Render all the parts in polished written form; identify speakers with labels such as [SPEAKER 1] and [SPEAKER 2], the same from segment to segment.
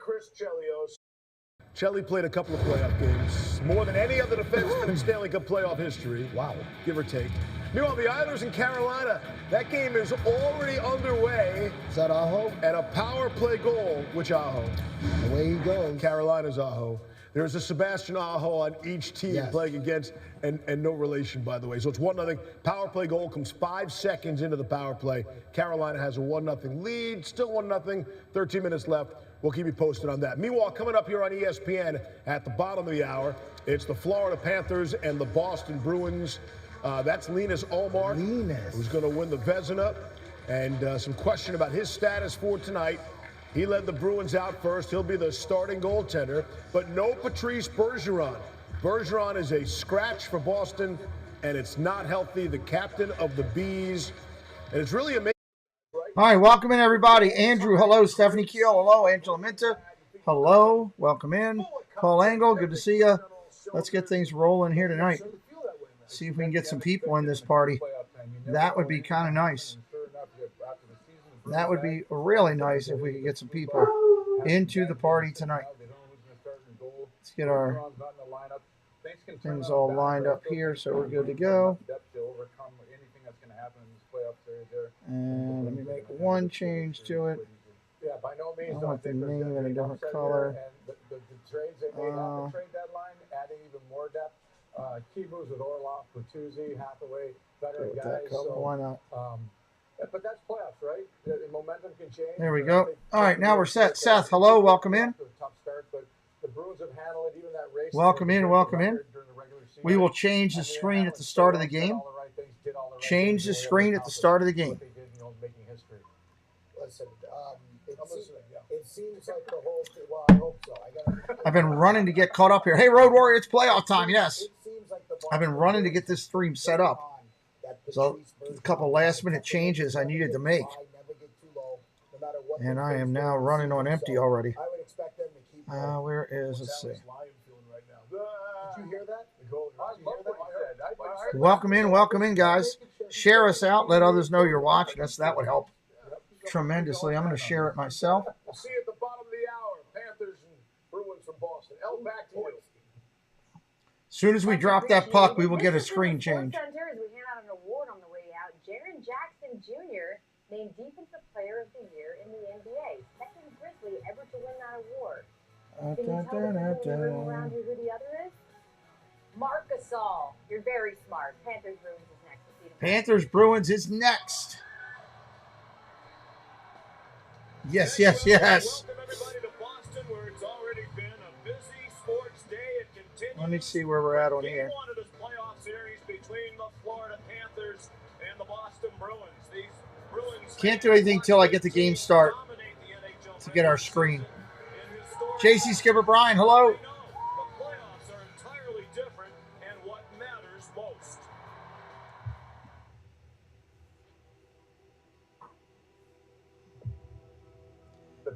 [SPEAKER 1] Chris Chelios.
[SPEAKER 2] Chelly played a couple of playoff games, more than any other defenseman in Stanley Cup playoff history. Wow, give or take. Meanwhile, the Islanders in Carolina, that game is already underway.
[SPEAKER 3] Is that Aho?
[SPEAKER 2] And a power play goal, which Aho?
[SPEAKER 3] Away he goes.
[SPEAKER 2] Carolina's Aho. There's a Sebastian Aho on each team playing against, and no relation, by the way. So it's 1-0. Power play goal comes 5 seconds into the power play. Carolina has a 1-0 lead, still 1-0, 13 minutes left. We'll keep you posted on that. Meanwhile, coming up here on ESPN at the bottom of the hour, it's the Florida Panthers and the Boston Bruins. That's Linus Ullmark, who's going to win the Vezina, and some question about his status for tonight. He led the Bruins out first. He'll be the starting goaltender, but no Patrice Bergeron. Bergeron is a scratch for Boston, and it's not healthy. The captain of the Bees, and it's really amazing.
[SPEAKER 4] All right, welcome in, everybody. Andrew, hello. Stephanie Keel, hello. Angela Minta, hello. Welcome in. Paul Engel, good to see you. Let's get things rolling here tonight. See if we can get some people in this party. That would be kind of nice. That would be really nice if we could get some people into the party tonight. Let's get our things all lined up here so we're good to go. And let me make one change to it.
[SPEAKER 1] Yeah, by no means.
[SPEAKER 4] I want the name in a different color.
[SPEAKER 1] The trades they made at the trade deadline, adding even more depth. Key moves with Orlov, Bertuzzi, Hathaway, veteran guys.
[SPEAKER 4] Why not?
[SPEAKER 1] But that's playoffs, right? The momentum can change.
[SPEAKER 4] There we go. All right, now we're set. Seth, hello, welcome in.
[SPEAKER 1] Tough start, but the Bruins have handled it, even that race.
[SPEAKER 4] Welcome in, welcome in. We will change the screen at the start of the game. Change the screen at the start of the game.
[SPEAKER 3] Listen, it seems like the whole thing, well, I hope so.
[SPEAKER 4] I've been running to get caught up here. Hey, Road Warrior, it's playoff time, yes. I've been running to get this stream set up. So a couple last-minute changes I needed to make. And I am now running on empty already. Where is, let's see.
[SPEAKER 1] Did you hear that?
[SPEAKER 4] Welcome in, guys. Share us out. Let others know you're watching us. That would help tremendously. I'm going to share it myself.
[SPEAKER 1] We'll see you at the bottom of the hour. Panthers and Bruins from Boston. El, back to you.
[SPEAKER 4] As soon as we drop that puck, we will get a screen change.
[SPEAKER 5] We hand out an award on the way out. Jaren Jackson Jr. named Defensive Player of the Year in the NBA. Second Grizzly ever to win that award. Can you tell the people in the room around you who the other is? Marc Gasol. You're very smart. Panthers Bruins is next.
[SPEAKER 4] Panthers Bruins is next. Yes.
[SPEAKER 1] Welcome everybody to Boston, where it's already been a busy sports day. It continues.
[SPEAKER 4] Let me see where we're at on here.
[SPEAKER 1] Game one of this playoff series between the Florida Panthers and the Boston Bruins. These Bruins
[SPEAKER 4] can't do anything till I get the game start to get our screen. JC Skipper Brian, hello.
[SPEAKER 1] The playoffs are entirely different, and what matters most.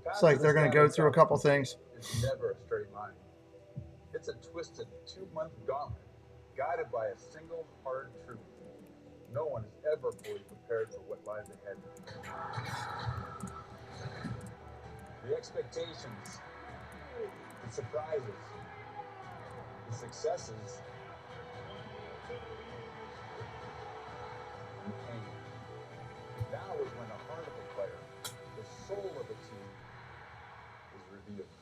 [SPEAKER 4] It's like they're going to go through a couple things.
[SPEAKER 6] It's never a straight line. It's a twisted 2-month gauntlet guided by a single hard truth. No one is ever fully prepared for what lies ahead. The expectations, the surprises, the successes, and pain. Now is when the heart of a player, the soul of a team, is revealed.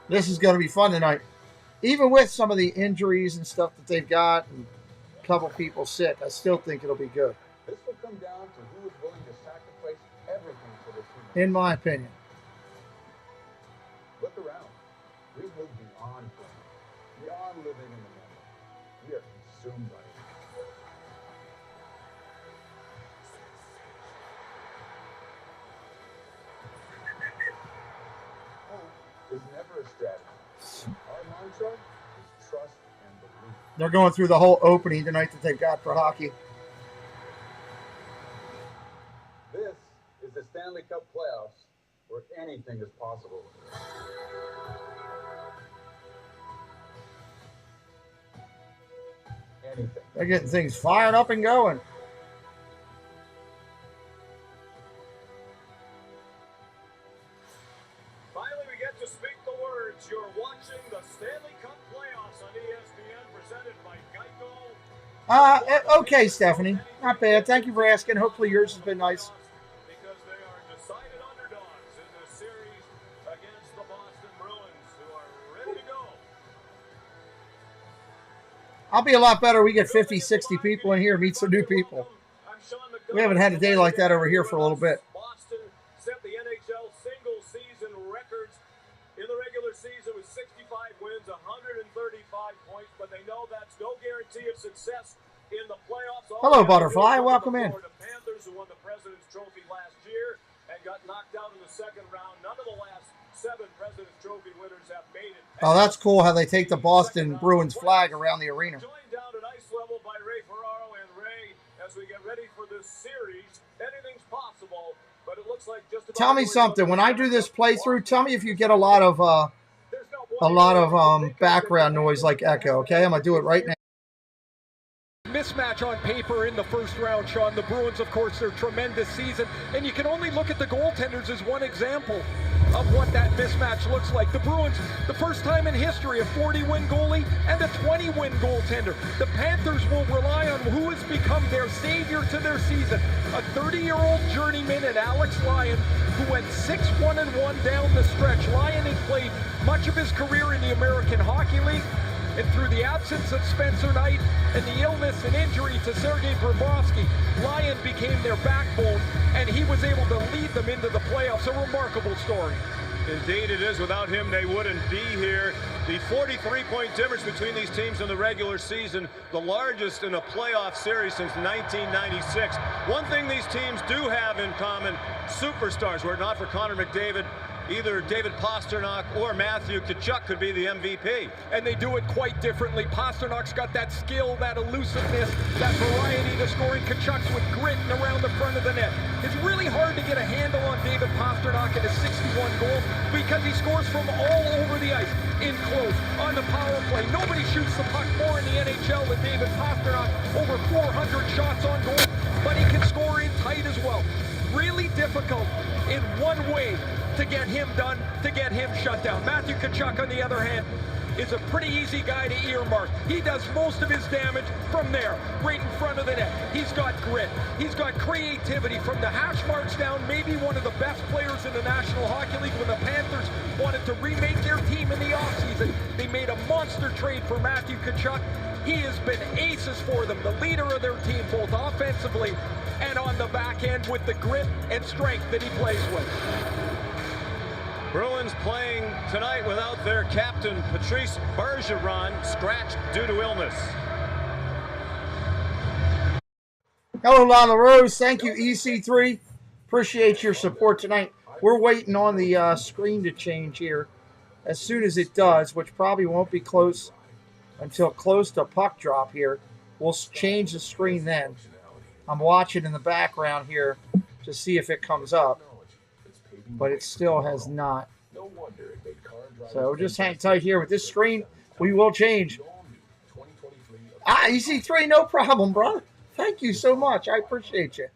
[SPEAKER 4] This is going to be fun tonight. Even with some of the injuries and stuff that they've got and a couple people sick, I still think it'll be good.
[SPEAKER 6] This will come down to who is willing to sacrifice everything for this team.
[SPEAKER 4] In my opinion.
[SPEAKER 6] Look around. We've moved beyond playing, beyond living in the moment. We are consumed by it. Hope is never a strategy. Our mantra is trust and belief.
[SPEAKER 4] They're going through the whole opening tonight that they've got for hockey.
[SPEAKER 6] This is the Stanley Cup playoffs where anything is possible. Anything.
[SPEAKER 4] They're getting things fired up and going. Okay, Stephanie. Not bad. Thank you for asking. Hopefully yours has been nice.
[SPEAKER 7] Because they are decided underdogs in the series against the Boston Bruins, who are ready to go.
[SPEAKER 4] I'll be a lot better. We get 50, 60 people in here, meet some new people. We haven't had a day like that over here for a little bit.
[SPEAKER 7] Boston set the NHL single-season records in the regular season with 65 wins, 135 points, but they know that's no guarantee of success in the playoffs.
[SPEAKER 4] Hello, Butterfly. Welcome in.
[SPEAKER 7] The Panthers, who won the President's Trophy last year and got knocked out in the second round. None of the last 7 President's Trophy winners have made it.
[SPEAKER 4] Oh, that's cool how they take the Boston Bruins flag around the arena.
[SPEAKER 7] Joined down at ice level by Ray Ferraro and Ray as we get ready for this series. Anything's possible, but it looks like just about.
[SPEAKER 4] Tell me something. When I do this playthrough, tell me if you get a lot of background noise like echo. Okay, I'm gonna do it right now.
[SPEAKER 8] Mismatch on paper in the first round, Sean. The Bruins, of course, their tremendous season, and you can only look at the goaltenders as one example of what that mismatch looks like. The Bruins, the first time in history, a 40-win goalie and a 20-win goaltender. The Panthers will rely on who has become their savior to their season, a 30-year-old journeyman in Alex Lyon, who went 6-1-1 down the stretch. Lyon had played much of his career in the American Hockey League, and through the absence of Spencer Knight and the illness and injury to Sergei Bobrovsky, Lyon became their backbone, and he was able to lead them into the playoffs. A remarkable story.
[SPEAKER 7] Indeed it is. Without him, they wouldn't be here. The 43-point difference between these teams in the regular season, the largest in a playoff series since 1996. One thing these teams do have in common, superstars. Were it not for Connor McDavid, either David Pastrnak or Matthew Tkachuk could be the MVP.
[SPEAKER 8] And they do it quite differently. Pasternak's got that skill, that elusiveness, that variety to scoring. Tkachuk's with grit and around the front of the net. It's really hard to get a handle on David Pastrnak and his 61 goals because he scores from all over the ice, in close, on the power play. Nobody shoots the puck more in the NHL than David Pastrnak, over 400 shots on goal, but he can score in tight as well. Really difficult in one way to get him done, to get him shut down. Matthew Tkachuk, on the other hand, is a pretty easy guy to earmark. He does most of his damage from there, right in front of the net. He's got grit. He's got creativity from the hash marks down. Maybe one of the best players in the National Hockey League. When the Panthers wanted to remake their team in the offseason, they made a monster trade for Matthew Tkachuk. He has been aces for them, the leader of their team, both offensively and on the back end, with the grit and strength that he plays with.
[SPEAKER 7] Bruins playing tonight without their captain, Patrice Bergeron, scratched due to illness.
[SPEAKER 4] Hello, Lala Rose. Thank you, EC3. Appreciate your support tonight. We're waiting on the screen to change here. As soon as it does, which probably won't be close until close to puck drop here, we'll change the screen then. I'm watching in the background here to see if it comes up, but it still has not. So just hang tight here with this screen. We will change. EC3, no problem, brother. Thank you so much. I appreciate you.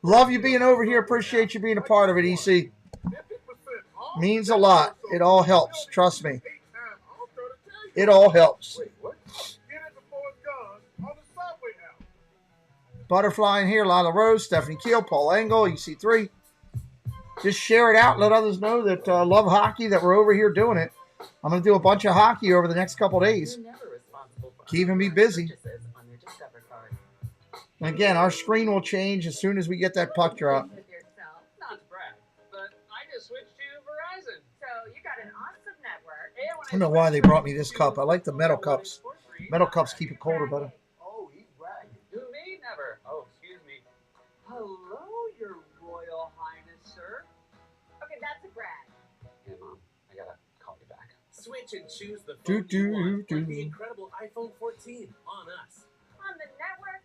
[SPEAKER 4] Love you being over here. Appreciate you being a part of it, EC. Means a lot. It all helps. Trust me. It all helps. Butterfly in here, Lila Rose, Stephanie Keel, Paul Engel, EC3. Just share it out. Let others know that love hockey, that we're over here doing it. I'm going to do a bunch of hockey over the next couple of days. Keeping me busy. And again, our screen will change as soon as we get that puck drop.
[SPEAKER 5] Not to brag, but I just switched to Verizon. So you got an awesome network.
[SPEAKER 4] I don't know why they brought me this cup. I like the metal cups. Metal cups keep it colder better.
[SPEAKER 3] Oh, he's bragging.
[SPEAKER 9] To me, never. Oh, excuse me. Hello, Your Royal Highness, sir.
[SPEAKER 5] Okay, that's a brag.
[SPEAKER 9] Yeah, Mom, I gotta call you back.
[SPEAKER 10] Switch and choose the phone you want, like the
[SPEAKER 4] Do.
[SPEAKER 10] incredible iPhone 14 on us.
[SPEAKER 5] On the network,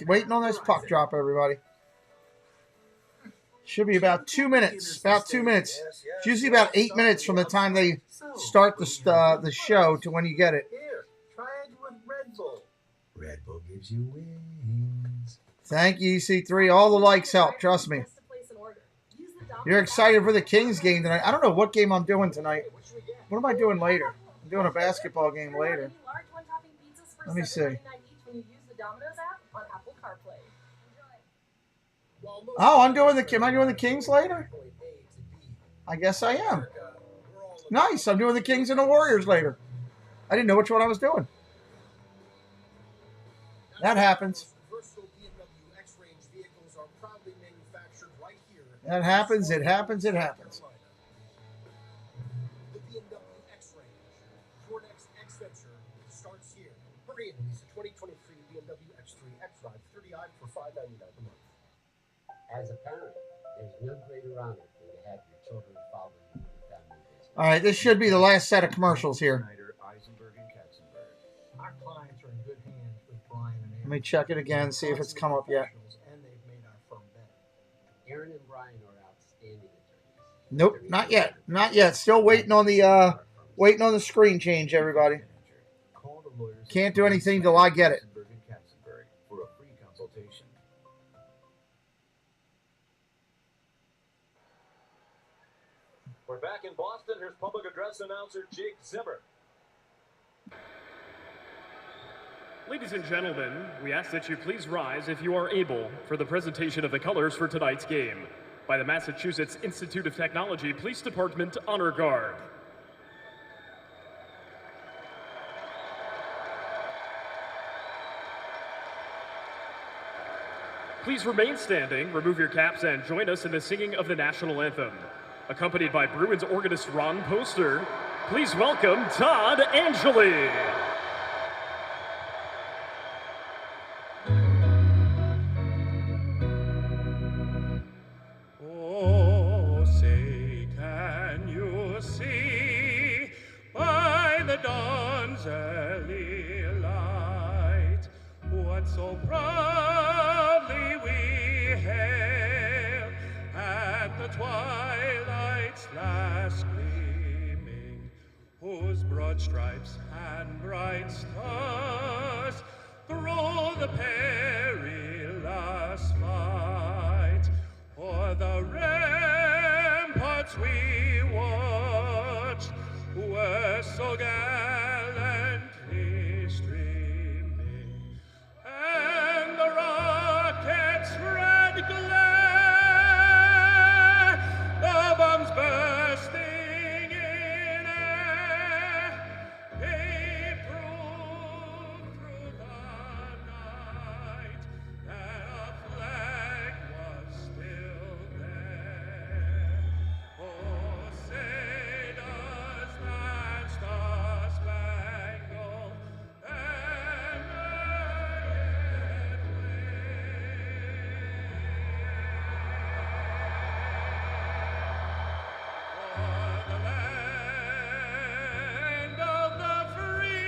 [SPEAKER 4] Waiting on this puck drop, everybody. Should be about 2 minutes. About 2 minutes. It's usually about 8 minutes from the time they start the show to when you get it.
[SPEAKER 3] Here, try it with Red Bull. Red Bull gives you wings.
[SPEAKER 4] Thank you, EC3. All the likes help. Trust me. You're excited for the Kings game tonight. I don't know what game I'm doing tonight. What am I doing later? I'm doing a basketball game later. Let me see. Oh, I'm doing the. Am I doing the Kings later? I guess I am. Nice. I'm doing the Kings and the Warriors later. I didn't know which one I was doing. That happens. That happens. It happens. It happens.
[SPEAKER 10] The BMW X-Range. Your next X venture starts here. Hurry in and lease a 2023 BMW X3 X-Drive 30i for $599 a month.
[SPEAKER 11] As a parent, there's no greater honor than to have your children follow you in family business.
[SPEAKER 4] All right, this should be the last set of commercials here.
[SPEAKER 3] Our clients are in good hands with Brian and Aaron.
[SPEAKER 4] Let me check it again, see if it's come up yet.
[SPEAKER 3] And they've made our firm better.
[SPEAKER 11] Aaron and Brian are outstanding attorneys.
[SPEAKER 4] Nope, not yet. Not yet. Still waiting on the screen change, everybody. Can't do anything till I get it.
[SPEAKER 6] For a free consultation.
[SPEAKER 7] We're back in Boston. Here's public address announcer Jake Zimmer.
[SPEAKER 12] Ladies and gentlemen, we ask that you please rise if you are able for the presentation of the colors for tonight's game by the Massachusetts Institute of Technology Police Department Honor Guard. Please remain standing, remove your caps, and join us in the singing of the national anthem. Accompanied by Bruins organist Ron Poster, please welcome Todd Angeli.
[SPEAKER 13] Oh, say, can you see by the dawn's early light what so proudly we hailed at the twilight's last gleaming, whose broad stripes and bright stars through the perilous fight o'er the ramparts we watched were so gallantly streaming, and the rocket's red glare, the bombs bursting in air, gave proof through the night that a flag was still there. Oh, say does that star-spangled banner yet wave o'er the land of the free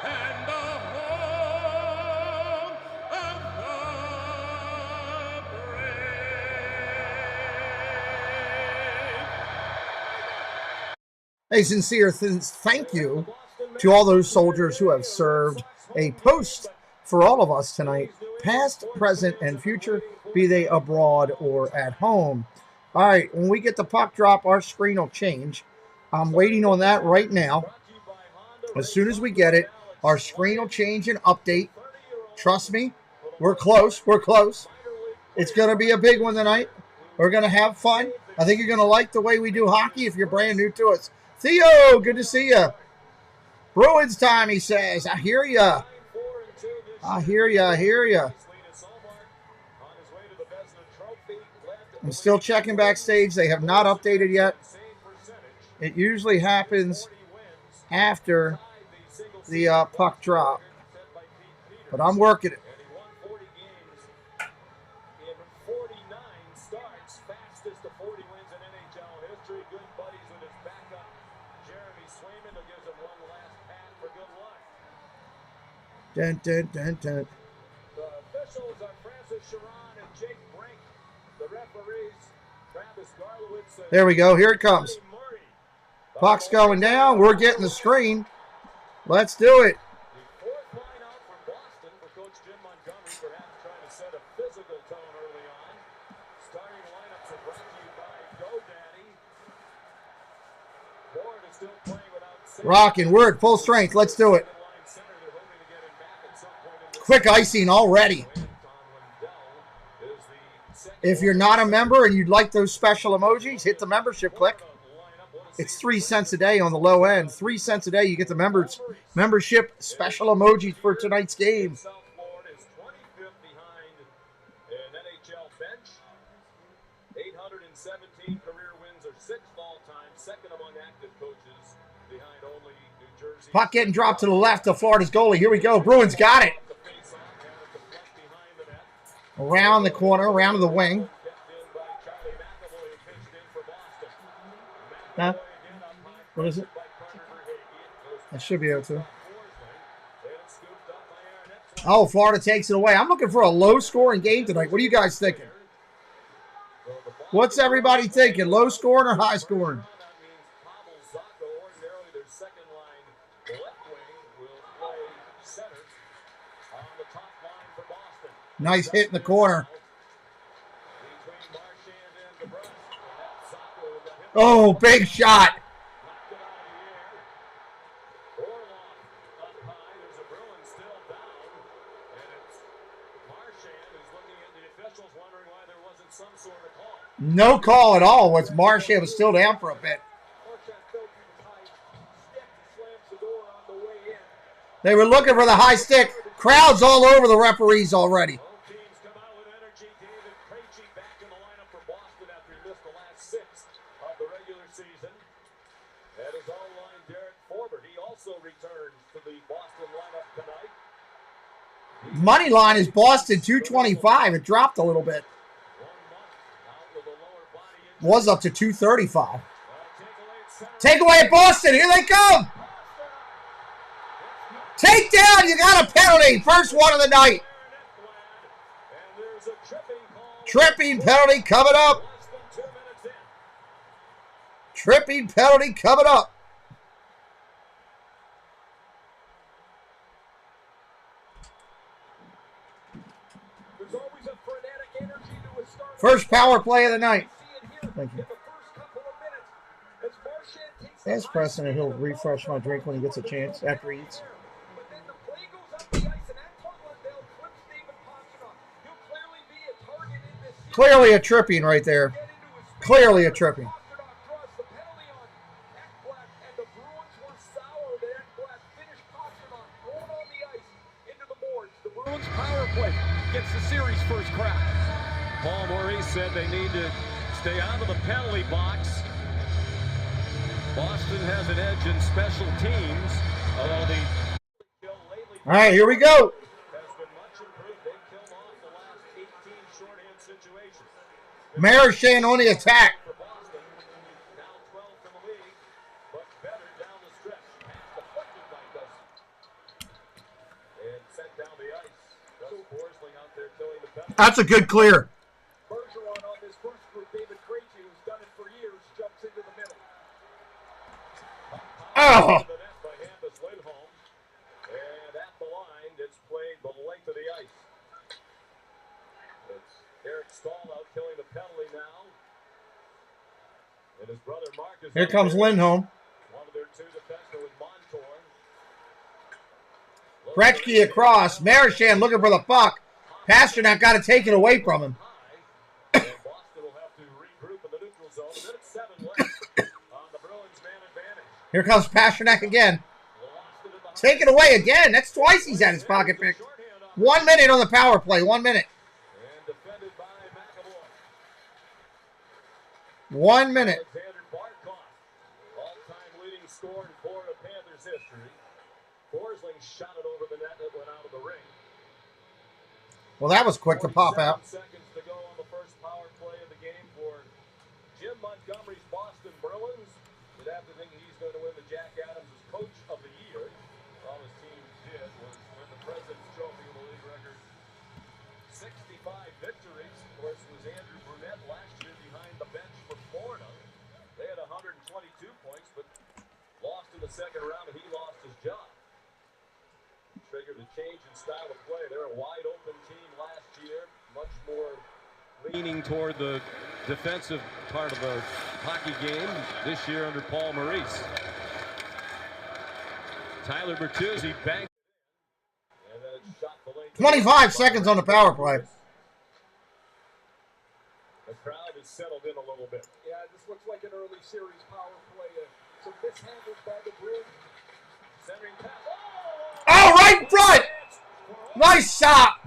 [SPEAKER 13] and the home of the brave.
[SPEAKER 4] A sincere thank you to all those soldiers who have served a post for all of us tonight, past, present, and future, be they abroad or at home. All right, when we get the puck drop, our screen will change. I'm waiting on that right now. As soon as we get it, our screen will change and update. Trust me, we're close. We're close. It's going to be a big one tonight. We're going to have fun. I think you're going to like the way we do hockey if you're brand new to us. Theo, good to see you. Bruins time, he says. I hear ya. I hear ya. I hear ya. I'm still checking backstage. They have not updated yet. It usually happens after the puck drop. But I'm working it.
[SPEAKER 7] In 49 starts, fastest to 40 wins in NHL history. Good buddies with his backup, Jeremy Swayman, who gives him one last pass for good luck.
[SPEAKER 4] Dun, dun, dun, dun.
[SPEAKER 7] The officials are Francis Sharon and Jake Brink. The referees, Travis Garlowitz.
[SPEAKER 4] There we go. Here it comes. Puck's going down. We're getting the screen. Let's do it.
[SPEAKER 7] The fourth line out for Boston for Coach Jim Montgomery, perhaps trying to set a physical tone early on. Starting lineups are brought to you by GoDaddy.
[SPEAKER 4] Rocking. We're at full strength. Let's do it. Quick icing already. If you're not a member and you'd like those special emojis, hit the membership click. It's 3 cents a day on the low end. 3 cents a day, you get the membership special emojis for tonight's game.
[SPEAKER 7] South Florida is 25th behind an NHL bench. 817 career wins, or 6th all-time, second among active coaches, behind only New Jersey.
[SPEAKER 4] Puck getting dropped to the left of Florida's goalie. Here we go. Bruins got it. Around the corner, around to the wing. Huh? What is it? I should be able to. Oh, Florida takes it away. I'm looking for a low-scoring game tonight. What are you guys thinking? What's everybody thinking? Low-scoring or high-scoring? Nice hit in the corner. Oh, big shot. No call at all. Was Marchand was still down for a bit. They were looking for the high stick. Crowds all over the referees already. Money line is Boston 225. It dropped a little bit. Was up to 235. Takeaway at Boston. Here they come. Takedown. You got a penalty. First one of the night. Tripping penalty coming up. Tripping penalty coming up. First power play of the night. Thank you. Ask Preston and he'll refresh my drink when he gets a chance after he eats. Clearly a tripping right there. Clearly a tripping.
[SPEAKER 8] The Bruins power play gets the series first crack.
[SPEAKER 7] Paul Maurice said they need to stay out of the penalty box. Boston has an edge in special teams. Although
[SPEAKER 4] all right, here we go. Marchand on the attack. That's a good clear. Oh! Here comes Lindholm. Gretzky across. Marchand looking for the puck. Pasternak got to take it away from him. Here comes Pasternak again. Take it away again. That's twice he's had his pocket picked. 1 minute on the power play. 1 minute. 1 minute.
[SPEAKER 7] All-time leading scorer in Florida Panthers history. Forsling shot it over the net that went out of the ring.
[SPEAKER 4] Well, that was quick to pop out.
[SPEAKER 7] Seconds to go on the first power play of the game for Jim Montgomery's Boston Bruins. You'd have to think he's going to win the Jack Adams as Coach of the Year. All his team did was win the President's Trophy with a league record 65 victories. Of course, it was Andrew Brunette last year behind the bench for Florida. They had 122 points, but lost in the second round, and he lost his job. Triggered a change in style of play. They're a wide-open team last year, much more leaning toward the defensive part of the hockey game this year under Paul Maurice. Tyler Bertuzzi banked.
[SPEAKER 4] 25 seconds on the power play.
[SPEAKER 7] The crowd is settled in a little bit.
[SPEAKER 10] Yeah, this looks like an early series power play. Some mishandles by the Bruins.
[SPEAKER 7] Centering pass.
[SPEAKER 4] Oh, right in front! Nice shot!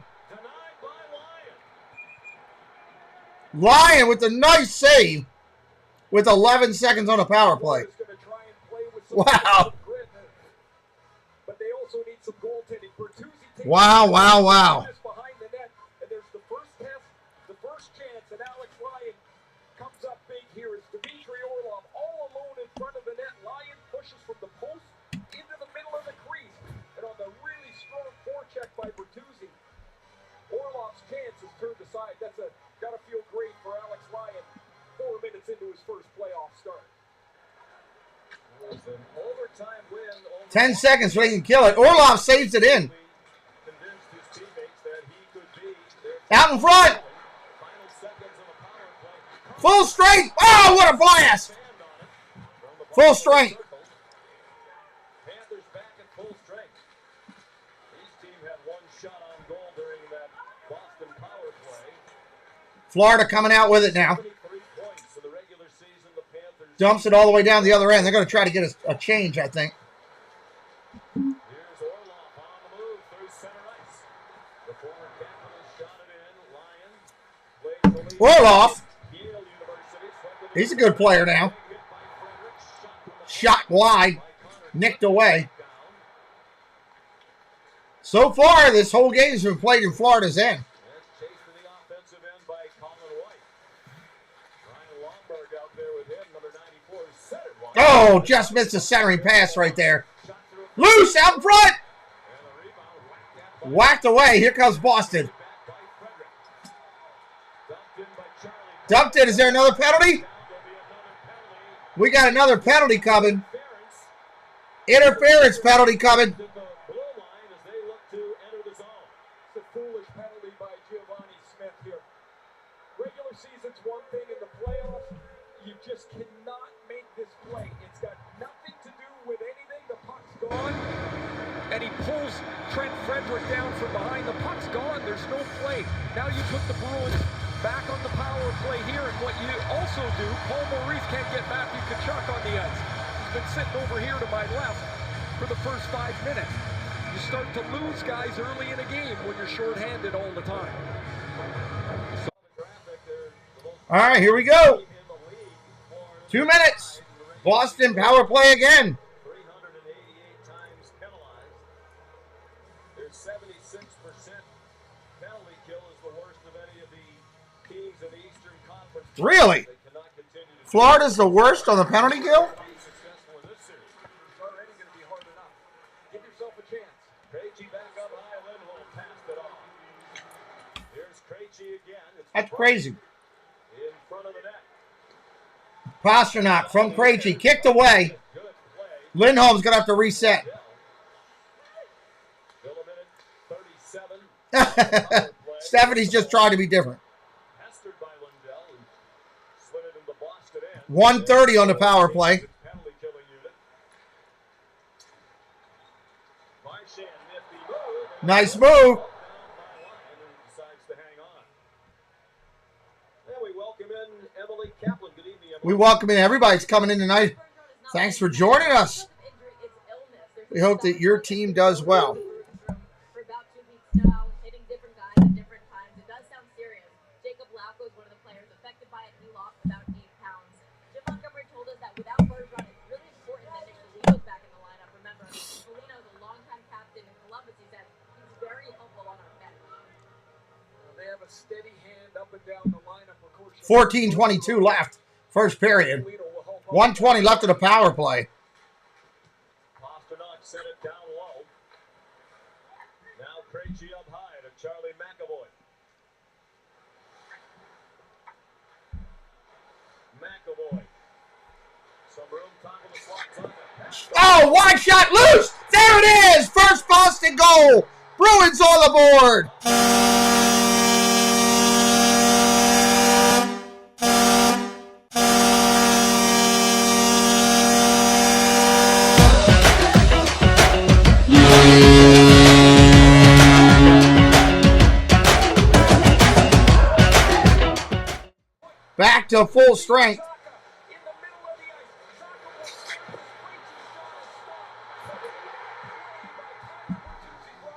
[SPEAKER 4] Lyon with a nice save with 11 seconds on the power play. Wow.
[SPEAKER 10] But they also need some goaltending.
[SPEAKER 4] Wow, wow, wow.
[SPEAKER 10] Behind the net, and there's the first pass, the first chance, and Alex Lyon comes up big here. Is Dmitry Orlov all alone in front of the net. Lyon pushes from the post into the middle of the crease, and on the really strong forecheck by Bertuzzi, Orlov's chance is turned aside. That's gotta feel great for Alex Lyon. 4 minutes into his first playoff start.
[SPEAKER 4] 10 seconds so he can kill it. Orlov saves it in. Out in front. Full strength. Oh, what a blast. Full strength.
[SPEAKER 7] Panthers back at full strength. Each team had one shot on goal during that Boston power play.
[SPEAKER 4] Florida coming out with it now.
[SPEAKER 7] 23 points for the regular season. The Panthers
[SPEAKER 4] Dumps it all the way down the other end. They're going to try to get a change, I think.
[SPEAKER 7] Here's Orlov on the move through center ice. The former Capitals shot it in. Lyon plays the lead.
[SPEAKER 4] Orlov.
[SPEAKER 7] Yale University.
[SPEAKER 4] He's a good player now. Shot wide. Nicked away. So far, this whole game has been played in Florida's end.
[SPEAKER 7] Chased to the offensive end by Colin White. Ryan Lomberg out there with him, number 94. Set it wide.
[SPEAKER 4] Oh, just missed a centering pass right there. Loose out in front. Whacked away. Here comes Boston. Dumped it. Is there another penalty? We got another penalty coming. Interference penalty coming.
[SPEAKER 7] The blue line as they look to enter the zone.
[SPEAKER 10] It's a foolish penalty by Giovanni Smith here. Regular season's one thing. In the playoffs, you just cannot make this play. It's got nothing to do with anything. The puck's gone.
[SPEAKER 8] And he pulls Trent Frederick down from behind. The puck's gone. There's no play. Now you put the Bruins back on the power play here. And what you also do, Paul Maurice can't get Matthew Tkachuk on the ice. He's been sitting over here to my left for the first 5 minutes. You start to lose guys early in a game when you're shorthanded all the time.
[SPEAKER 4] All right, here we go. 2 minutes. Boston power play again.
[SPEAKER 7] 388 times penalized. Their 76% penalty kill is the worst of any of the teams in the Eastern Conference.
[SPEAKER 4] Really?
[SPEAKER 7] They cannot continue to
[SPEAKER 4] Florida's the worst on the penalty kill?
[SPEAKER 7] be successful in this series.
[SPEAKER 10] It's already going to be hard enough. Give yourself a chance.
[SPEAKER 7] Krejci back up high. Lindholm passed it off. Here's Krejci again. It's
[SPEAKER 4] That's crazy.
[SPEAKER 7] in front of the net.
[SPEAKER 4] Pasternak from Krejci. Kicked away.
[SPEAKER 7] Good play.
[SPEAKER 4] Lindholm's going to have to reset.
[SPEAKER 7] Still a minute 37.
[SPEAKER 4] Stephanie's just trying to be different.
[SPEAKER 7] Pestered by Lindell, who slid it into Boston end.
[SPEAKER 4] 1:30 on the power play.
[SPEAKER 7] Penalty killing unit. Marchand, nifty move.
[SPEAKER 4] Nice move.
[SPEAKER 7] Decides to hang on. And we welcome in Emily Kaplan. Good evening, Emily.
[SPEAKER 4] We welcome in everybody's coming in tonight. Thanks for joining us. We hope that your team does well.
[SPEAKER 5] For about 2 weeks now, hitting different guys at different times. It does sound serious. Jacob Lauko is one of the players affected by it. He lost about 8 pounds. Jim Montgomery told us that without Bergeron, it's really important that Nick Foligno's back in the lineup. Remember, Foligno is a longtime captain in Columbus. He said he's very helpful on our bench.
[SPEAKER 10] They have a steady hand up and down the lineup. Of course,
[SPEAKER 4] 14:22 left. First period. 1:20 left of the power play.
[SPEAKER 7] Pasternak sent it down low. Now Krejci up high to Charlie McAvoy. McAvoy. Some room, top of the slots on it.
[SPEAKER 4] Oh, wide shot loose. There it is. First Boston goal. Bruins on the board. Back to full strength.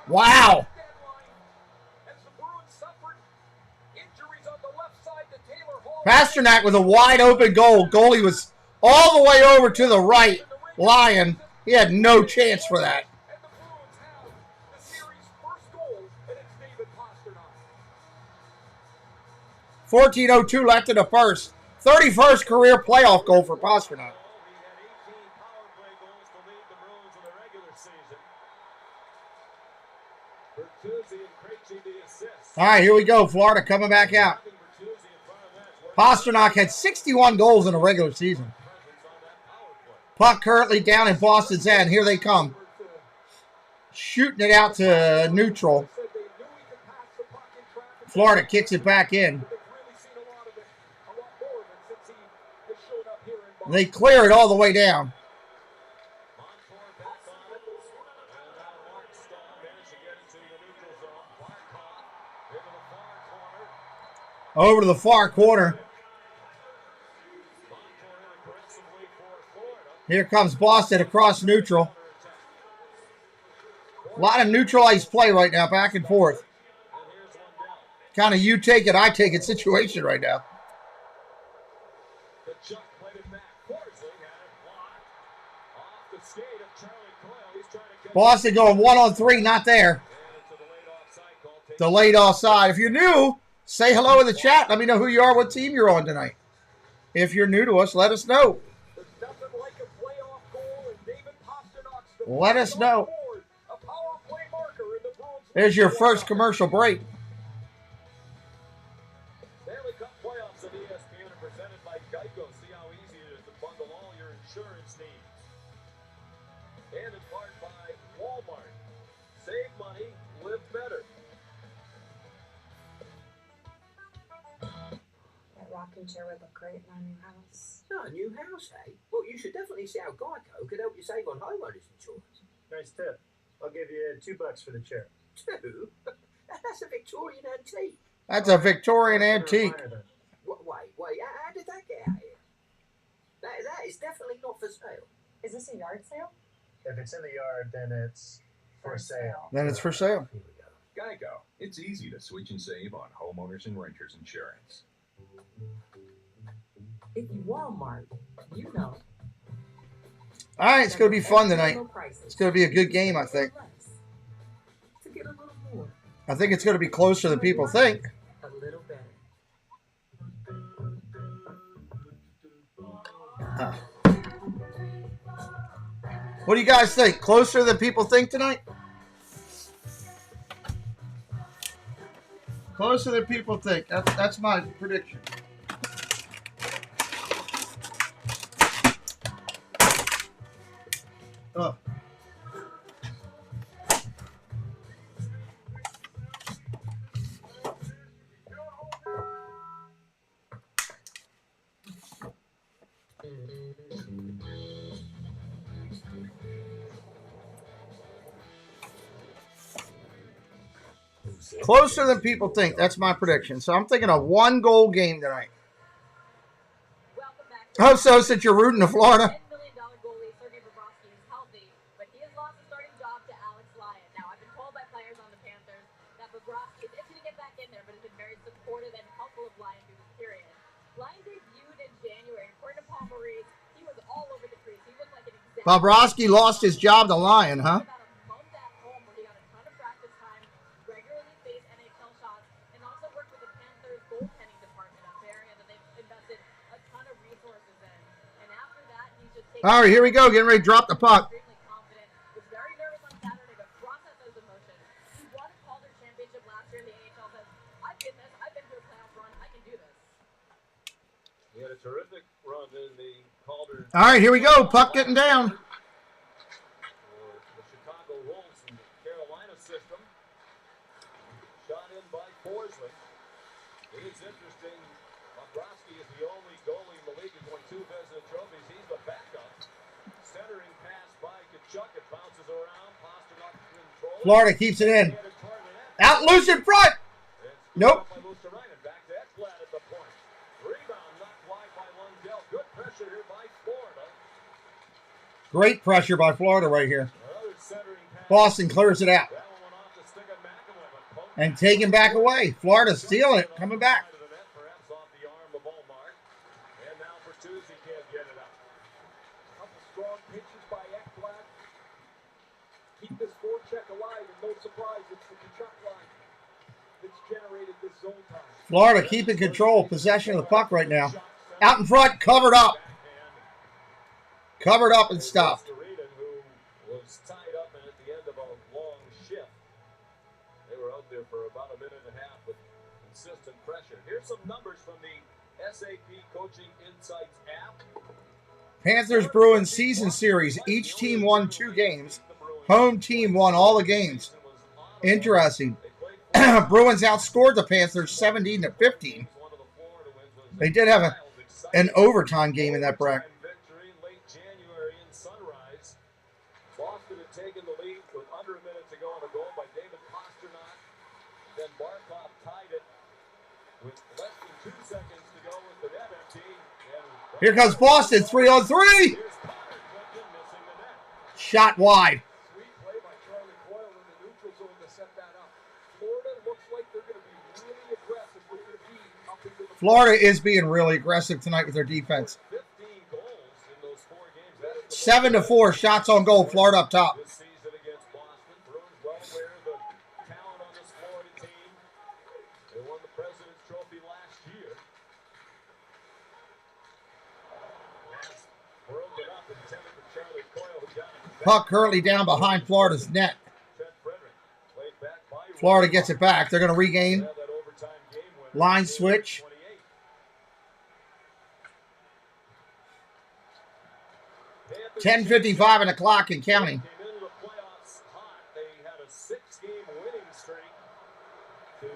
[SPEAKER 4] Wow. Pasternak with a wide open goal. Goalie was all the way over to the right. Lyon, he had no chance for that. 14:02 left in the first. 31st career playoff goal for Pasternak. All right, here we go. Florida coming back out. Pasternak had 61 goals in the regular season. Puck currently down in Boston's end. Here they come. Shooting it out to neutral. Florida kicks it back in. They clear it all the way down. Over to the far corner. Here comes Boston across neutral. A lot of neutralized play right now, back and forth. Kind of you take it, I take it situation right now. Boston going 1-on-3, not there. Delayed offside. If you're new, say hello in the chat. Let me know who you are, what team you're on tonight. If you're new to us, let us know. Let us know. There's your first commercial break.
[SPEAKER 10] Stanley Cup playoffs on ESPN are presented by Geico. See how easy it is to bundle all your insurance needs. And in part by Walmart. Save money, live better.
[SPEAKER 5] That rocking chair would look great in our new house.
[SPEAKER 14] Oh, a new house, eh? Well, you should definitely see how Geico could help you save on homeowners insurance.
[SPEAKER 15] Nice tip. I'll give you $2 for the chair.
[SPEAKER 14] 2? That's a Victorian antique.
[SPEAKER 4] That's a Victorian antique.
[SPEAKER 14] Wait, how did that get out here? That is definitely not for sale.
[SPEAKER 5] Is this a yard sale?
[SPEAKER 15] If it's in the yard, then it's for sale.
[SPEAKER 4] Then it's for sale.
[SPEAKER 6] Geico. It's easy to switch and save on homeowners and renters insurance.
[SPEAKER 16] If you Walmart, you know.
[SPEAKER 4] All right, it's going to be fun tonight. It's going to be a good game, I think.
[SPEAKER 16] To get a little more.
[SPEAKER 4] I think it's going to be closer than people think.
[SPEAKER 16] A little better.
[SPEAKER 4] What do you guys think? Closer than people think tonight? Closer than people think. That's my prediction. Oh. Closer than people think. That's my prediction. So I'm thinking a 1-goal game tonight. Oh, so since you're rooting to Florida.
[SPEAKER 5] But he has lost his starting job to Alex Lyon. Now, I've been told by players on the Panthers that Bobrovsky is itching to get back in there, but has been very supportive and helpful of Lyon through this period. Lyon debuted in January. According to Paul Maurice, he was all over the crease. He looked like an exact...
[SPEAKER 4] Bobrovsky lost his job to Lyon, huh? All right, here we go. Getting ready to drop the puck.
[SPEAKER 10] He had a terrific run in the Calder.
[SPEAKER 4] All right, here we go. Puck getting down.
[SPEAKER 10] For the Chicago Wolves in the Carolina system. Shot in by Forsling. It is interesting. Bobrovsky is the only goalie in the league who's won 2 Vezina trophies. He's the backup. Centering pass by Kachuk. It bounces around. Pasternak in
[SPEAKER 4] Florida keeps it in. Out loose in front. Nope. Great pressure by Florida right here. Boston clears it out. And taken back away. Florida stealing it. Coming back.
[SPEAKER 10] Keep this forecheck alive, and no surprise, it's the Kachuk line that's generated this zone time.
[SPEAKER 4] Florida keeping control, possession of the puck right now. Out in front, covered up. Covered up and stuffed.
[SPEAKER 10] Who was tied up and at the end of a long shift. They were out there for about a minute and a half with consistent pressure. Here's some numbers from the SAP Coaching Insights app.
[SPEAKER 4] Panthers Bruins season series. Each team won 2 games. Home team won all the games. Interesting. Bruins outscored the Panthers 17-15. They did have an overtime game in that bracket.
[SPEAKER 10] Boston had taken the lead with under a minute to go on a goal by David Pastrnak. Then Barkov tied it with less than 2 seconds to go with the net empty.
[SPEAKER 4] Here comes Boston, 3-on-3. Shot wide.
[SPEAKER 10] Sweet play by Charlie Coyle in the neutral zone to set that up. Florida looks like they're going to be really aggressive. They're going to be up into the
[SPEAKER 4] Florida is being really aggressive tonight with their defense.
[SPEAKER 10] 15 goals in those 4 games. That is
[SPEAKER 4] 7-4 shots on goal. Florida up top.
[SPEAKER 10] this season against Boston. Bruins well aware of the talent on this Florida team. They won the President's Trophy last year. That's broken up intended for Charlie Coyle, who got it.
[SPEAKER 4] Puck currently down behind Florida's net.
[SPEAKER 10] Trent Frederick played back by
[SPEAKER 4] Florida gets it back. They're going to regain.
[SPEAKER 10] that overtime game winner.
[SPEAKER 4] Line switch. 10:55 on the clock and counting.
[SPEAKER 10] Came into the playoffs hot. They had a 6-game winning streak to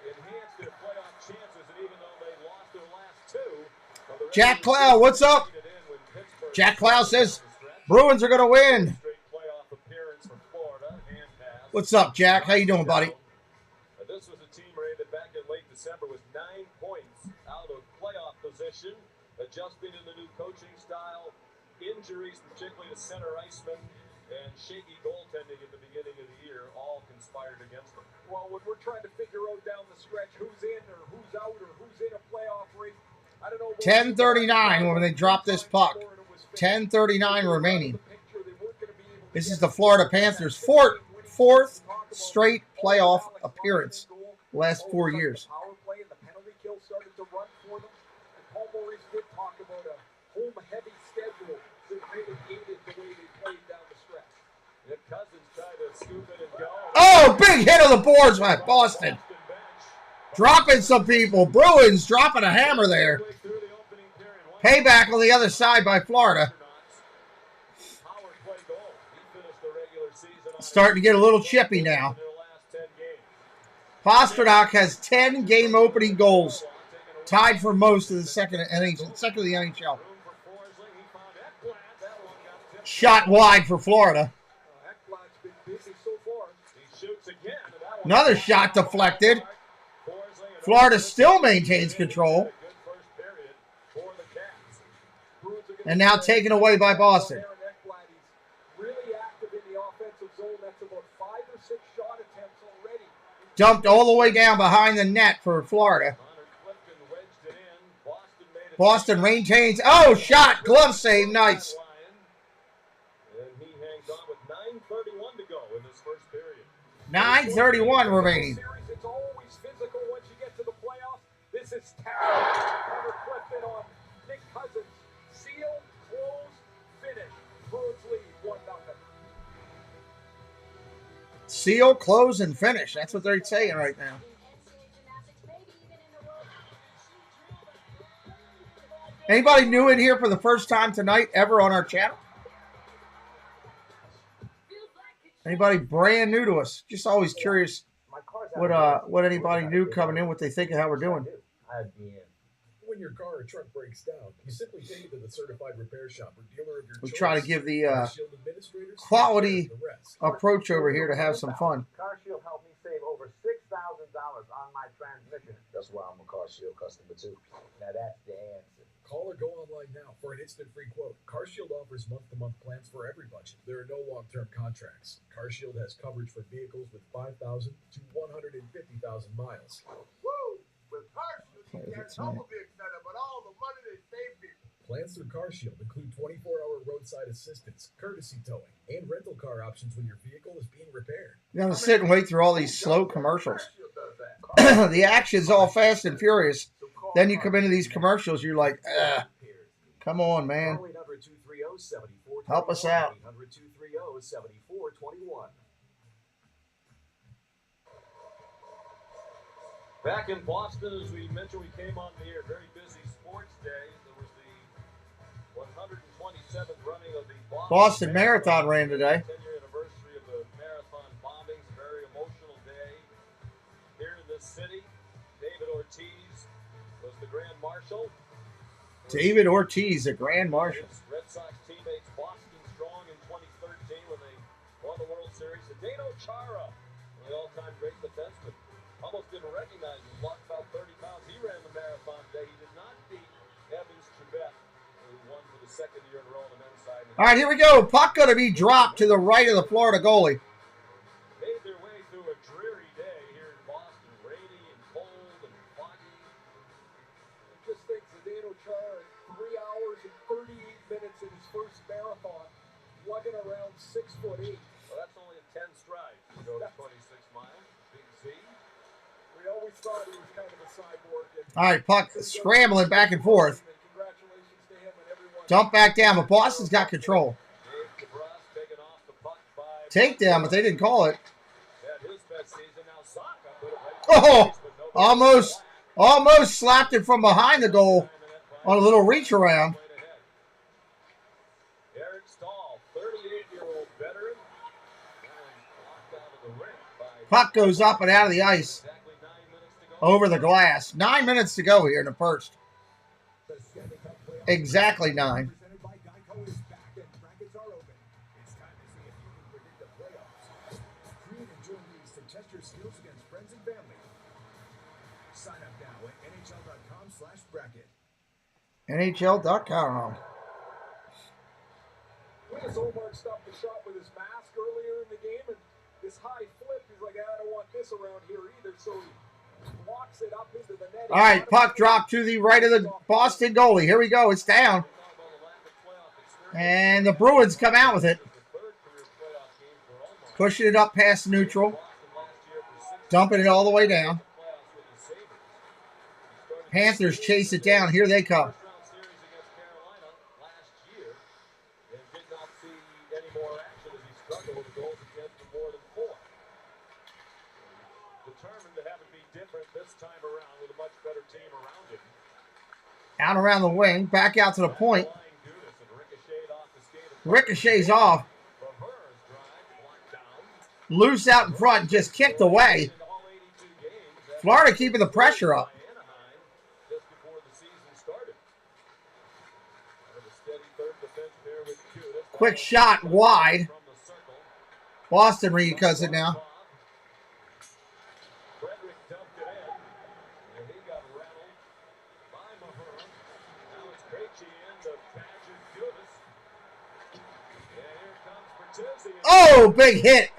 [SPEAKER 10] enhance their playoff chances, and even though they lost their last 2,
[SPEAKER 4] Jack Clow, what's up? Jack Clow says Bruins are going to win.
[SPEAKER 10] straight playoff appearance for Florida and pass.
[SPEAKER 4] What's up, Jack? How you doing, buddy?
[SPEAKER 10] This was a team rated back in late December with 9 points out of playoff position, adjusting to the new coaching style. Injuries, particularly to center iceman, and shaky goaltending at the beginning of the year, all conspired against them.
[SPEAKER 17] Well, when we're trying to figure out down the stretch who's in or who's out or who's in a playoff race, I don't know.
[SPEAKER 4] 10:39 when they drop this puck. 10:39 remaining. This is the Florida Panthers' fourth straight playoff appearance. Last 4 years.
[SPEAKER 17] Power play and the penalty kill started to run for them. And Paul Maurice did talk about a home-heavy schedule that really aided the way they played down the stretch.
[SPEAKER 10] If Cousins tried to scoop it and go.
[SPEAKER 4] Oh, big hit on the boards by Boston. Dropping some people. Bruins dropping a hammer there. Payback on the other side by Florida.
[SPEAKER 10] Power play goal. He finished the regular season on
[SPEAKER 4] Starting to get a little chippy now.
[SPEAKER 10] their last 10 games.
[SPEAKER 4] Pastrnak has 10 game-opening goals. Tied for most of the second of the NHL. Shot wide for Florida.
[SPEAKER 17] Ekblad's been busy so far.
[SPEAKER 10] He shoots again. And that one
[SPEAKER 4] Another shot deflected. Florida still maintains control.
[SPEAKER 10] good first period for the Cats.
[SPEAKER 17] Bruins are gonna
[SPEAKER 4] And now taken away by Boston.
[SPEAKER 17] Aaron Ekblad, he's really active in the offensive zone. That's about 5 or 6 shot attempts already.
[SPEAKER 4] Dumped all the way down behind the net for Florida.
[SPEAKER 10] Connor Clifton wedged it in. Boston made it.
[SPEAKER 4] Boston maintains. Oh, shot. Glove save. Nice.
[SPEAKER 10] And he hangs on with 9:31 to go in this first period.
[SPEAKER 4] 9:31 remaining.
[SPEAKER 17] Series, it's always physical once you get to the playoffs. This is terrible. Connor Clifton on Nick Cousins. Seal, close, finish. Bruins lead 1-0.
[SPEAKER 4] Seal, close, and finish. That's what they're saying right now. Anybody new in here for the first time tonight ever on our channel? Anybody brand new to us? Just always curious what anybody new coming in, what they think of how we're doing.
[SPEAKER 18] When your car or truck breaks down, you simply take it to the certified repair shop or dealer of your
[SPEAKER 4] We
[SPEAKER 18] choice.
[SPEAKER 4] try to give the
[SPEAKER 18] Shield administrators
[SPEAKER 4] quality
[SPEAKER 18] take care of the rest.
[SPEAKER 4] approach over here to have some fun.
[SPEAKER 1] CarShield helped me save over $6,000 on my transmission. That's why I'm a CarShield customer too. Now that's the answer.
[SPEAKER 18] Call or go online now for an instant free quote. CarShield offers month-to-month plans for every budget. There are no long-term contracts. CarShield has coverage for vehicles with 5,000 to 150,000 miles.
[SPEAKER 2] Woo! With CarShield, you get double the extent but all the money they save people.
[SPEAKER 18] Plans through CarShield include 24-hour roadside assistance, courtesy towing, and rental car options when your vehicle is being repaired.
[SPEAKER 4] You gotta sit and wait through all these slow commercials. The action's all fast and furious. Then you come into these commercials, you're like, come on, man. Help us out.
[SPEAKER 7] Back in Boston, as we mentioned, we came on the air. Very busy sports day. There was the 127th running of the
[SPEAKER 4] Boston Marathon ran today.
[SPEAKER 7] 10-year anniversary of the marathon bombings. Very emotional day here in this city. David Ortiz was the Grand Marshal.
[SPEAKER 4] David Ortiz, the Grand Marshal.
[SPEAKER 7] Red Sox teammates Boston strong in 2013 when they won the World Series. Zdeno Chara, the all-time great defenseman. Almost didn't recognize him. Lost about 30 pounds. He ran the marathon today. He did not beat Evans Trebek, who won for the second year in a row on the men's side.
[SPEAKER 4] All right, here we go. Puck going to be dropped to the right of the Florida goalie.
[SPEAKER 7] Made their way through a dreary day here in Boston. Rainy and cold and foggy.
[SPEAKER 10] Just think Zdeno Chara, 3 hours and 38 minutes in his first marathon, lugging around 6'8".
[SPEAKER 7] Well, that's only a 10 strides to go to 26 miles. Big Z.
[SPEAKER 10] We always thought he was kind of a cyborg.
[SPEAKER 4] All right, puck scrambling back and forth.
[SPEAKER 10] Congratulations to him and everyone.
[SPEAKER 4] Dump back down, but Boston's got control. Takedown, but they didn't call it. Oh, almost slapped it from behind the goal on a little reach around.
[SPEAKER 7] Eric Stahl, 38-year-old veteran.
[SPEAKER 4] Puck goes up and out of the ice. Over the glass. 9 minutes to go here in the first. Exactly 9.
[SPEAKER 18] Test your skills against friends and family. Sign up now at NHL.com/bracket.
[SPEAKER 4] NHL.com.
[SPEAKER 10] Lucas Omar stopped the shot with his mask earlier in the game, and this high flip, he's like, I don't want this around here either, so he blocks it up into the net.
[SPEAKER 4] All right, puck drop to the right of the Boston goalie. Here we go. It's down. And the Bruins come out with it. Pushing it up past neutral. Dumping it all the way down. Panthers chase it down. Here they come. Out around the wing. Back out to the point. Ricochets off. Loose out in front and just kicked away. Florida keeping the pressure up. Quick shot wide. Boston recuts it now. Oh, big hit.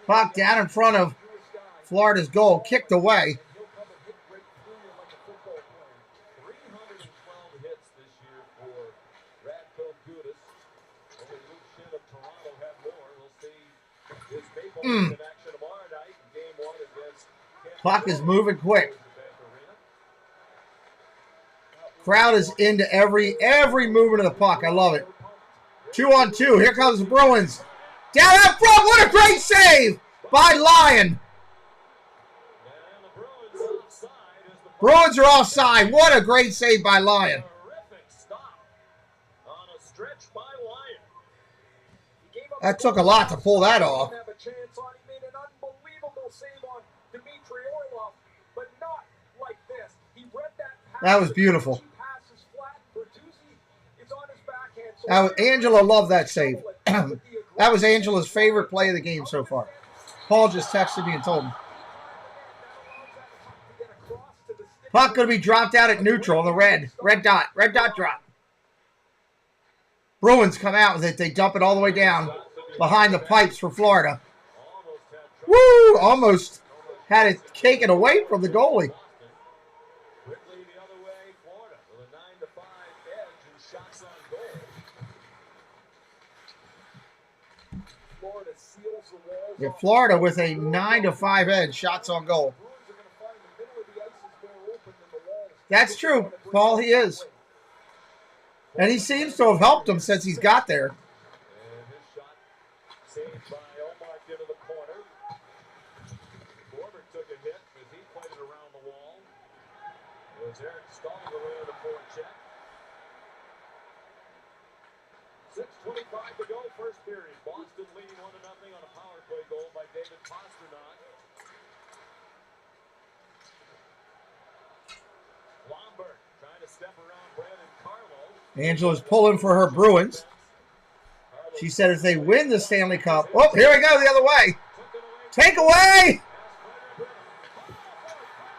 [SPEAKER 4] Puck down in front of Florida's goal. Kicked away. Puck is moving quick. Crowd is into every movement of the puck. I love it. 2-on-2. Here comes the Bruins. Down out front. What a great save by Lyon. Bruins are offside. What a great save by Lyon. That took a lot to pull that off. That was beautiful. Now, Angela loved that save. That was Angela's favorite play of the game so far. Paul just texted me and told me. Puck going to be dropped out at neutral on the red. Red dot drop. Bruins come out with it. They dump it all the way down behind the pipes for Florida. Woo! Almost had it taken away from the goalie. Yeah, Florida with a 9-5 edge, shots on goal. That's true, Paul, he is. And he seems to have helped him since he's got there.
[SPEAKER 10] .6:25 to go, first period. Boston leading 1-0 on a power play goal by David Pastrnak. Lomberg trying to step around Brandon Carlo.
[SPEAKER 4] Angela's pulling for her Bruins. She said if they win the Stanley Cup. Oh, here we go the other way. Take away.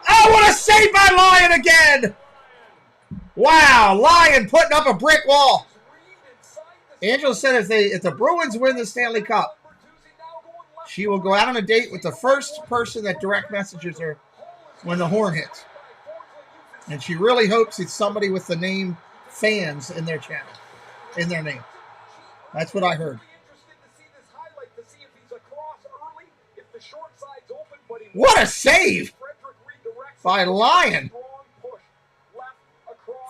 [SPEAKER 4] Oh, what a save by Lyon again. Wow, Lyon putting up a brick wall. Angela said if the Bruins win the Stanley Cup, she will go out on a date with the first person that direct messages her when the horn hits. And she really hopes it's somebody with the name fans in their channel, in their name. That's what I heard. What a save by Lyon.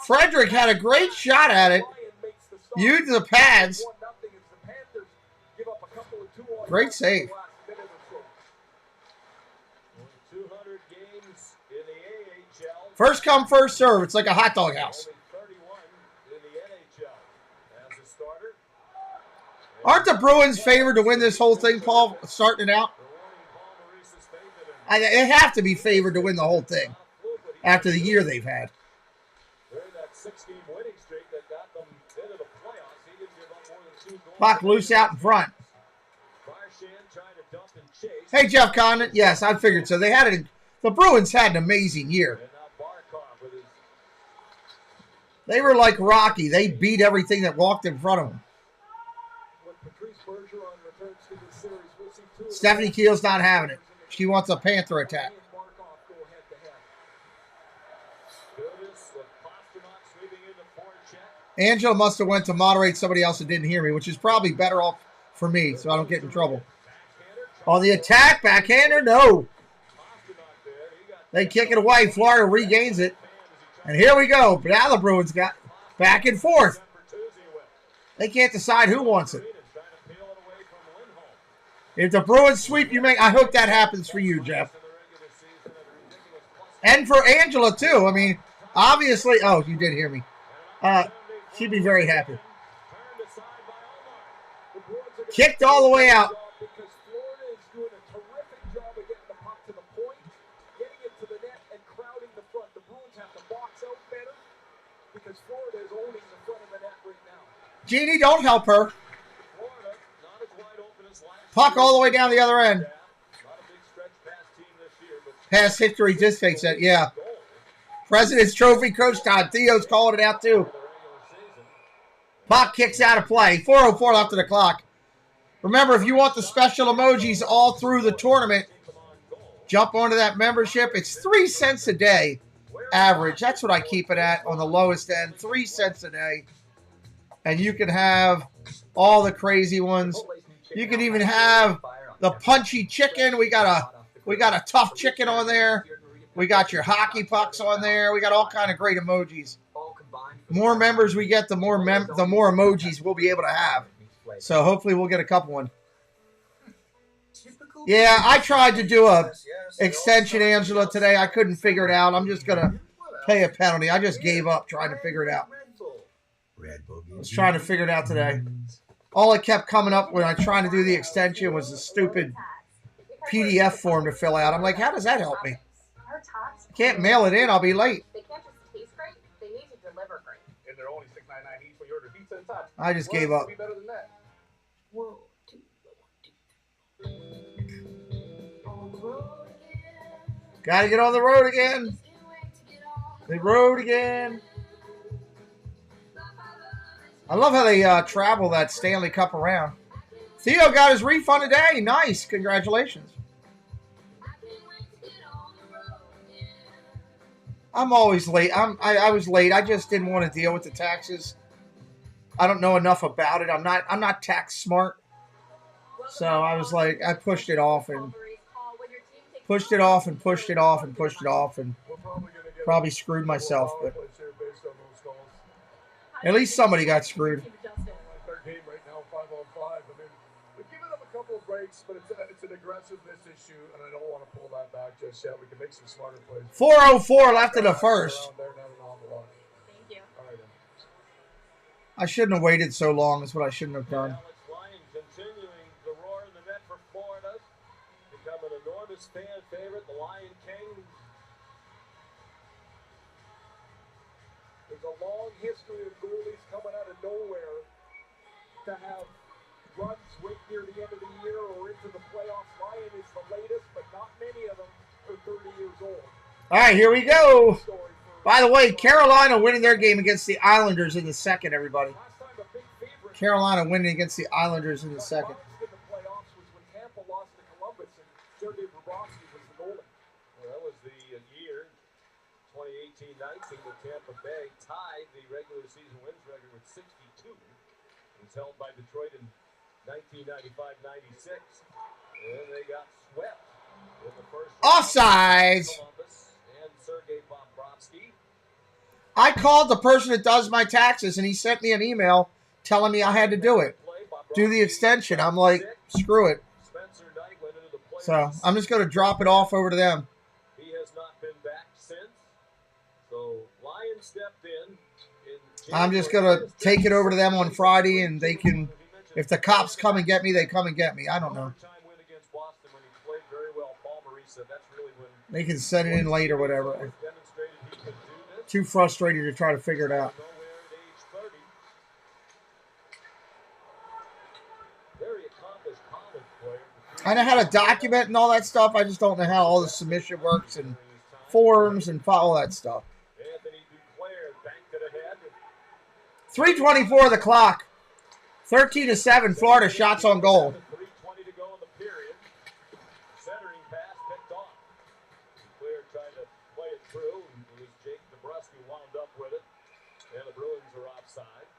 [SPEAKER 4] Frederick had a great shot at it. Used the pads. Great save.
[SPEAKER 10] 200 games in the AHL.
[SPEAKER 4] First come, first serve. It's like a hot dog house.
[SPEAKER 10] 31 in the NHL. As a starter.
[SPEAKER 4] Aren't the Bruins favored to win this whole thing, Paul, starting it out? They have to be favored to win the whole thing after the year they've had.
[SPEAKER 10] They're in that 6-game winning streak that got them into the playoffs. He didn't give up more than 2 goals.
[SPEAKER 4] Puck loose out in front.
[SPEAKER 10] Marchand trying to dump and chase.
[SPEAKER 4] Hey, Jeff Condon. Yes, I figured so. They had it. The Bruins had an amazing year. They were like Rocky. They beat everything that walked in front of them. Stephanie Keel's not having it. She wants a Panther attack. Angela must have went to moderate somebody else that didn't hear me, which is probably better off for me so I don't get in trouble. On the attack, backhander, no. They kick it away. Florida regains it. And here we go. But now the Bruins got back and forth. They can't decide who wants it. If the Bruins sweep, you make. I hope that happens for you, Jeff. And for Angela, too. I mean, obviously. Oh, you did hear me. She'd be very happy. Kicked all the way out. Jeannie, don't help her. Puck all the way down the other end. Past history dictates that, yeah. President's Trophy, Coach Todd Theo's calling it out, too. Puck kicks out of play. 4:04 left of the clock. Remember, if you want the special emojis all through the tournament, jump onto that membership. It's 3 cents a day average. That's what I keep it at on the lowest end. 3 cents a day. And you can have all the crazy ones. You can even have the punchy chicken. We got a tough chicken on there. We got your hockey pucks on there. We got all kind of great emojis. More members we get, the more emojis we'll be able to have. So hopefully we'll get a couple one. Yeah, I tried to do a extension, Angela, today. I couldn't figure it out. I'm just gonna pay a penalty. I just gave up trying to figure it out. I was trying to figure it out today. All it kept coming up when I was trying to do the extension was the stupid PDF form to fill out. I'm like, how does that help me? I can't mail it in. I'll be late.
[SPEAKER 5] They can't just taste great. They need to deliver great.
[SPEAKER 10] And they're only $6.99 each when you order pizza and
[SPEAKER 4] I just gave up.
[SPEAKER 2] Be better than that.
[SPEAKER 16] Whoa.
[SPEAKER 4] Gotta get on the road again. The road again. I love how they travel that Stanley Cup around. Theo got his refund today. Nice. Congratulations. I'm always late. I was late. I just didn't want to deal with the taxes. I don't know enough about it. I'm not tax smart. So I was like, I pushed it off and pushed it off and pushed it off and pushed it off and probably screwed myself. But at least somebody got screwed.
[SPEAKER 2] Their game right now, 5-on-5. I mean, we've given them a couple of breaks, but it's an aggressiveness issue, and I don't want to pull that back just yet. We can make some smarter plays.
[SPEAKER 4] 4:04 left in the first.
[SPEAKER 5] Thank you.
[SPEAKER 4] I shouldn't have waited so long. Is what I shouldn't have done.
[SPEAKER 10] Alex Lyon continuing the roar in the net for Florida. Become an enormous fan favorite, the Lion King. There's a long history of goalies coming out of nowhere to have runs right near the end of the year or into the playoffs. Lyon is the latest, but not many of them are 30 years old.
[SPEAKER 4] All right, here we go. By the way, Carolina winning their game against the Islanders in the second, everybody. Carolina winning against the Islanders in the second.
[SPEAKER 10] In the playoffs was when Tampa lost to Columbus and Sergei Bobrovsky was the goalie. Well, that was the year 2018-19 when Tampa Bay tied the regular season wins record with 62. It was held by Detroit in 1995-96. And they got swept in the first round.
[SPEAKER 4] Offsides.
[SPEAKER 10] Columbus and Sergei Bobrovsky.
[SPEAKER 4] I called the person that does my taxes, and he sent me an email telling me I had to do it. Do the extension. I'm like, screw it. So I'm just going to drop it off over to them.
[SPEAKER 10] He has not been back since. So Lyon stepped in
[SPEAKER 4] I'm just going to take it over to them on Friday, and they can, if the cops come and get me, they come and get me. I don't know. They can send it in late or whatever. Too frustrated to try to figure it out. I know how to document and all that stuff. I just don't know how all the submission works and forms and all that stuff. 3:24 of the clock. 13-7. Florida shots on goal.
[SPEAKER 10] 3:20 to go in the period. Centering pass picked off. Clear tried to play it through. It was Jake DeBruski wound up with it. And the Bruins are offside.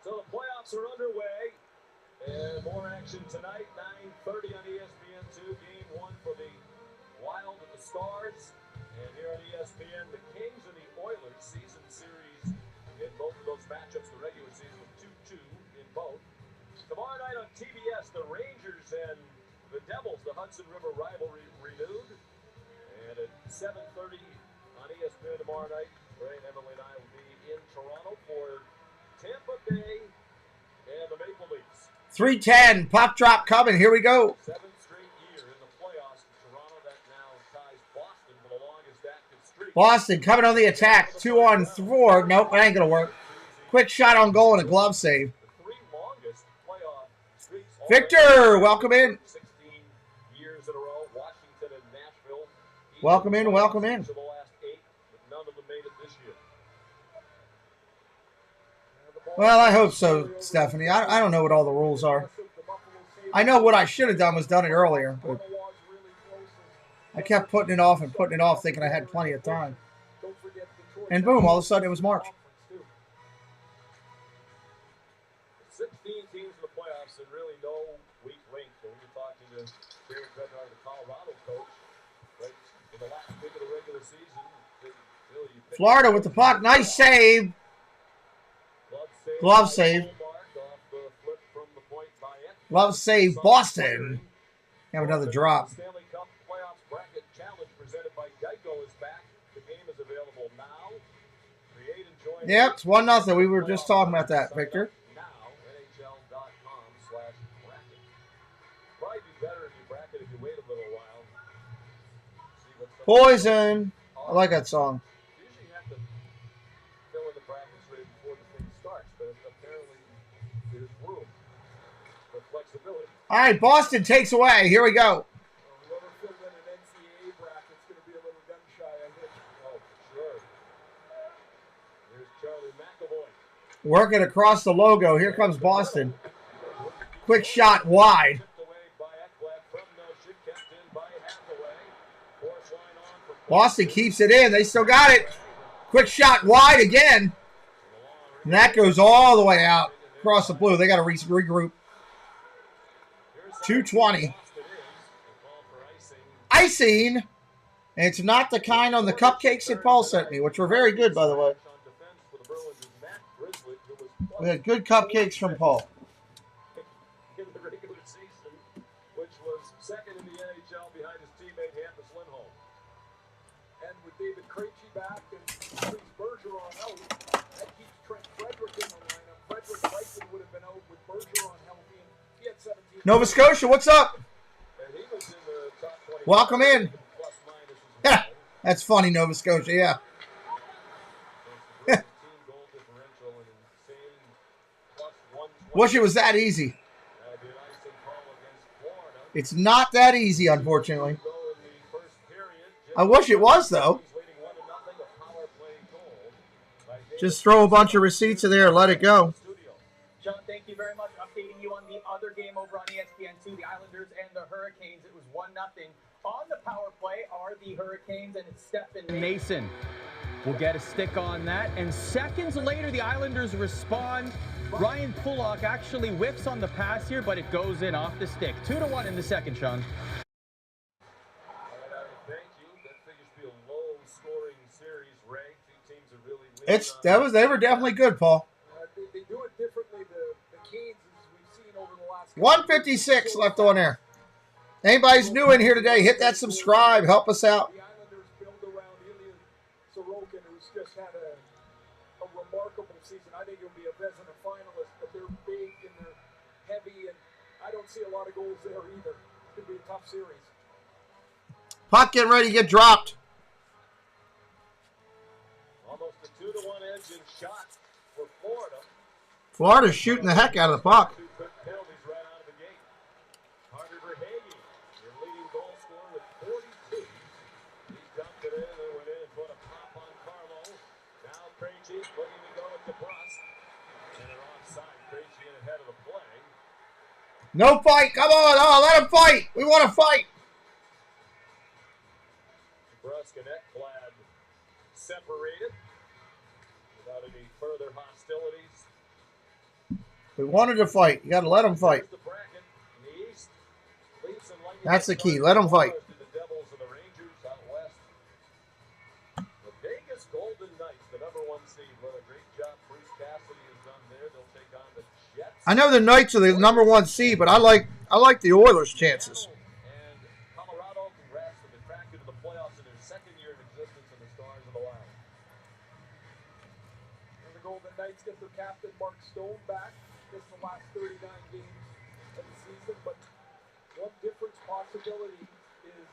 [SPEAKER 10] So the playoffs are underway. And more action tonight, 9:30 on ESPN2. Game 1 for the Wild and the Stars. And here on ESPN, the Kings and the Oilers season series in both of those matchups. The regular season with 2-2 in both. Tomorrow night on TBS, the Rangers and the Devils, the Hudson River rivalry renewed. And at 7:30 on ESPN tomorrow night, Ray and Emily and I will be in Toronto for Tampa Bay and the Maple Leafs.
[SPEAKER 4] 3:10. Pop drop coming. Here we go.
[SPEAKER 10] 7th straight year in the playoffs in Toronto. That now ties Boston for the longest active streak.
[SPEAKER 4] Boston coming on the attack. 2-on-4. Nope, that ain't going to work. Quick shot on goal and a glove save.
[SPEAKER 10] The 3 longest playoff streaks.
[SPEAKER 4] Victor, welcome in.
[SPEAKER 10] 16 years in a row. Washington and Nashville.
[SPEAKER 4] Welcome in, welcome in.
[SPEAKER 10] To the last 8, but none of them made it this year.
[SPEAKER 4] Well, I hope so, Stephanie. I don't know what all the rules are. I know what I should have done was done it earlier, but I kept putting it off and putting it off thinking I had plenty of time. And boom, all of a sudden it was March.
[SPEAKER 10] 16 teams in the playoffs and really no weak link. And we were talking to Barry Bednar, the Colorado coach, right in the last week of the regular season. Really,
[SPEAKER 4] Florida with the puck. Nice save. Glove save. Glove save. Boston. Have another drop.
[SPEAKER 10] Stanley Cup Playoffs Bracket Challenge presented by Geico is back. The game is available now. Create and join.
[SPEAKER 4] Yep, it's 1-0. We were just talking about that, Victor.
[SPEAKER 10] Now, NHL.com/bracket. Probably be better if you bracket if you wait a little while. See what
[SPEAKER 4] Poison. I like that song.
[SPEAKER 10] Usually you have to fill in the brackets right before the thing
[SPEAKER 4] All right, Boston takes away. Here we go.
[SPEAKER 17] Whoever filled in an NCAA bracket's going to be a little gun shy, I think. Oh, for sure. Here's Charlie McAvoy.
[SPEAKER 4] Working across the logo. Here comes Boston. Quick shot wide. Boston keeps it in. They still got it. Quick shot wide again. And that goes all the way out across the blue. They got to regroup. 2:20. Icing. And it's not the kind on the cupcakes that Paul sent me, which were very good, by the way. We had good cupcakes from Paul.
[SPEAKER 17] In the regular season, which was second in the NHL behind his teammate Hampus Lindholm. And with David Krejci back and Chris Bergeron out, that keeps Trent Frederick in the lineup. Frederick likely would have been out with Bergeron healthy, and he had 17.
[SPEAKER 4] Nova Scotia, what's up?
[SPEAKER 17] And he was in the top 20.
[SPEAKER 4] Welcome in. That's funny, Nova Scotia, yeah. Wish it was that easy. It's not that easy, unfortunately. I wish it was, though. Just throw a bunch of receipts in there and let it go.
[SPEAKER 19] John, thank you very much. Updating you on the other game over on ESPN2, the Islanders and the Hurricanes. It was 1-0. On the power play are the Hurricanes, and it's Stephen
[SPEAKER 20] Mason will get a stick on that. And seconds later, the Islanders respond. Ryan Pulock actually whiffs on the pass here, but it goes in off the stick. 2-1 in the second, Sean.
[SPEAKER 4] They were definitely good, Paul.
[SPEAKER 17] They do it differently. The Canes, as we've seen over the last
[SPEAKER 4] 156 left on there. Anybody's new in here today, hit that subscribe. Help us out.
[SPEAKER 17] The Islanders build around Ilya Sorokin, who's just had a remarkable season. I think he'll be a Vezina finalist, but they're big and they're heavy, and I don't see a lot of goals there either. It's going to be a tough series.
[SPEAKER 4] Puck getting ready to get dropped.
[SPEAKER 17] Almost a 2-1 edge in shots for Florida.
[SPEAKER 4] Florida's shooting the heck out of the puck.
[SPEAKER 17] Two quick penalties right out of the gate. Carter Verhaeghe, your leading goal scorer with 42. He's dumped it in and went in and put a pop on Carlo. Now Krejci looking to go at the bus. And they're offside. Krejci in ahead of the play.
[SPEAKER 4] No fight. Come on. Oh, let him fight. We want to fight.
[SPEAKER 17] Nebraska and Ekblad separated without any further hostilities.
[SPEAKER 4] We wanted to fight. You got to let them fight. That's the key. Let them fight.
[SPEAKER 17] The Devils and the Rangers out west. The Vegas Golden Knights, the #1 seed. What a great job Bruce Cassidy has done there. They'll take on the Jets.
[SPEAKER 4] I know the Knights are the #1 seed, but I like the Oilers' chances.
[SPEAKER 17] And Colorado, congrats for the track into the playoffs in their second year in existence in the Stars of the Wild. And the Golden Knights get their captain Mark Stone back. Just the last 39 games of the season, but one difference possibility is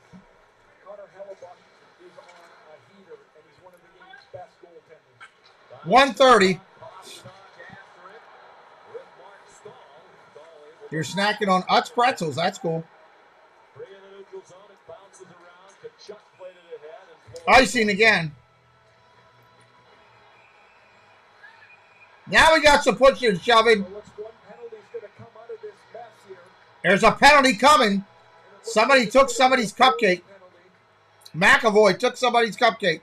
[SPEAKER 17] Connor Hellebuck is on a heater, and he's one of the game's best goaltenders.
[SPEAKER 4] 130. You're snacking on Utz pretzels. That's cool. Icing again. Now we got some pushing and shoving. There's a penalty coming. Somebody took somebody's cupcake. McAvoy took somebody's cupcake.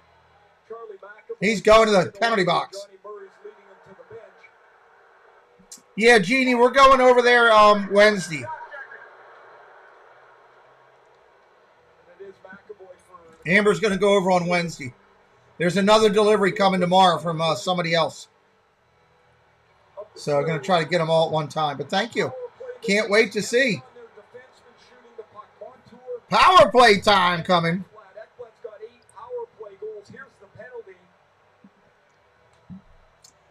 [SPEAKER 4] He's going to the penalty box. Yeah, Jeannie, we're going over there Wednesday. Amber's going to go over on Wednesday. There's another delivery coming tomorrow from somebody else. So I'm going to try to get them all at one time. But thank you. Can't wait to see. Power play time coming.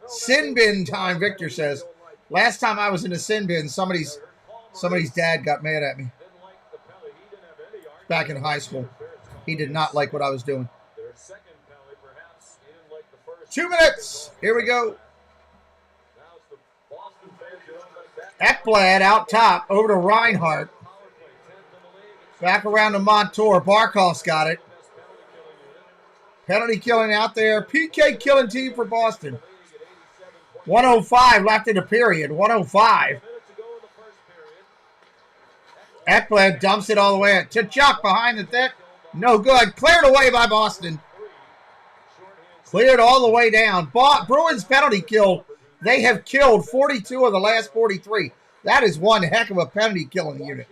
[SPEAKER 4] Sin bin time, Victor says. Last time I was in a sin bin, somebody's dad got mad at me. Back in high school. He did not like what I was doing. 2 minutes. Here we go. Ekblad out top, over to Reinhardt. Back around to Montour. Barkov's got it. Penalty killing out there. PK killing team for Boston. 105 left in the period. 105. Ekblad dumps it all the way. Tkachuk behind the net. No good. Cleared away by Boston. Cleared all the way down. Bruins penalty kill. They have killed 42 of the last 43. That is one heck of a penalty killing unit.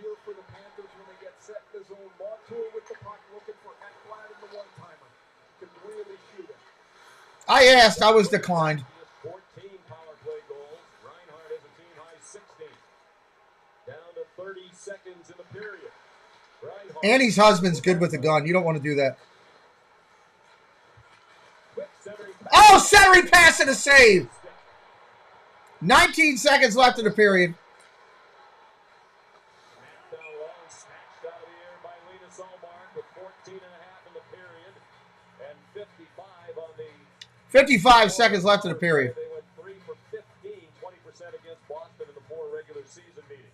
[SPEAKER 4] I asked. I was declined.
[SPEAKER 17] 14 power play goals. Reinhardt has a team high 16. Down to 30 seconds in the period.
[SPEAKER 4] Annie's husband's good with a gun. You don't want to do that. Oh, centering pass and a save. 19 seconds left in the period. 55 seconds left in the period.
[SPEAKER 17] They went 3 for 15, 20% against Boston in the 4 regular season meetings.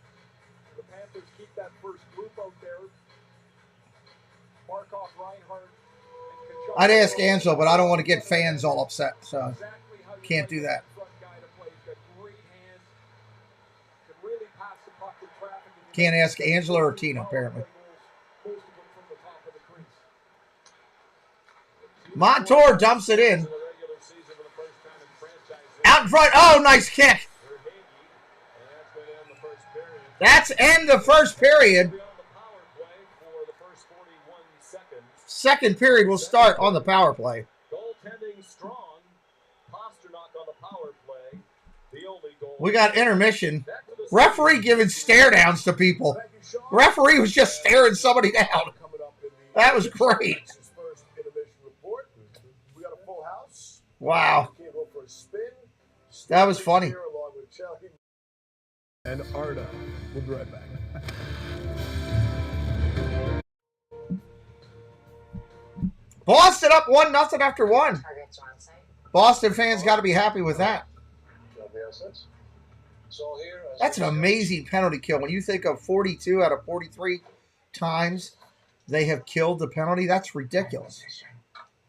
[SPEAKER 10] The Panthers keep that first group out there. Markov, Reinhardt, and Kachuk.
[SPEAKER 4] I'd ask Angelo, but I don't want to get fans all upset, so can't do that. Can't ask Angela or Tina, apparently. Montour dumps it in. Out in front. Oh, nice kick. That's end the first period. Second period will start on the power play.
[SPEAKER 17] Goaltending strong. Pasternak on the power play. The only goal.
[SPEAKER 4] We got intermission. Referee giving stare downs to people. Referee was just staring somebody down. That was great. Wow. That was funny.
[SPEAKER 2] And Arda. We'll be right back.
[SPEAKER 4] Boston up 1-0 after 1. Boston fans got to be happy with that. That's an amazing penalty kill. When you think of 42 out of 43 times they have killed the penalty, that's ridiculous.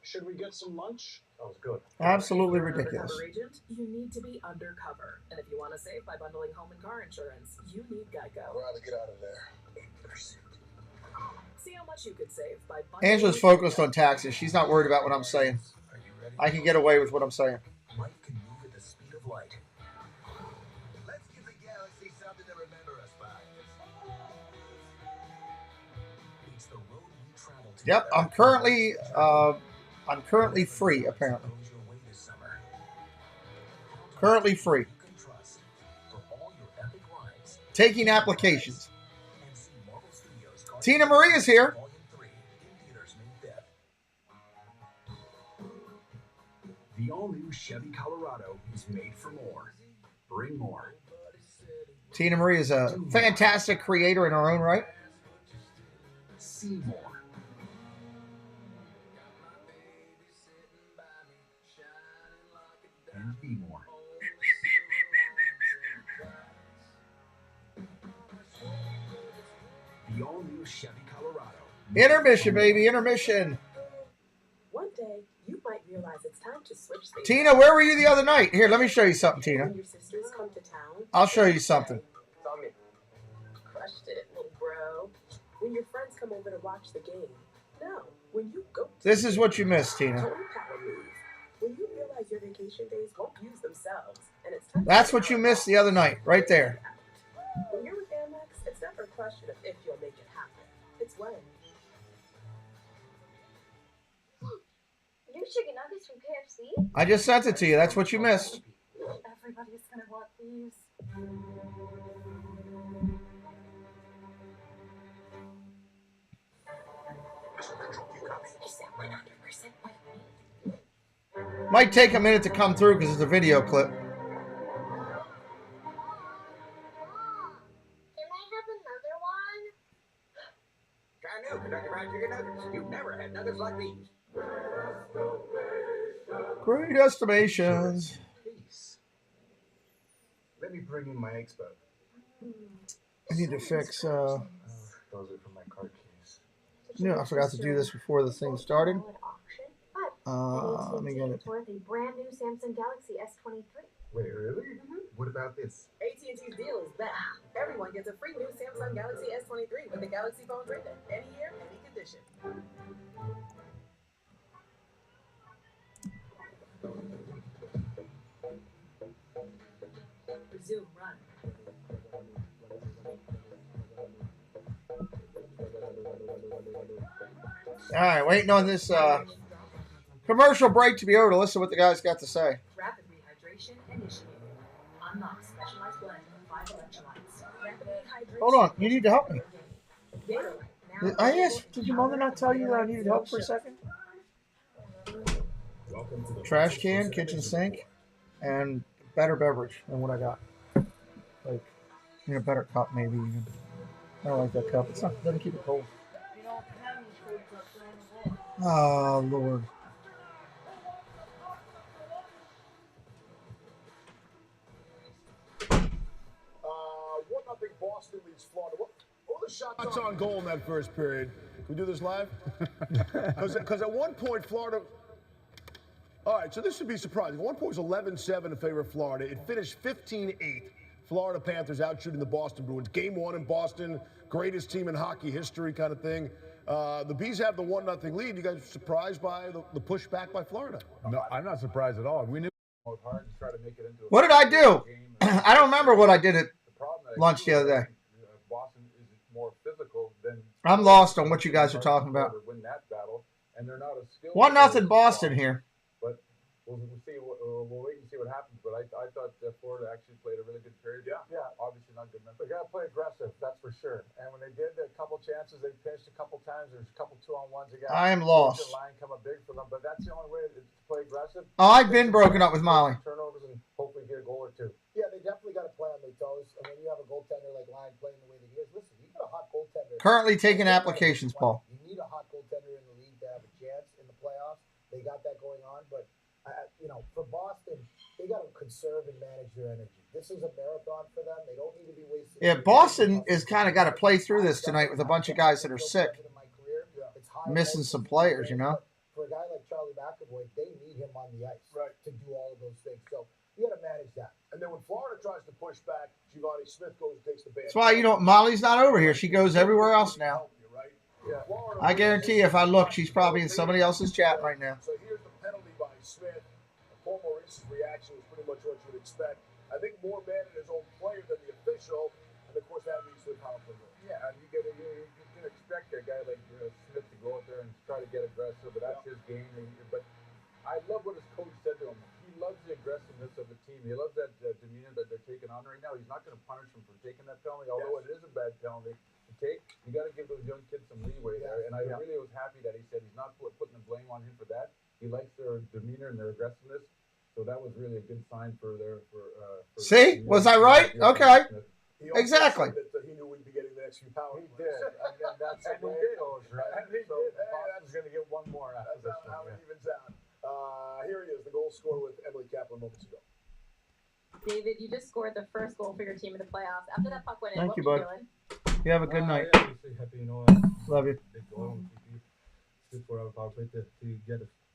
[SPEAKER 15] Should we get some lunch? That was good.
[SPEAKER 4] Absolutely ridiculous.
[SPEAKER 16] Agent, you need to be undercover. And if you want to save by bundling home and car insurance, you need Geico.
[SPEAKER 15] We're out to get out of there.
[SPEAKER 16] 8%. See how much you could save by bundling.
[SPEAKER 4] Angela's focused on taxes. She's not worried about what I'm saying. I can get away with what I'm saying.
[SPEAKER 18] Life can move at the speed of light. Let's give the galaxy something to remember us by. It's the road we travel to.
[SPEAKER 4] Yep, I'm currently free, apparently. Currently free. Taking applications. Tina Marie is here.
[SPEAKER 18] The all-new Chevy Colorado is made for more. Bring more.
[SPEAKER 4] Tina Marie is a fantastic creator in her own right.
[SPEAKER 18] See more. And be more. The all-new Chevy Colorado.
[SPEAKER 4] Intermission, baby, intermission.
[SPEAKER 16] One day, you might realize it's time to switch things.
[SPEAKER 4] Tina, where were you the other night? Here, let me show you something, Tina.
[SPEAKER 16] When your sisters come to town.
[SPEAKER 4] I'll show you something.
[SPEAKER 16] Crushed it, little bro. When your friends come over to watch the game. No, when you go.
[SPEAKER 4] This is what you missed, Tina.
[SPEAKER 16] Total power move. When you realize your vacation days won't use themselves, and it's time.
[SPEAKER 4] That's what you missed the other night, right there.
[SPEAKER 16] When you're with Amex, it's never a question of if you'll make it happen. It's when.
[SPEAKER 5] New chicken nuggets from KFC?
[SPEAKER 4] I just sent it to you. That's what you missed.
[SPEAKER 5] Everybody's gonna want these. Is that 100% white meat?
[SPEAKER 4] Might take a minute to come through because it's a video clip.
[SPEAKER 5] Can I have another one?
[SPEAKER 14] Try new Kentucky Fried Chicken Nuggets. You've never had nuggets like these.
[SPEAKER 4] Great estimations.
[SPEAKER 15] Let me bring in my expert.
[SPEAKER 4] I need to fix.
[SPEAKER 15] Those are from my card case.
[SPEAKER 4] I forgot to do this before the thing started. Let me get it.
[SPEAKER 5] Worth a brand new Samsung Galaxy S23.
[SPEAKER 15] Wait, really? What about this?
[SPEAKER 16] AT&T's deal is back. Everyone gets a free new Samsung Galaxy S23 with the Galaxy phone trade-in. Any year, any condition. Resume run.
[SPEAKER 4] All right, waiting on this commercial break to be over to listen to what the guys got to say.
[SPEAKER 16] Rapid rehydration initiated. Unlock specialized blend of 5 electrolytes. Rapid rehydration.
[SPEAKER 4] Hold on, you need to help me.
[SPEAKER 16] Gatorade.
[SPEAKER 4] I asked, did your mother not tell you that I needed help for a second? Trash can, kitchen sink, and better beverage than what I got. Like, a better cup maybe even. I don't like that cup. It's not, doesn't keep it cold. Oh, Lord.
[SPEAKER 18] Boston leads Florida. What the shots
[SPEAKER 2] on goal in that first period. Can we do this live? Because at one point, Florida... All right, so this would be surprising. At one point, it was 11-7 in favor of Florida. It finished 15-8. Florida Panthers out shooting the Boston Bruins. Game 1 in Boston, greatest team in hockey history kind of thing. The Bees have the 1-0 lead. You guys surprised by the pushback by Florida?
[SPEAKER 6] No, I'm not surprised at all. We knew hard to try to make it into
[SPEAKER 4] What did I do? I don't remember what I did at lunch the other day.
[SPEAKER 6] Boston is more physical than
[SPEAKER 4] I'm lost on what you guys are talking about.
[SPEAKER 6] Win that battle, and they're not as skilled.
[SPEAKER 4] 1-0 Boston here.
[SPEAKER 6] But we'll see. We'll wait and see what happens. But I thought Florida actually played a really good period.
[SPEAKER 1] Yeah.
[SPEAKER 6] Obviously not good enough.
[SPEAKER 1] They got to play aggressive, that's for sure. And when they did, a couple chances, they pinched a couple times. There's a couple 2-on-1s again.
[SPEAKER 4] I am lost.
[SPEAKER 1] The line coming big for them, but that's the only way to play aggressive.
[SPEAKER 4] Oh, I've been broken up with Molly.
[SPEAKER 1] Turnovers and hopefully get a goal or two.
[SPEAKER 3] Yeah, they definitely got to play on their toes. And when you have a goaltender like Lyon playing the way that he is, listen, you got a hot goaltender.
[SPEAKER 4] Currently taking applications, Paul.
[SPEAKER 3] You need a hot goaltender in the league to have a chance in the playoffs. They got that going on, but for Boston, they got to conserve and manage their energy. This is a marathon for them. They don't need to be wasting.
[SPEAKER 4] Yeah, Boston is kind of got to play through this tonight with a bunch of guys that are sick, missing some players,
[SPEAKER 3] For a guy like Charlie McAvoy, they need him on the ice to do all of those things. So you got to manage that.
[SPEAKER 18] And then when Florida tries to push back, Giovanni Smith goes and takes the bad.
[SPEAKER 4] That's why Molly's not over here. She goes everywhere else now.
[SPEAKER 18] Yeah.
[SPEAKER 4] I guarantee if I look, she's probably in somebody else's chat right now.
[SPEAKER 18] So here's the penalty by Smith. Paul Maurice's reaction was pretty much what you would expect. I think more man in his own player than the official, and of course that leads to a power play goal.
[SPEAKER 6] Yeah, and you can expect a guy like Smith to go out there and try to get aggressive, but that's his game. But I love what his coach said to him. He loves the aggressiveness of the team. He loves that demeanor that they're taking on right now. He's not going to punish him for taking that penalty, although it is a bad penalty to take. You got to give those young kids some leeway there. And I really was happy that he said he's not putting the blame on him for that. He likes their demeanor and their aggressiveness. So that was really a good sign for their.
[SPEAKER 4] See, was I right? Okay, exactly.
[SPEAKER 18] That he knew we'd be getting the next few power.
[SPEAKER 1] He did. Again, that's the way it goes, right? So Boston's going to get one more after this one.
[SPEAKER 18] How it evens out. Here he is, the goal scorer with Emily Kaplan moments ago.
[SPEAKER 21] David, you just scored the first goal for your team in the playoffs. After that puck went in,
[SPEAKER 4] Thank
[SPEAKER 21] what
[SPEAKER 4] you,
[SPEAKER 21] were you
[SPEAKER 4] bud.
[SPEAKER 21] feeling?
[SPEAKER 4] You have a good night.
[SPEAKER 22] Yeah, happy,
[SPEAKER 4] Love you.
[SPEAKER 22] Big goal. It's good for our power play to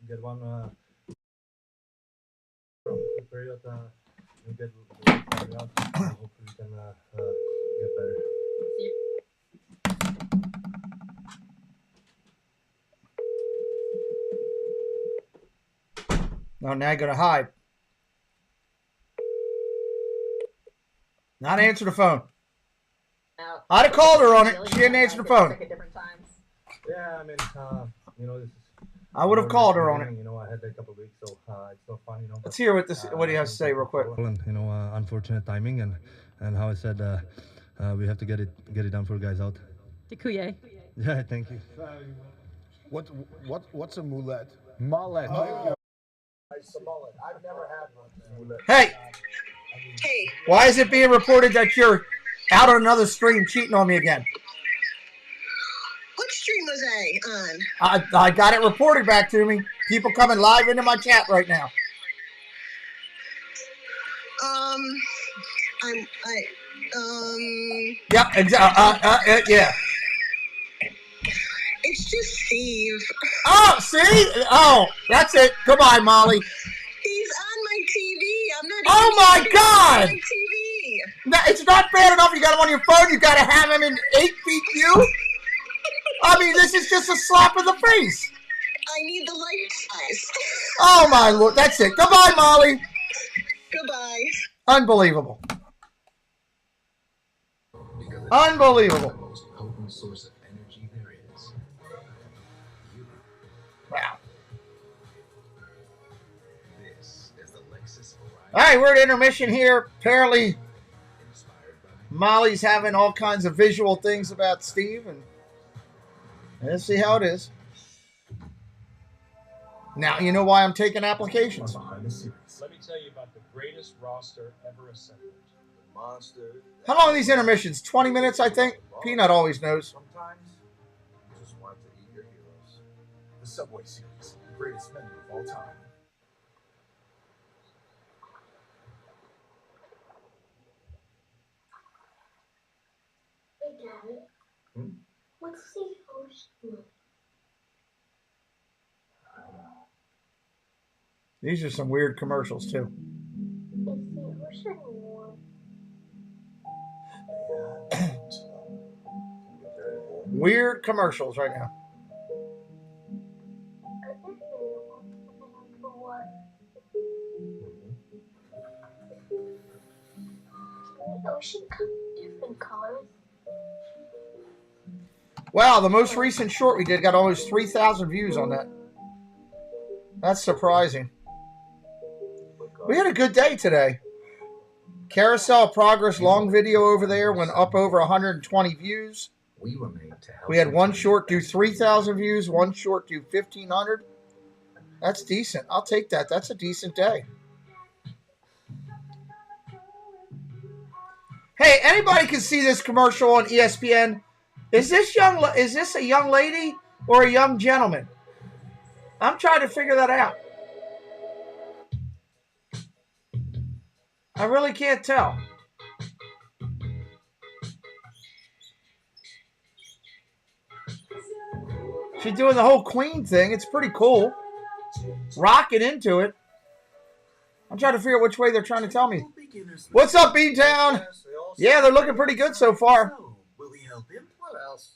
[SPEAKER 22] get one period and get out. Hopefully we can get better.
[SPEAKER 4] No, now you're going to hide. Not answer the phone.
[SPEAKER 21] No.
[SPEAKER 4] I'd have called her on it. She didn't answer the phone.
[SPEAKER 21] At different times.
[SPEAKER 22] Yeah, I mean, this is.
[SPEAKER 4] I would have called her on it.
[SPEAKER 22] I had a couple of weeks, so it's not fun,
[SPEAKER 4] Let's hear what he has to say real quick.
[SPEAKER 22] And, unfortunate timing, and how I said, we have to get it done for guys out.
[SPEAKER 21] Dekuye.
[SPEAKER 22] Yeah, thank you.
[SPEAKER 2] What's a mullet?
[SPEAKER 6] Mullet.
[SPEAKER 3] It's a mullet. I've never had one.
[SPEAKER 4] Hey, why is it being reported that you're out on another stream cheating on me again?
[SPEAKER 23] What stream was I on?
[SPEAKER 4] I got it reported back to me. People coming live into my chat right now. Yeah, exactly. Yeah.
[SPEAKER 23] It's just Steve.
[SPEAKER 4] Oh, see? Oh, that's it. Goodbye, Molly.
[SPEAKER 23] He's on my TV. I'm not.
[SPEAKER 4] Oh my God!
[SPEAKER 23] On my TV.
[SPEAKER 4] No, it's not bad enough. You got him on your phone. You got to have him in 8 feet view. I mean, this is just a slap in the face.
[SPEAKER 23] I need the light size.
[SPEAKER 4] Oh my Lord! That's it. Goodbye, Molly.
[SPEAKER 23] Goodbye.
[SPEAKER 4] Unbelievable. Unbelievable.
[SPEAKER 18] The most potent source of energy there is.
[SPEAKER 4] Wow.
[SPEAKER 18] This is the Lexus Variety.
[SPEAKER 4] All right, we're at intermission here. Apparently, Molly's having all kinds of visual things about Steve, and let's see how it is. Now you know why I'm taking applications.
[SPEAKER 10] Let me tell you about the greatest roster ever assembled. The monster.
[SPEAKER 4] How long are these intermissions? 20 minutes, I think. Peanut always knows.
[SPEAKER 18] Sometimes you just want to eat your heroes. The Subway Series, the greatest menu of all time.
[SPEAKER 23] Hey, Daddy. What's the ocean?
[SPEAKER 4] These are some weird commercials, too.
[SPEAKER 23] Is the ocean warm?
[SPEAKER 4] Weird commercials right now.
[SPEAKER 23] I think they want to what? Can the ocean come in different colors?
[SPEAKER 4] Wow, the most recent short we did got almost 3,000 views on that. That's surprising. We had a good day today. Carousel of Progress long video over there went up over 120 views. We had one short do 3,000 views, one short do 1,500. That's decent. I'll take that. That's a decent day. Hey, anybody can see this commercial on ESPN. Is this a young lady or a young gentleman? I'm trying to figure that out. I really can't tell. She's doing the whole Queen thing. It's pretty cool. Rocking into it. I'm trying to figure out which way they're trying to tell me. What's up, Beantown? Yeah, they're looking pretty good so far.
[SPEAKER 18] Will we help him? What else?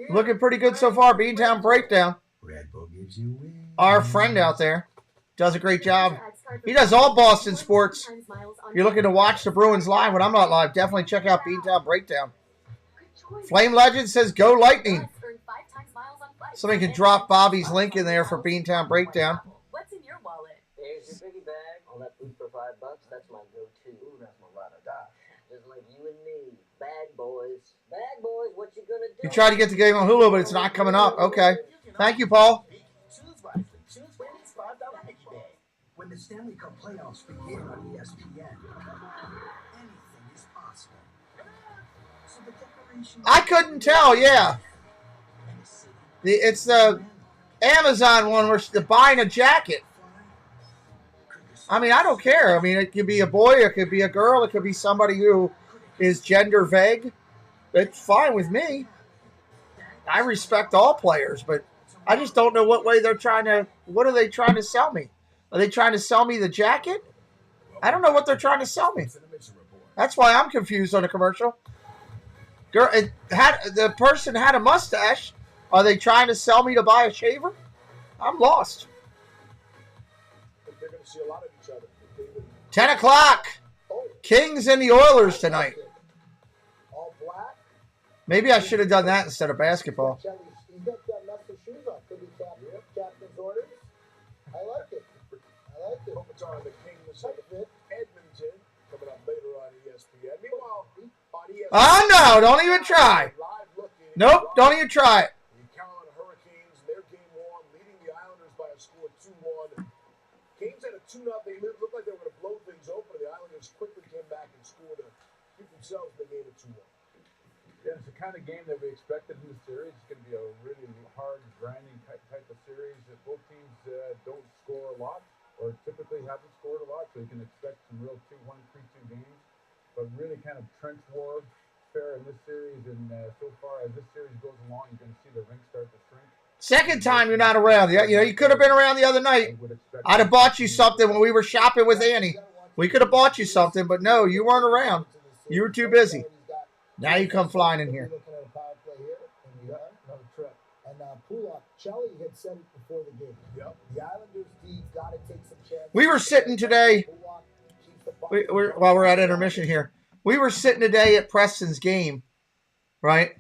[SPEAKER 4] Looking pretty good so far. Beantown Breakdown.
[SPEAKER 18] Red Bull gives you wings.
[SPEAKER 4] Our friend out there does a great job. He does all Boston sports. If you're looking to watch the Bruins live when I'm not live, definitely check out Beantown Breakdown. Flame Legend says, go Lightning. Somebody can drop Bobby's link in there for Beantown Breakdown.
[SPEAKER 21] What's in your wallet?
[SPEAKER 14] There's your piggy bag. All that food for $5, that's my go-to. Ooh, that's my ride or die. Just like you and me. Bag boys. Bag boys, what you gonna do?
[SPEAKER 4] You tried to get the game on Hulu, but it's not coming up. Okay. Thank you, Paul.
[SPEAKER 18] Choose wisely. Choose Wendy's $5 piggy bag. When the Stanley Cup playoffs begin on ESPN, anything is possible. So the declaration.
[SPEAKER 4] I couldn't tell, yeah. It's the Amazon one where they're buying a jacket. I mean, I don't care. I mean, it could be a boy, it could be a girl, it could be somebody who is gender vague. It's fine with me. I respect all players, but I just don't know what way they're trying to. What are they trying to sell me? Are they trying to sell me the jacket? I don't know what they're trying to sell me. That's why I'm confused on the commercial. Girl, the person had a mustache. Are they trying to sell me to buy a shaver? I'm lost.
[SPEAKER 6] They're going to see a lot of each other.
[SPEAKER 4] 10 o'clock. Kings and the Oilers tonight.
[SPEAKER 3] All black.
[SPEAKER 4] Maybe I should have done that instead of basketball.
[SPEAKER 3] He's got Mets shoes on. Could be captain's orders. I like it. I like it.
[SPEAKER 6] Focus on the Kings of Edmonton coming up later on ESPN. Meanwhile, on ESPN.
[SPEAKER 4] Oh, no. Don't even try. Nope. Don't even try it.
[SPEAKER 6] The Carolina Hurricanes, their game one, leading the Islanders by a score of 2-1. Canes had a 2-0. They looked like they were going to blow things open. The Islanders quickly came back and scored to keep themselves in the game at 2-1. Yeah, it's the kind of game that we expected in the series. It's going to be a really hard, grinding type of series. Both teams don't score a lot, or typically haven't scored a lot, so you can expect some real 2-1, 3-2 games. but really kind of trench warfare in this series. And so far as this series goes along, you're going to see the rink start to shrink.
[SPEAKER 4] Second time you're not around. You could have been around the other night. I'd have bought you something when we were shopping with Annie. We could have bought you something, but no, you weren't around. You were too busy. Now you come flying in here.
[SPEAKER 3] Looking at a power play here, and another trip. And Pulak, Chelly had said it before the game. Yep. The Islanders D got to take some chances.
[SPEAKER 4] We were sitting today. While we're at intermission here, we were sitting today at Preston's game, right?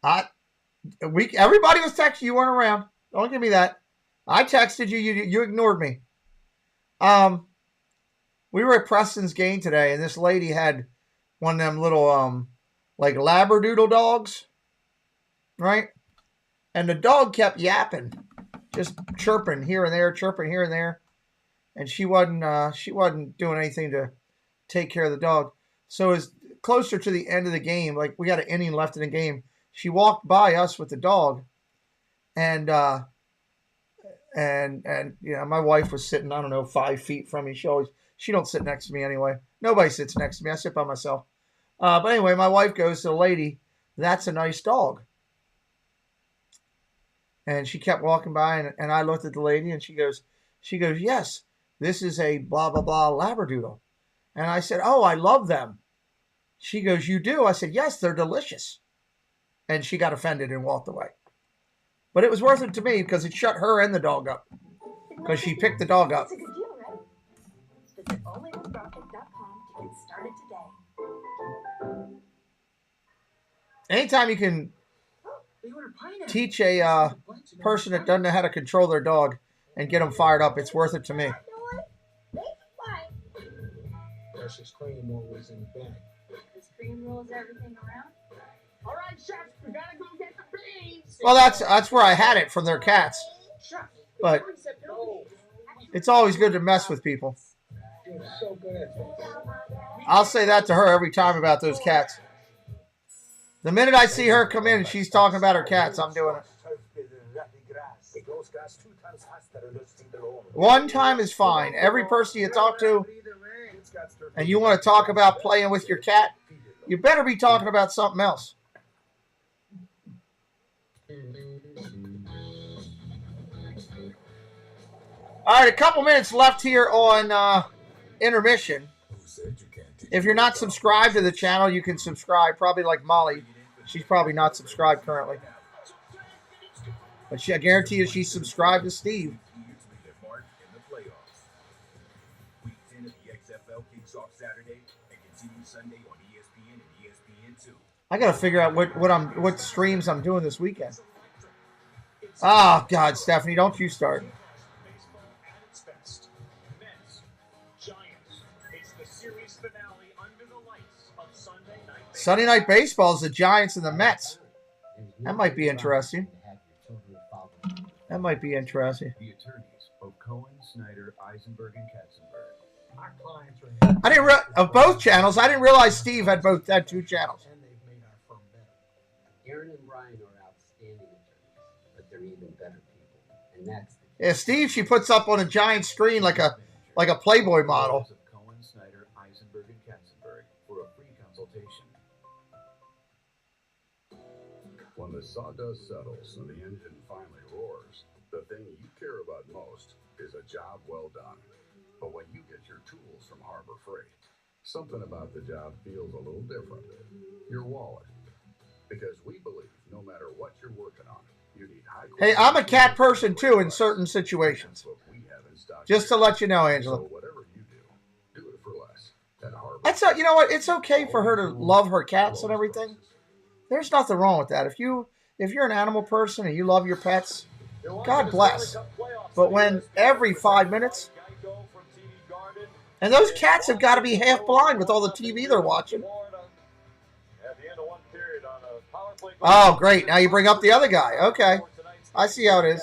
[SPEAKER 4] Everybody was texting. You weren't around. Don't give me that. I texted you. You ignored me. We were at Preston's game today, and this lady had one of them little like Labradoodle dogs, right? And the dog kept yapping, just chirping here and there, chirping here and there, and she wasn't doing anything to take care of the dog. So as closer to the end of the game, like we got an inning left in the game, she walked by us with the dog, and my wife was sitting, I don't know, 5 feet from me. She don't sit next to me anyway. Nobody sits next to me. I sit by myself. But anyway, my wife goes to the lady, "That's a nice dog." And she kept walking by, and I looked at the lady, and she goes, "Yes, this is a blah, blah, blah Labradoodle." And I said, "Oh, I love them." She goes, "You do?" I said, "Yes, they're delicious." And she got offended and walked away. But it was worth it to me because it shut her and the dog up. Because she picked the dog up.
[SPEAKER 21] It's a good deal, right? Visit onlywithrocket.com to get started today.
[SPEAKER 4] Anytime you can teach a person that doesn't know how to control their dog and get them fired up, it's worth it to me.
[SPEAKER 3] Precious cream always in the bag.
[SPEAKER 21] This cream rules everything around.
[SPEAKER 19] All right, chefs, we gotta go get the beans.
[SPEAKER 4] Well, that's where I had it from their cats. But it's always good to mess with people.
[SPEAKER 3] You're so good at this.
[SPEAKER 4] I'll say that to her every time about those cats. The minute I see her come in and she's talking about her cats, I'm doing it. One time is fine. Every person you talk to and you want to talk about playing with your cat, you better be talking about something else. All right, a couple minutes left here on intermission. If you're not subscribed to the channel, you can subscribe. Probably like Molly. She's probably not subscribed currently. But I guarantee you she's subscribed to Steve. I got to figure out what streams I'm doing this weekend. Oh, God, Stephanie, don't you start. Sunday Night Baseball is the Giants and the Mets. That might be interesting. That might be interesting.
[SPEAKER 9] The attorneys of Cohen, Snyder, Eisenberg, and Katzenberg.
[SPEAKER 3] Our clients are
[SPEAKER 4] I didn't of both channels. I didn't realize Steve had two channels.
[SPEAKER 3] and they've made our firm better.
[SPEAKER 14] Aaron and Brian are outstanding attorneys, but they're even better people, and that's the
[SPEAKER 4] Yeah, Steve, she puts up on a giant screen like a Playboy model.
[SPEAKER 9] Of Cohen, Snyder, Eisenberg, and Katzenberg for a free consultation.
[SPEAKER 11] When the sawdust settles and the engine finally roars, the thing you care about most is a job well done. But when you get your tools from Harbor Freight, something about the job feels a little different. Your wallet. Because we believe no matter what you're working on, you need high quality.
[SPEAKER 4] Hey, I'm a cat person too in certain situations. Just to let you know, Angela.
[SPEAKER 11] So whatever you do it for less at Harbor.
[SPEAKER 4] That's you know what? It's okay for her to love her cats and everything. There's nothing wrong with that. If you're an animal person and you love your pets, God bless. But when every 5 minutes, and those cats have got to be half blind with all the TV they're watching. Oh, great. Now you bring up the other guy. Okay. I see how it is.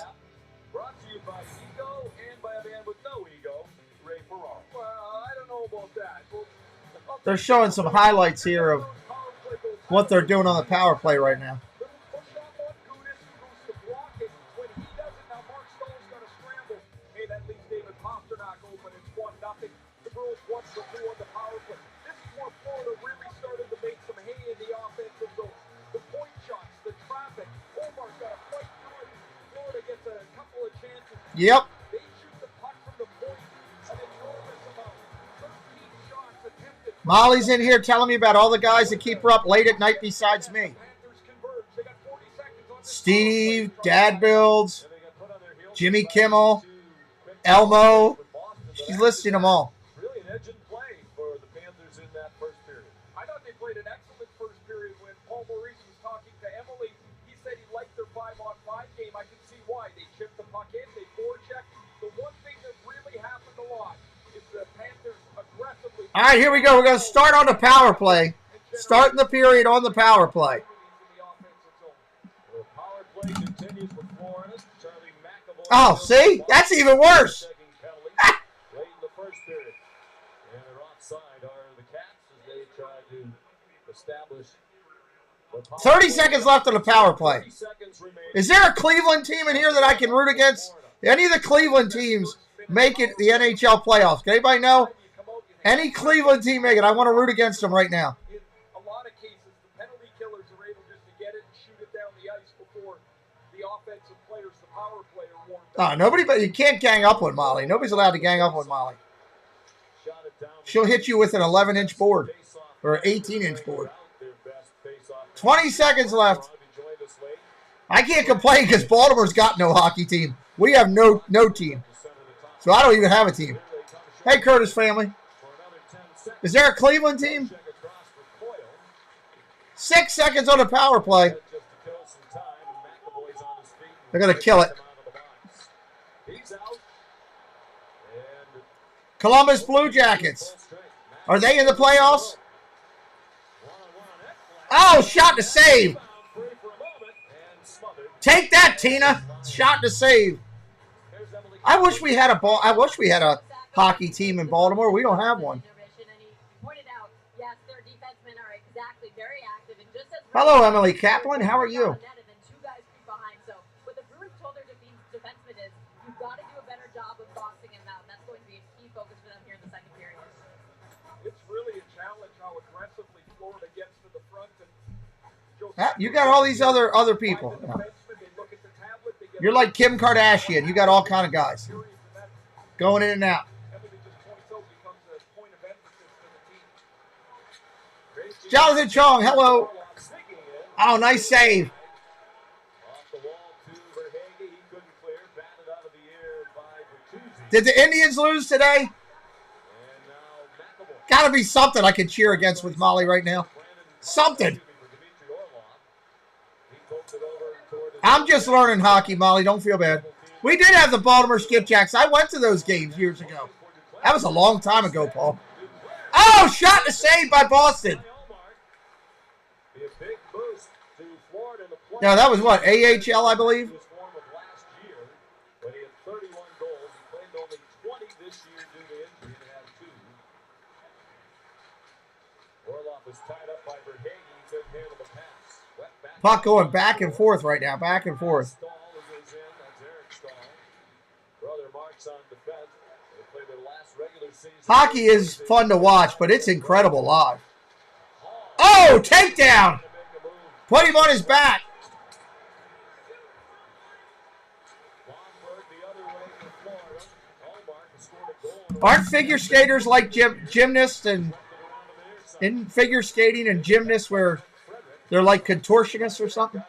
[SPEAKER 17] Brought to you by Ego and by a man with no ego, Ray Ferraro. Well, I don't know about that.
[SPEAKER 4] They're showing some highlights here of what they're doing on the power play right now.
[SPEAKER 17] Hey, that leaves David Pastrnak open. It's 1-0. The Bruins want to do on the power play. This is more
[SPEAKER 4] Yep.
[SPEAKER 10] They shoot the puck from the point, an enormous amount. 13 shots attempted.
[SPEAKER 4] Molly's in here telling me about all the guys that keep her up late at night besides me. Steve, Dad Builds, Jimmy Kimmel, Elmo. She's listing them all.
[SPEAKER 10] Really an edge in play for the Panthers in that first period. I thought they played an excellent first period when Paul Maurice was talking to Emily. He said he liked their 5-on-5 game. I can see why. They chipped the puck in, they forechecked. The one thing that really happened a lot is the Panthers aggressively.
[SPEAKER 4] All right, here we go. We're going to start on the power play. Starting the period on the power play. Oh, see? That's even worse. 30 seconds left on the power play. Is there a Cleveland team in here that I can root against? Any of the Cleveland teams make it the NHL playoffs? Can anybody know? Any Cleveland team make it? I want to root against them right now.
[SPEAKER 10] In a lot of cases, the penalty killers are able just to get it and shoot it down the ice before the offensive players, the power player, warmed up.
[SPEAKER 4] Nobody, but you can't gang up with Molly. Nobody's allowed to gang up with Molly. She'll hit you with an 11-inch board or an 18-inch board. 20 seconds left. I can't complain because Baltimore's got no hockey team. We have no team. So I don't even have a team. Hey, Curtis family. Is there a Cleveland team? 6 seconds on the power play. They're going to kill it. Columbus Blue Jackets. Are they in the playoffs? Oh, shot to save. Take that, Tina. Shot to save. I wish we had a hockey team in Baltimore. We don't have one. Hello, Emily Kaplan. How are you? You got all these other people. You're like Kim Kardashian. You got all kind of guys going in and out. Jonathan Chong, hello. Oh, nice save. Did the Indians lose today? Got to be something I can cheer against with Molly right now. Something. I'm just learning hockey, Molly. Don't feel bad. We did have the Baltimore Skipjacks. I went to those games years ago. That was a long time ago, Paul. Oh, shot to save by Boston. No, that was what? AHL, I believe. Puck going back and forth right now, back and forth. Hockey is fun to watch, but it's incredible live. Oh, takedown! Put him on his back. Aren't figure skaters like gymnasts and in figure skating and gymnasts where they're like contortionists or something?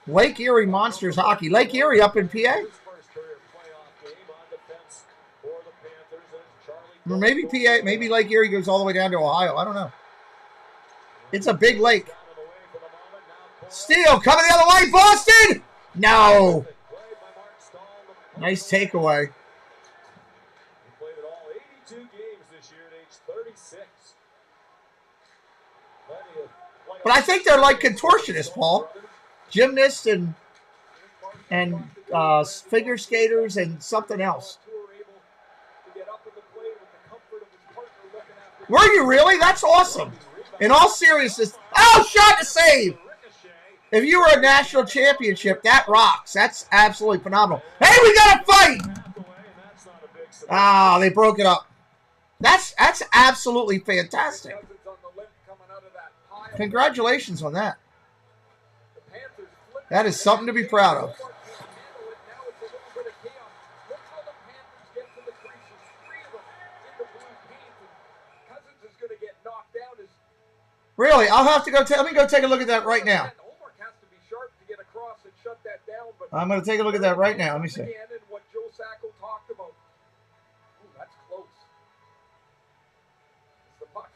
[SPEAKER 4] Lake Erie Monsters hockey. Lake Erie up in PA? Or maybe PA, maybe Lake Erie goes all the way down to Ohio. I don't know. It's a big lake. Steele coming the other way. Boston! No. Nice takeaway. But I think they're like contortionists, Paul. Gymnasts and figure skaters and something else. Were you really? That's awesome. In all seriousness. Oh, shot to save. If you were a national championship, that rocks. That's absolutely phenomenal. Hey, we got a fight. Ah, they broke it up. That's absolutely fantastic. Congratulations on that. That is something to be proud of. Really? I'll have to go. Let me go take a look at that right now. I'm going to take a look at that right now. Let me see.
[SPEAKER 10] What Joe Sacco talked about. Ooh, that's close. The puck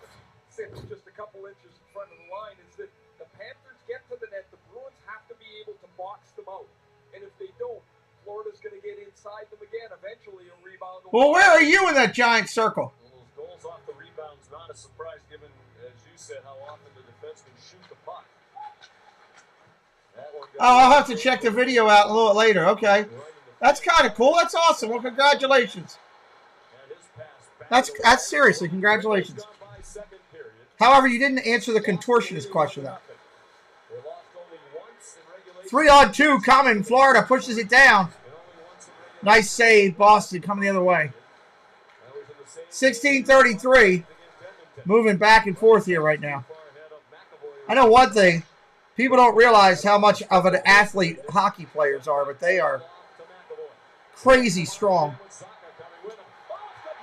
[SPEAKER 10] sits just a couple inches in front of the line. Is that the Panthers get to the net, the Bruins have to be able to box them out. And if they don't, Florida's going to get inside them again. Eventually, a rebound.
[SPEAKER 4] Well, where are you in that giant circle?
[SPEAKER 17] Well, those goals off the rebound's not a surprise, given, as you said, how often the defensemen shoot the puck.
[SPEAKER 4] Oh, I'll have to check the video out a little later. Okay. That's kind of cool. That's awesome. Well, congratulations. That's seriously, congratulations. However, you didn't answer the contortionist question, though. 3-on-2 coming. Florida pushes it down. Nice save, Boston coming the other way. 16:33. Moving back and forth here right now. I know one thing. People don't realize how much of an athlete hockey players are, but they are crazy strong.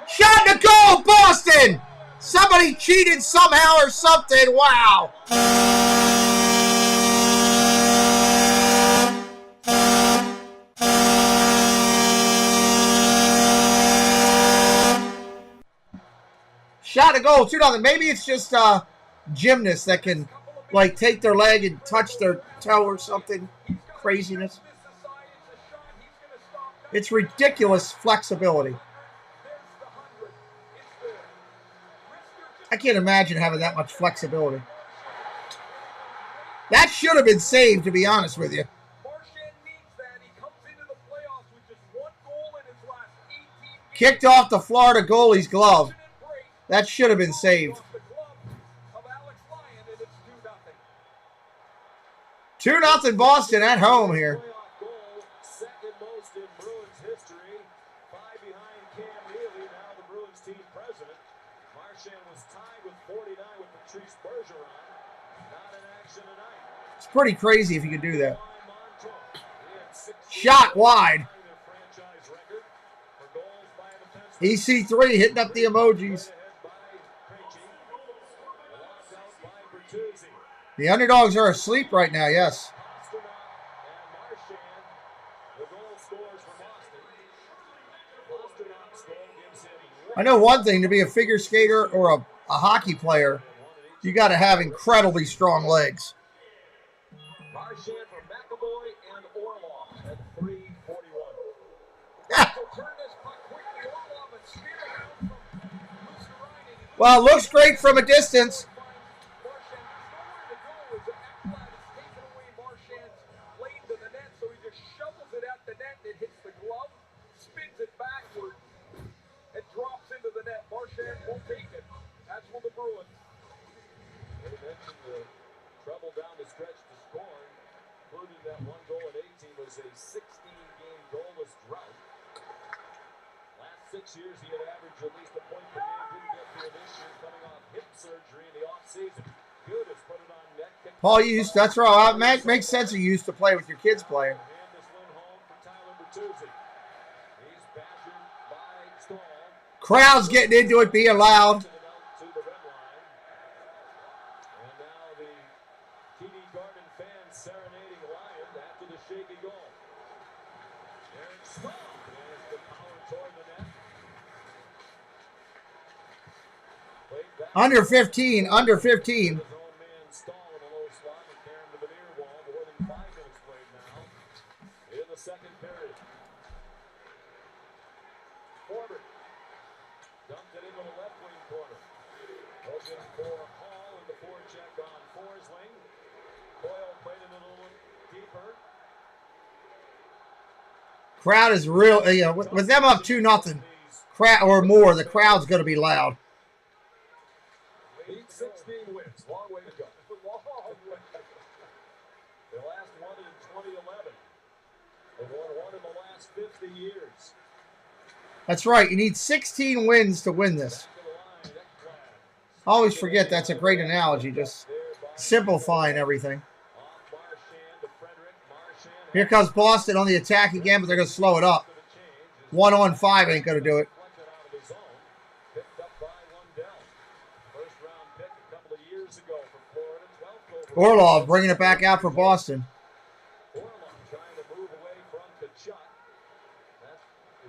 [SPEAKER 4] Shot to goal, Boston! Somebody cheated somehow or something. Wow. Shot to goal, 2-0. Maybe it's just gymnasts that can like take their leg and touch their toe or something. Craziness. It's ridiculous flexibility. I can't imagine having that much flexibility. That should have been saved, to be honest with you. Kicked off the Florida goalie's glove. That should have been saved. 2-0 Boston at home here.
[SPEAKER 17] Second most in Bruins history. 5 behind Cam Neely, now the Bruins team president. Marchand was tied with 49 with Patrice Bergeron. Not in action tonight.
[SPEAKER 4] It's pretty crazy if you could do that. Shot wide. EC3 hitting up the emojis. The underdogs are asleep right now, yes. I know one thing, to be a figure skater or a hockey player, you got to have incredibly strong legs.
[SPEAKER 10] Marchand for McAvoy and Orlov at 3:41.
[SPEAKER 4] Well, it looks great from a distance.
[SPEAKER 10] Won't take it. That's for the Bruins. They mentioned the trouble down the stretch to score, including that one goal in 18 was a 16-game goalless drought. Last 6 years, he had averaged at least a point per game. Didn't get to it this year, coming off hip surgery in the offseason. Good has put it on net.
[SPEAKER 4] Paul, you used, that's right. It makes sense you used to play with your kids playing. Crowd's getting into it, being loud.
[SPEAKER 10] And now the TD Garden fans serenading Ryan after the shaky goal. Aaron Stahl has the power toward the net.
[SPEAKER 4] Under 15, under 15.
[SPEAKER 10] In the second period. Forward. Dumped it into the left wing corner. Looking for Hall in the forecheck on Forsling. Coyle played it a little deeper.
[SPEAKER 4] Crowd is real, you know, with them up 2-0 or more, the crowd's going to be loud.
[SPEAKER 10] Heat 16 wins. Long way to go. They last won it in 2011. They won one in the last 50 years.
[SPEAKER 4] That's right. You need 16 wins to win this. I always forget that's a great analogy, just simplifying everything. Here comes Boston on the attack again, but they're going to slow it up. 1-on-5 ain't going to do it. Orlov bringing it back out for Boston.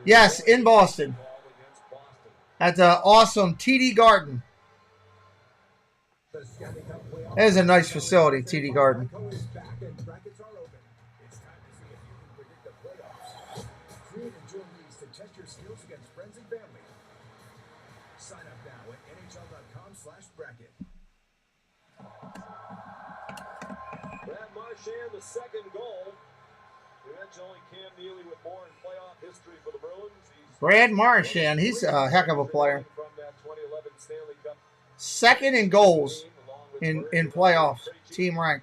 [SPEAKER 4] Yes, in Boston. At the awesome TD Garden. That is a nice facility, TD Garden.
[SPEAKER 18] Create and join leagues to test your skills against friends and family. Sign up now at NHL.com/bracket.
[SPEAKER 17] Brad Marchand, the second goal. That's only Cam Neely with more in playoff history for the Bruins.
[SPEAKER 4] Brad Marchand, he's a heck of a player. Second in goals in playoffs, team rank.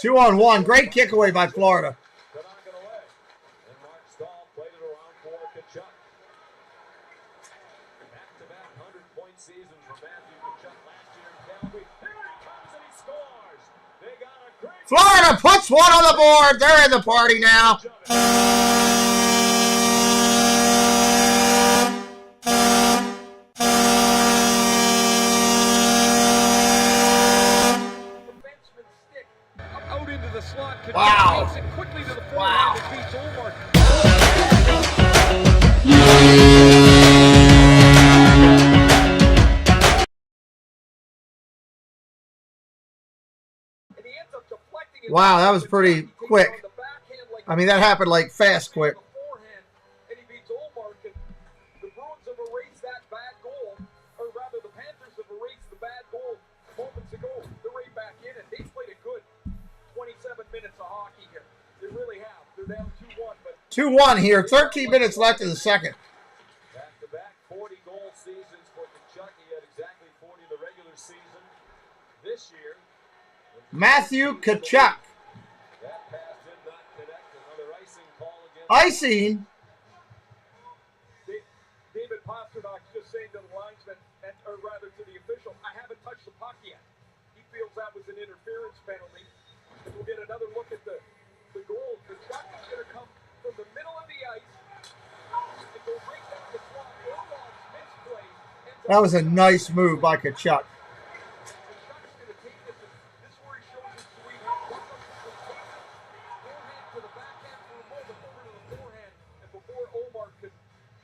[SPEAKER 4] 2-on-1. Great kick away by Florida. Florida puts one on the board. They're in the party now.
[SPEAKER 7] Out into the slot.
[SPEAKER 4] Wow.
[SPEAKER 7] Takes it quickly to the forehand.
[SPEAKER 4] Wow.
[SPEAKER 7] It beats Omar.
[SPEAKER 4] Wow, that was pretty quick. I mean, that happened like fast quick.
[SPEAKER 17] And he beats Olmark, and the Bruins have erased that bad goal, or rather the Panthers have erased the bad goal moments ago. They're right back in, and they played a good 27 minutes of hockey here. They really have. They're down 2-1, but
[SPEAKER 4] 2-1 here. 13 minutes left in the second.
[SPEAKER 17] back-to-back 40-goal seasons for Kachuk. He had exactly 40 in the regular season. This year,
[SPEAKER 4] Matthew Kachuk.
[SPEAKER 17] that pass did not connect. Another icing call against
[SPEAKER 4] Icing.
[SPEAKER 17] David Pasternak's just saying to the linesman, or rather to the official, I haven't touched the puck yet. He feels that was an interference penalty. And we'll get another look at the goal. Kachuk is going to come from the middle of the ice and go right down the slot. Orlov's misplay.
[SPEAKER 4] That was a nice move by Kachuk.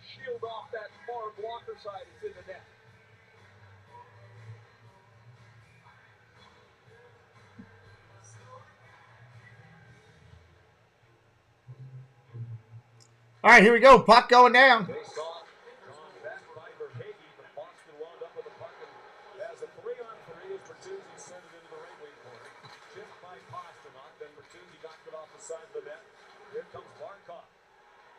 [SPEAKER 17] Shield off that far blocker side. It's in the net.
[SPEAKER 4] All right, here we go. Puck going down.
[SPEAKER 17] They saw drawn back by Verhage, but Boston wound up with the puck and has a 3-on-3 as Bertuzzi sent it into the right wing corner. Chipped by Pasternak, then Bertuzzi knocked it off the side of the net. Here comes Barkov.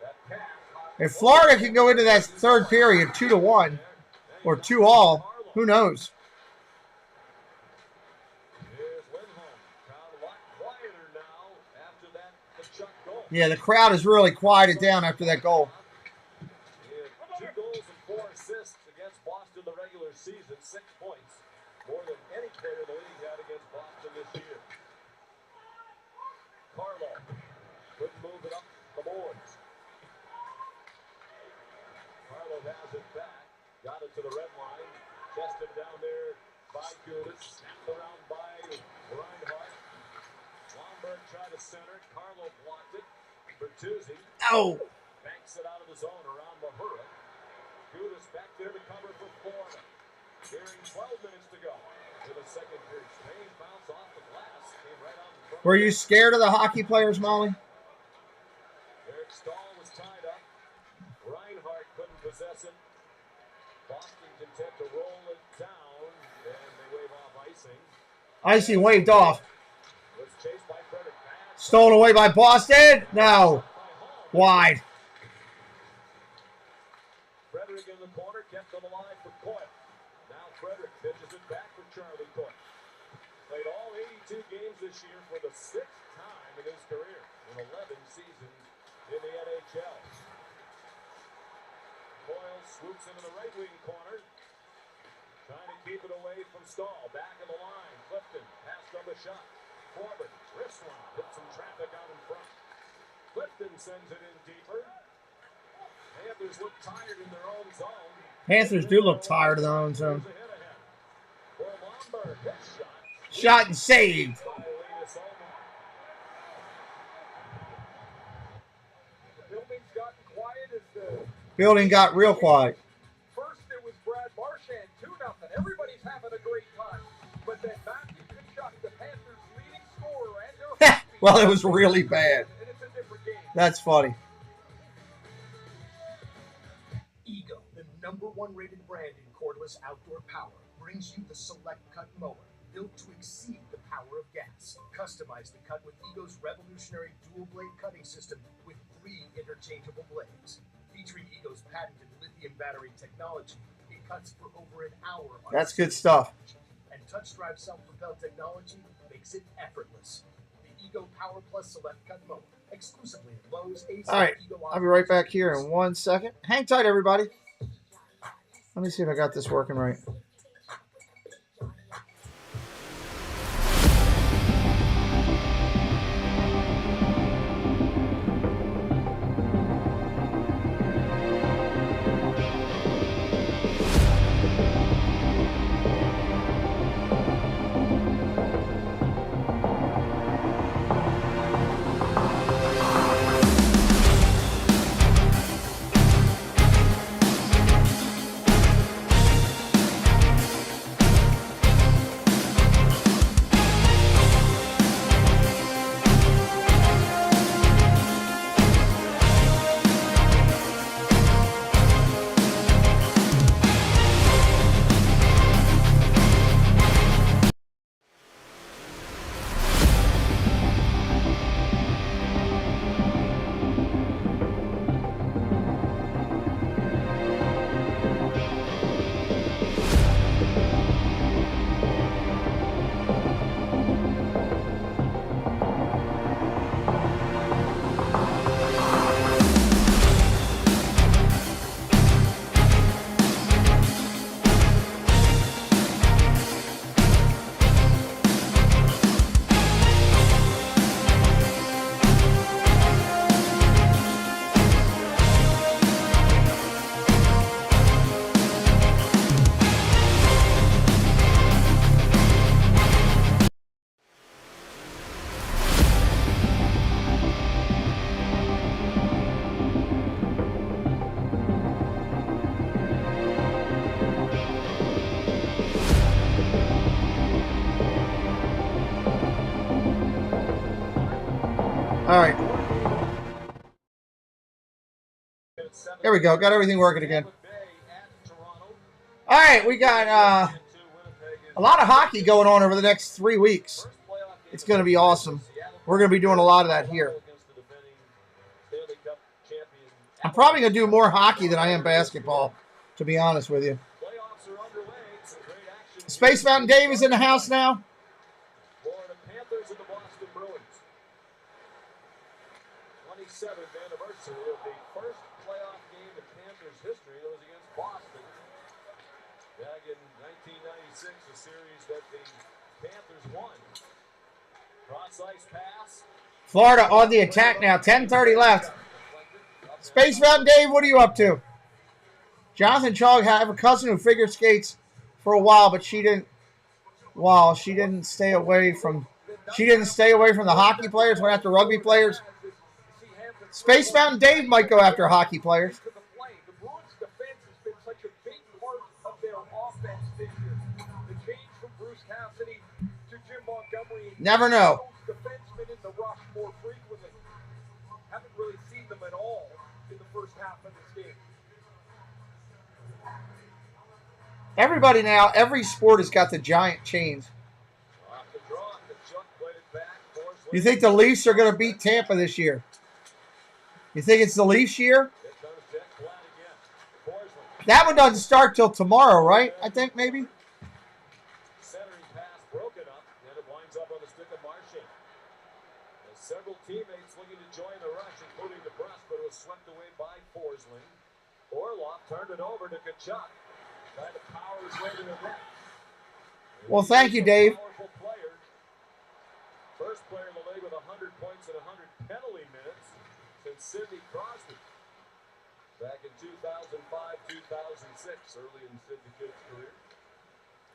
[SPEAKER 17] That pass.
[SPEAKER 4] If Florida can go into that third period 2-1 or 2-all, who knows? Yeah, the crowd has really quieted down after that goal.
[SPEAKER 17] 2 goals and 4 assists against Boston the regular season, 6 points. More than any player in the league had against Boston this year. Carlo couldn't move it up the boards. Carlo has it back, got it to the red line, chested down there by Gudis, snapped around by Reinhart. Lomberg tried to center it, Carlo blocked it. Bertuzzi banks it out of the zone around Mahura. Gudis back there to cover for Florida. Nearing 12 minutes to go in the second period. Strange bounce off the glass, came right on the front.
[SPEAKER 4] Were you scared of the hockey players, Molly?
[SPEAKER 17] Eric Stahl was tied up. Reinhart couldn't possess it. Boston content to roll it down, and they wave off icing.
[SPEAKER 4] Icing waved off.
[SPEAKER 17] Was chased by Frederick.
[SPEAKER 4] Stolen away by Boston. No. Wide.
[SPEAKER 17] Frederick in the corner, kept on the line for Coyle. Now Frederick pitches it back for Charlie Coyle. Played all 82 games this year for the 6th time in his career in 11 seasons in the NHL. Coyle swoops into the right wing corner.
[SPEAKER 10] Trying to keep it away from Stahl. Back of the line. Clifton passed on the shot. Forward. Wrist one. Hit some traffic out in front. Clifton sends it in deeper. Panthers look tired in their own zone.
[SPEAKER 4] Panthers do look tired of their own zone. Shot and saved. Building got real quiet.
[SPEAKER 10] First it was Brad Marchand, 2-0. Everybody's having a great time. But then Matthew Tkachuk, the Panthers' leading scorer, and their
[SPEAKER 4] Well, it was really bad.
[SPEAKER 10] and it's a different game.
[SPEAKER 4] That's funny.
[SPEAKER 18] Ego, the #1 rated brand in cordless outdoor power, brings you the Select Cut mower, built to exceed the power of gas. Customize the cut with Ego's revolutionary dual blade cutting system with 3 interchangeable blades. Featuring Ego's patented lithium battery technology, it cuts for over an hour.
[SPEAKER 4] That's good stuff.
[SPEAKER 18] And touch drive self-propelled technology makes it effortless. The Ego Power Plus Select Cut mower, exclusively at Lowe's.
[SPEAKER 4] All right, I'll be right back here in 1 second. Hang tight, everybody. Let me see if I got this working right. All right. There we go. Got everything working again. All right, we got a lot of hockey going on over the next 3 weeks. It's going to be awesome. We're going to be doing a lot of that here. I'm probably going to do more hockey than I am basketball, to be honest with you. Space Mountain Dave is in the house now.
[SPEAKER 10] Florida Panthers and the Boston Bruins. 27th anniversary of the first playoff game in Panthers history. That was against Boston. Back in 1996, a series that the Panthers won. Cross-ice pass.
[SPEAKER 4] Florida on the attack now. 10:30 left. Space Mountain Dave, what are you up to? Jonathan Chog, I have a cousin who figure skates for a while, but she didn't. Well, she didn't stay away from. She didn't stay away from the hockey players. Went after rugby players. Space Mountain Dave might go after hockey players.
[SPEAKER 10] The Bruins' defense has been such a big part of their offense this year. The change from Bruce Cassidy to Jim Montgomery.
[SPEAKER 4] Never know.
[SPEAKER 10] Those defensemen in the rush more frequently. Haven't really seen them at all in the first half of this game.
[SPEAKER 4] Everybody now, every sport has got the giant chains. You think the Leafs are going to beat Tampa this year? You think it's the Leafs year? That one doesn't start till tomorrow, right? I think maybe.
[SPEAKER 10] Centering pass broken up, and it winds up on the stick of Marchand. Several teammates looking to join the rush, including DeBrusque, but it was swept away by Forsling. Orlov turned it over to Tkachuk.
[SPEAKER 4] Well, thank you, Dave.
[SPEAKER 17] First player in the league with 100 points and 100 penalty minutes since Sidney Crosby. Back in 2005, 2006, early in Sidney Kid's career.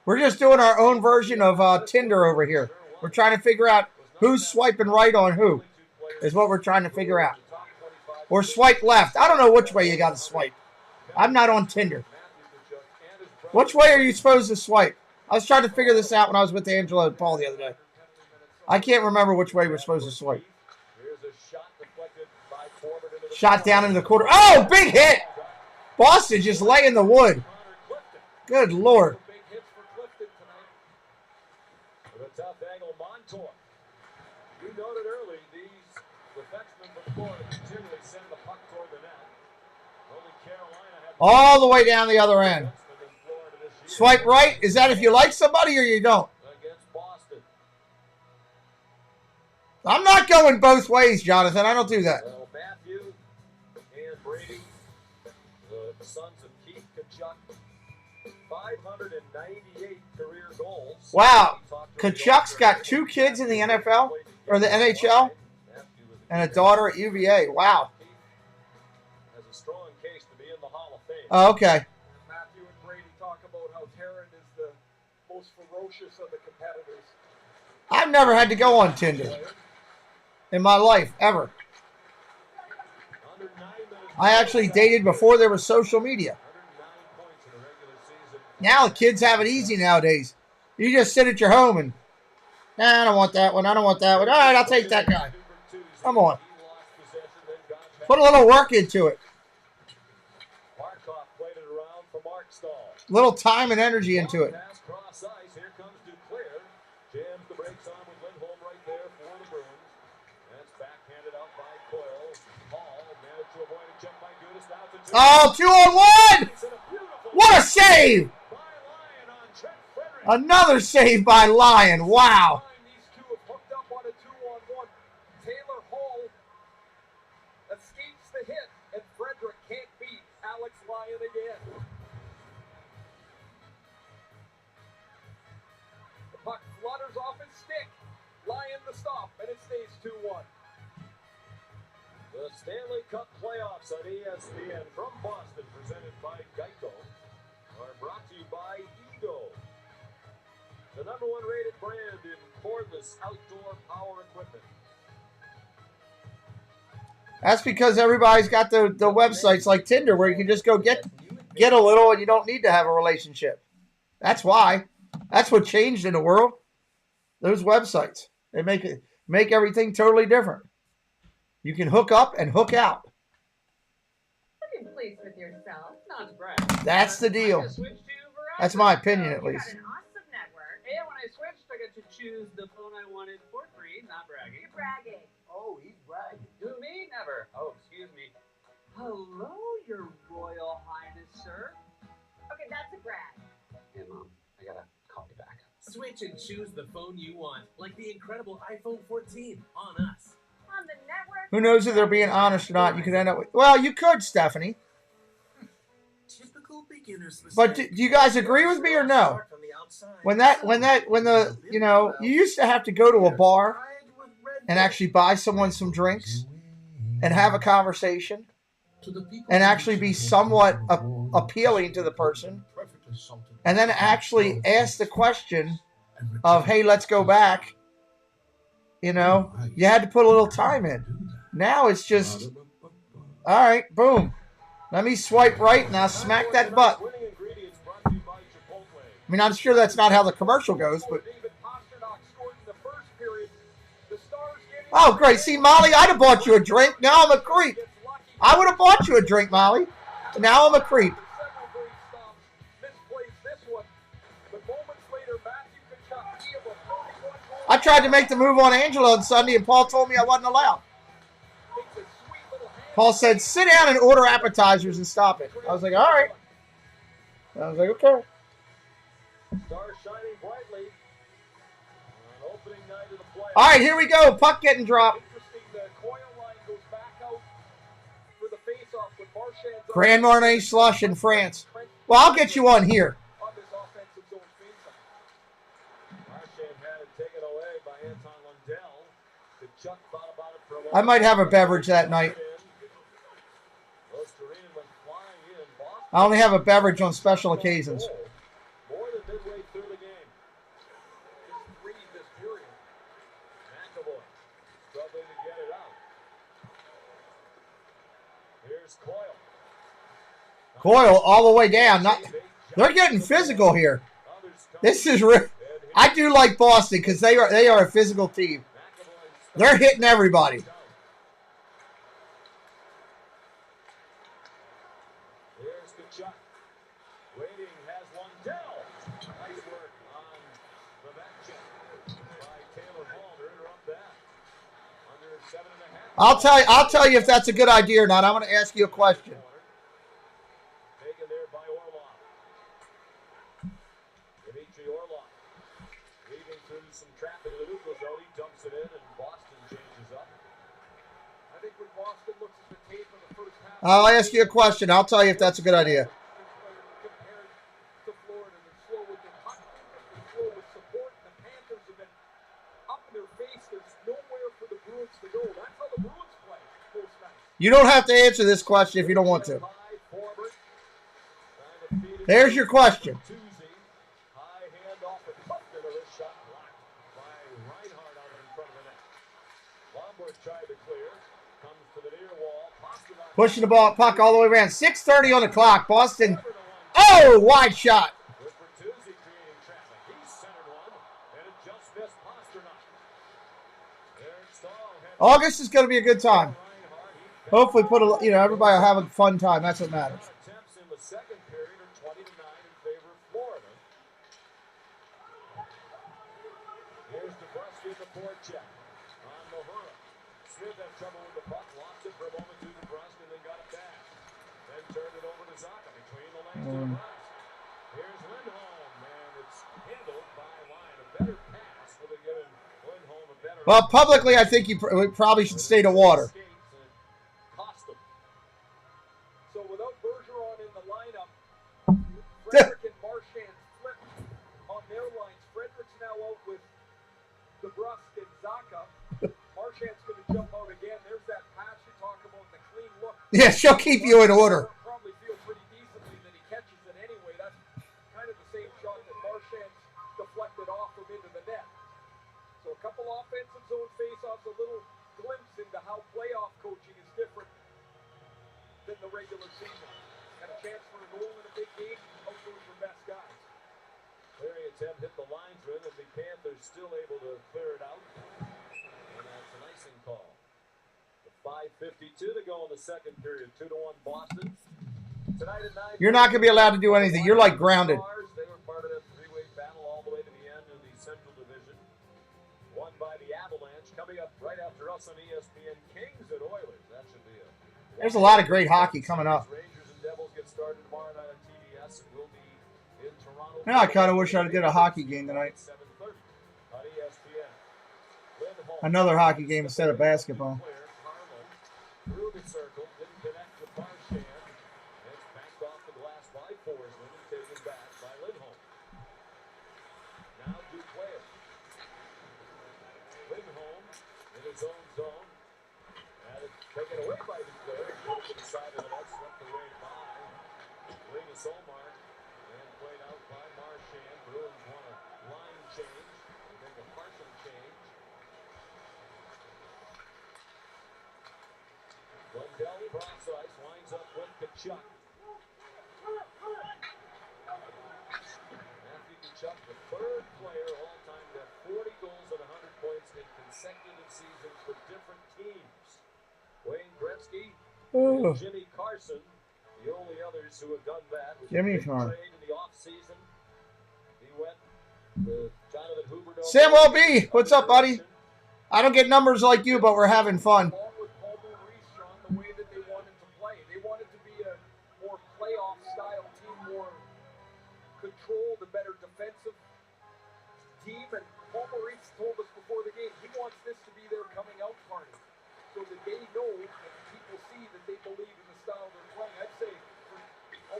[SPEAKER 4] We're just doing our own version of Tinder over here. We're trying to figure out who's swiping right on who, is what we're trying to figure out. Or swipe left. I don't know which way you got to swipe. I'm not on Tinder. Which way are you supposed to swipe? I was trying to figure this out when I was with Angela and Paul the other day. I can't remember which way we're supposed to swipe. Shot down into the corner. Oh, big hit! Boston just laying the wood. Good Lord.
[SPEAKER 17] You noted early, these defensemen from Florida continually send the puck toward the net. Only Carolina had
[SPEAKER 4] All the way down the other end. Swipe right? Is that if you like somebody or you don't?
[SPEAKER 17] against Boston.
[SPEAKER 4] I'm not going both ways, Jonathan. I don't do that.
[SPEAKER 17] Well, Matthew and Brady, the sons of Keith Kachuk, 598 career goals.
[SPEAKER 4] Wow. Kachuk's got 2 kids in the NFL or the NHL and a daughter at UVA. Wow.
[SPEAKER 17] Has a strong case to be in the Hall of Fame.
[SPEAKER 4] Oh, okay.
[SPEAKER 10] Matthew and Brady talk about how Taryn is the most ferocious of the competitors.
[SPEAKER 4] I've never had to go on Tinder in my life, ever. I actually dated before there was social media. Now the kids have it easy nowadays. You just sit at your home and, I don't want that one. I don't want that one. All right, I'll take that guy. Come on. Put a little work into it.
[SPEAKER 17] Markov played it around for Mark Stahl.
[SPEAKER 4] Little time and energy into it.
[SPEAKER 17] Pass cross ice. Here comes Duclair. Jams the brakes on with Lindholm right there for the Bruins. That's backhanded out by Coyle. Hall managed to avoid a jump by Gudis. Now to
[SPEAKER 4] 2-on-1! What a save! Another save by Lyon. Wow.
[SPEAKER 10] These two have hooked up on a 2-on-1. Taylor Hall escapes the hit, and Frederick can't beat Alex Lyon again. The puck flutters off his stick. Lyon the stop, and it stays 2-1.
[SPEAKER 17] The Stanley Cup playoffs on ESPN from Boston, presented by Geico, are brought to you by Ego, the #1 rated brand in cordless outdoor power equipment.
[SPEAKER 4] That's because everybody's got the websites like Tinder where you can just go get a little and you don't need to have a relationship. That's why. That's what changed in the world. Those websites. They make everything totally different. You can hook up and hook out.
[SPEAKER 5] Looking pleased with yourself.
[SPEAKER 16] Not to brag.
[SPEAKER 4] That's the deal.
[SPEAKER 16] I switched to Verizon.
[SPEAKER 4] That's my opinion, at
[SPEAKER 5] You
[SPEAKER 4] least.
[SPEAKER 5] got an awesome network.
[SPEAKER 16] Yeah, when I switched, I got to choose the phone I wanted for free. Not bragging.
[SPEAKER 5] You're bragging.
[SPEAKER 3] Oh, he's bragging.
[SPEAKER 16] Who, me? Never. Oh, excuse me. Hello, Your Royal Highness, sir.
[SPEAKER 5] Okay, that's a brag.
[SPEAKER 16] Hey, Mom, I gotta call you back.
[SPEAKER 8] Switch and choose the phone you want, like the incredible iPhone 14 on us.
[SPEAKER 5] On the network.
[SPEAKER 4] Who knows if they're being honest or not? You could end up with. Well, you could, Stephanie.
[SPEAKER 8] Typical beginner's mistake.
[SPEAKER 4] But do you guys agree with me or no? When the you used to have to go to a bar and actually buy someone some drinks and have a conversation and actually be somewhat appealing to the person and then actually ask the question of, hey, let's go back. You know, you had to put a little time in. Now it's just, all right, boom. Let me swipe right and I'll smack that butt. I mean, I'm sure that's not how the commercial goes, but. Oh, great. See, Molly, I'd have bought you a drink. Now I'm a creep. I would have bought you a drink, Molly. Now I'm a creep. I tried to make the move on Angela on Sunday, and Paul told me I wasn't allowed. Paul said, sit down and order appetizers and stop it. I was like, all right. I was like, okay.
[SPEAKER 17] Stars shining brightly on opening night of the playoffs.
[SPEAKER 4] All right, here we go. Puck getting dropped. Grand Marnier slush in France. Well, I'll get you on here.
[SPEAKER 10] On this offensive zone faceoff. Marchand had it taken away by Anton Lundell. Kachuk thought about it for a moment.
[SPEAKER 4] I might have a beverage that night. I only have a beverage on special occasions.
[SPEAKER 10] More than midway through the game. Just read this period. McAvoy struggling to get it out. Here's Coyle.
[SPEAKER 4] Coyle all the way down. They're getting physical here. This is real. I do like Boston because they are a physical team. They're hitting everybody.
[SPEAKER 10] Here's Kachuk. Waiting has Lundell. Nice work on the back check by Taylor Hall to interrupt that. Under 7.5.
[SPEAKER 4] I'll tell you if that's a good idea or not. I'm going to ask you a question.
[SPEAKER 10] Taken there by Orlov. Dmitry Orlov. Leading through some traffic in the neutral zone. He dumps it in and Boston changes up. I think when Boston looks at the tape of the first half.
[SPEAKER 4] I'll ask you a question. I'll tell you if that's a good idea.
[SPEAKER 10] Compared to Florida, they're slow with the puck, they're slow with support. The Panthers have been up in their face. There's nowhere for the Bruins to go. That's how the Bruins play most nights.
[SPEAKER 4] You don't have to answer this question if you don't want to. There's your question.
[SPEAKER 10] High hand off the puck, and a wrist shot blocked by Reinhardt out in front of the net. Lombard tried to clear, comes to the near wall.
[SPEAKER 4] Pushing the puck all the way around. 6:30 on the clock. Boston. Oh, wide shot.
[SPEAKER 10] Bertuzzi creating traffic. He centered one, and it just missed Pasternak. Eric Stahl had
[SPEAKER 4] August is going to be a good time. Hopefully, everybody will have a fun time. That's what matters.
[SPEAKER 10] attempts in the second period are 20-9 in favor of Florida. Here's DeBrusque in the forecheck on Mahura. Smith had trouble with the puck, lost it for a moment to DeBrusque, and then got it back. Then turned it over to Zaka between the legs to DeBrusque. Here's Lindholm, and it's handled by Line. A better pass would have given Lindholm a better.
[SPEAKER 4] Well, publicly, I think you probably should stay to water.
[SPEAKER 10] Cost him. So without Bergeron in the lineup, Frederick and Marchand flip on their lines. Frederick's now out with DeBrusque and Zaka. Marchand's going to jump out again. There's that pass you talk about, the clean look.
[SPEAKER 4] Yeah, she'll keep you in order.
[SPEAKER 10] Probably feel pretty decently that he catches it anyway. That's kind of the same shot that Marchand deflected off from into the net. So a couple offensive zone faceoffs, a little glimpse into how playoff coaching is different than the regular season. Got a chance for a goal in a big game. Hopefully your best guys. Clearing attempt hit the linesman, and the Panthers still able to clear it out. And that's an icing call. The 5:52 to go in the second period. 2-1 Boston. Tonight at 9.
[SPEAKER 4] You're not going to be allowed to do anything. You're like grounded.
[SPEAKER 10] They were part of that three-way battle all the way to the end of the Central Division. Won by the Avalanche. Coming up right after us on ESPN, Kings and Oilers. That should be a...
[SPEAKER 4] There's a lot of great hockey coming up.
[SPEAKER 10] Rangers and Devils get started tomorrow night on TBS. It will be in Toronto.
[SPEAKER 4] Now I kind of wish I did a hockey game tonight.
[SPEAKER 10] 7:30 on ESPN. Lindholm
[SPEAKER 4] Another hockey game instead of basketball.
[SPEAKER 10] through the circle, didn't connect with Marchand. It's backed off the glass by Forsman and taken back by Lindholm. Now Duclair. Lindholm in his own zone. Had it taken away by Duclair. To the side of the net, swept away by Linus Olmark. And played out by Marchand. Bruins want a line change. They make a partial change. Lundell cross ice, lines up with Kachuk. Matthew Kachuk, the third player all time to have 40 goals and 100 points in consecutive seasons for different teams. Wayne Gretzky and Jimmy Carson, the only others who have done that.
[SPEAKER 4] Jimmy
[SPEAKER 10] Carson. Trade in the offseason. He went with Jonathan Huberdeau.
[SPEAKER 4] Samuel B., what's up, buddy? I don't get numbers like you, but we're having fun.
[SPEAKER 10] The way that they wanted to play. They wanted to be a more playoff style team, more controlled, a better defensive team. And Paul Maurice told us before the game, he wants this to be their coming out party so that they know and people see that they believe in the style they're playing. I'd say for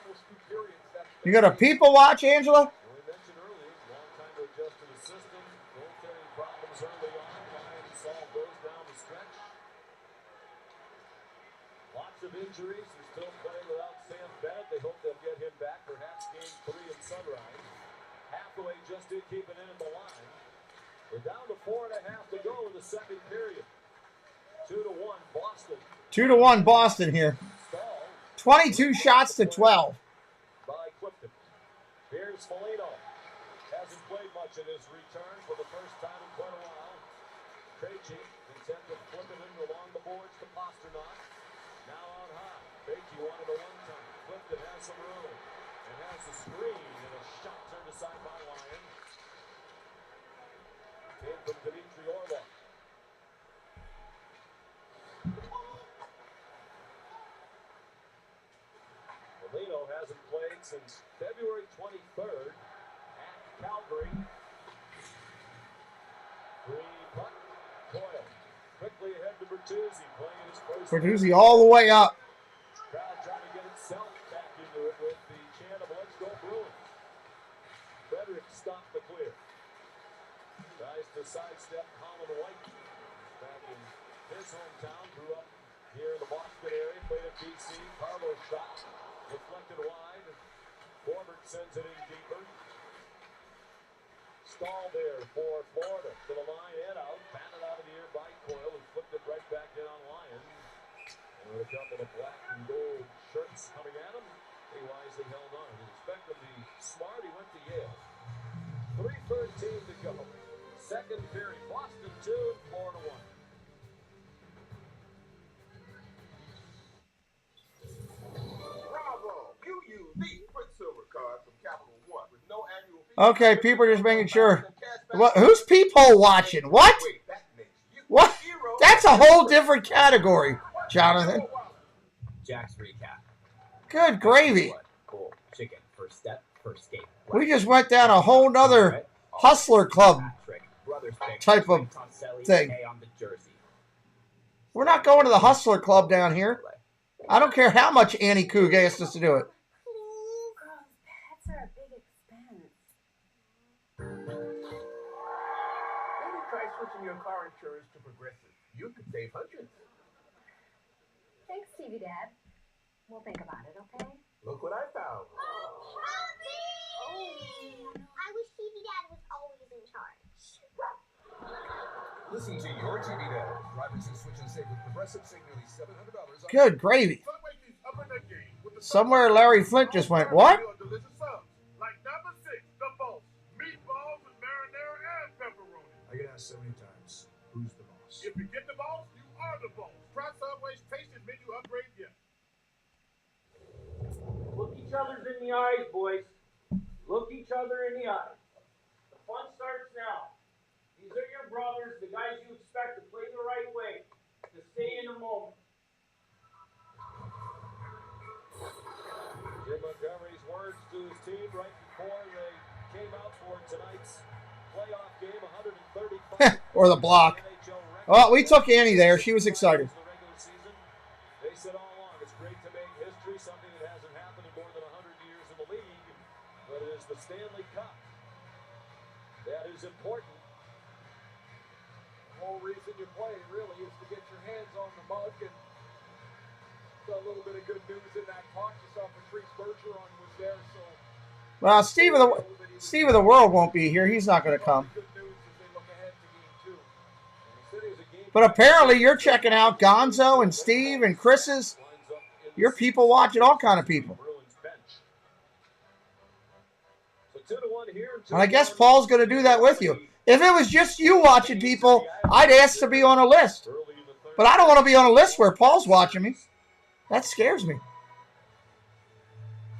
[SPEAKER 10] almost 2 periods that's
[SPEAKER 4] You got a people watch, Angela?
[SPEAKER 17] We mentioned earlier, long time to adjust to the system. Goaltending problems early on. Lions solve those down the stretch. Lots of injuries. They're still playing without Sam Bennett. They hope they'll get him back perhaps game 3 in Sunrise. Hathaway just did keep it in the line. We're down to 4.5 to go in the second period. 2-1 Boston.
[SPEAKER 4] 2-1 Boston here. 22 shots to 12.
[SPEAKER 17] By Clifton. Here's Foligno. Hasn't played much in his return for the first time in quite a while. Krejci intent to flip it in along the boards to Pasternak. Now on high. Krejci wanted a one-time. Clifton has some room. And has the screen and a shot turned aside by Lyon. Came from Dmitry Orlov. Foligno hasn't played since February 23rd at Calgary. Green puck. Coyle. Quickly ahead to Bertuzzi. Playing his first.
[SPEAKER 4] Bertuzzi all the way up.
[SPEAKER 17] Crowd trying to get itself back into it with the chant of "Let's go Bruins." Frederick stopped the clear. Tries to sidestep Colin White. Back in his hometown. Grew up here in the Boston area. Played at BC. Carlos shot. Deflected wide. Corbett sends it in deeper. Stall there for Florida. To the line and out. Batted out of the air by Coyle and flipped it right back in on Lyon. And with a couple of black and gold shirts coming at him, he wisely held on. He expected to be smart. He went to Yale. 3:13 to go. Second period. Boston 2 and Florida 1.
[SPEAKER 4] Okay, people are just making sure. What? Who's peephole watching? What? What? That's a whole different category, Jonathan.
[SPEAKER 19] Jack's recap.
[SPEAKER 4] Good gravy.
[SPEAKER 19] Cool. Chicken. First step. First skate.
[SPEAKER 4] We just went down a whole nother hustler club type of thing. We're not going to the hustler club down here. I don't care how much Annie Coog asked us to do it.
[SPEAKER 5] Pets are a big expense.
[SPEAKER 12] Maybe try switching your car insurance to Progressive. You could save hundreds.
[SPEAKER 5] Thanks, TV Dad. We'll think about it, okay?
[SPEAKER 12] Look what I found.
[SPEAKER 23] I wish TV Dad was always in charge.
[SPEAKER 18] Listen to your TV Dad. Drivers who switch and save with Progressive save nearly $700 on
[SPEAKER 4] Good gravy. Somewhere Larry Flint just went, what?
[SPEAKER 18] Like number 6, the boss. Meatballs with marinara and pepperoni. I get asked so many times, who's the boss? If you get the boss, you are the boss. Try Subway's tasted menu upgrade yet.
[SPEAKER 13] Look each other in the eyes, boys. Look each other in the eyes. The fun starts now. These are your brothers, the guys you expect to play the right way, to stay in the moment.
[SPEAKER 17] Jim Montgomery's words to his team right before they came out for tonight's playoff game, 135.
[SPEAKER 4] Or the block. Well, we took Annie there. She was excited.
[SPEAKER 17] They said all along, it's great to make history, something that hasn't happened in more than 100 years in the league, but it is the Stanley Cup. That is important.
[SPEAKER 10] The whole reason you play really is to get your hands on the mug, and a little bit of good news in that talk. You saw Patrice Bergeron was there, so.
[SPEAKER 4] Well, Steve of the World won't be here. He's not going to come. But apparently you're checking out Gonzo and Steve and Chris's. You're people watching all kind of people. And I guess Paul's going to do that with you. If it was just you watching people, I'd ask to be on a list. But I don't want to be on a list where Paul's watching me. That scares me.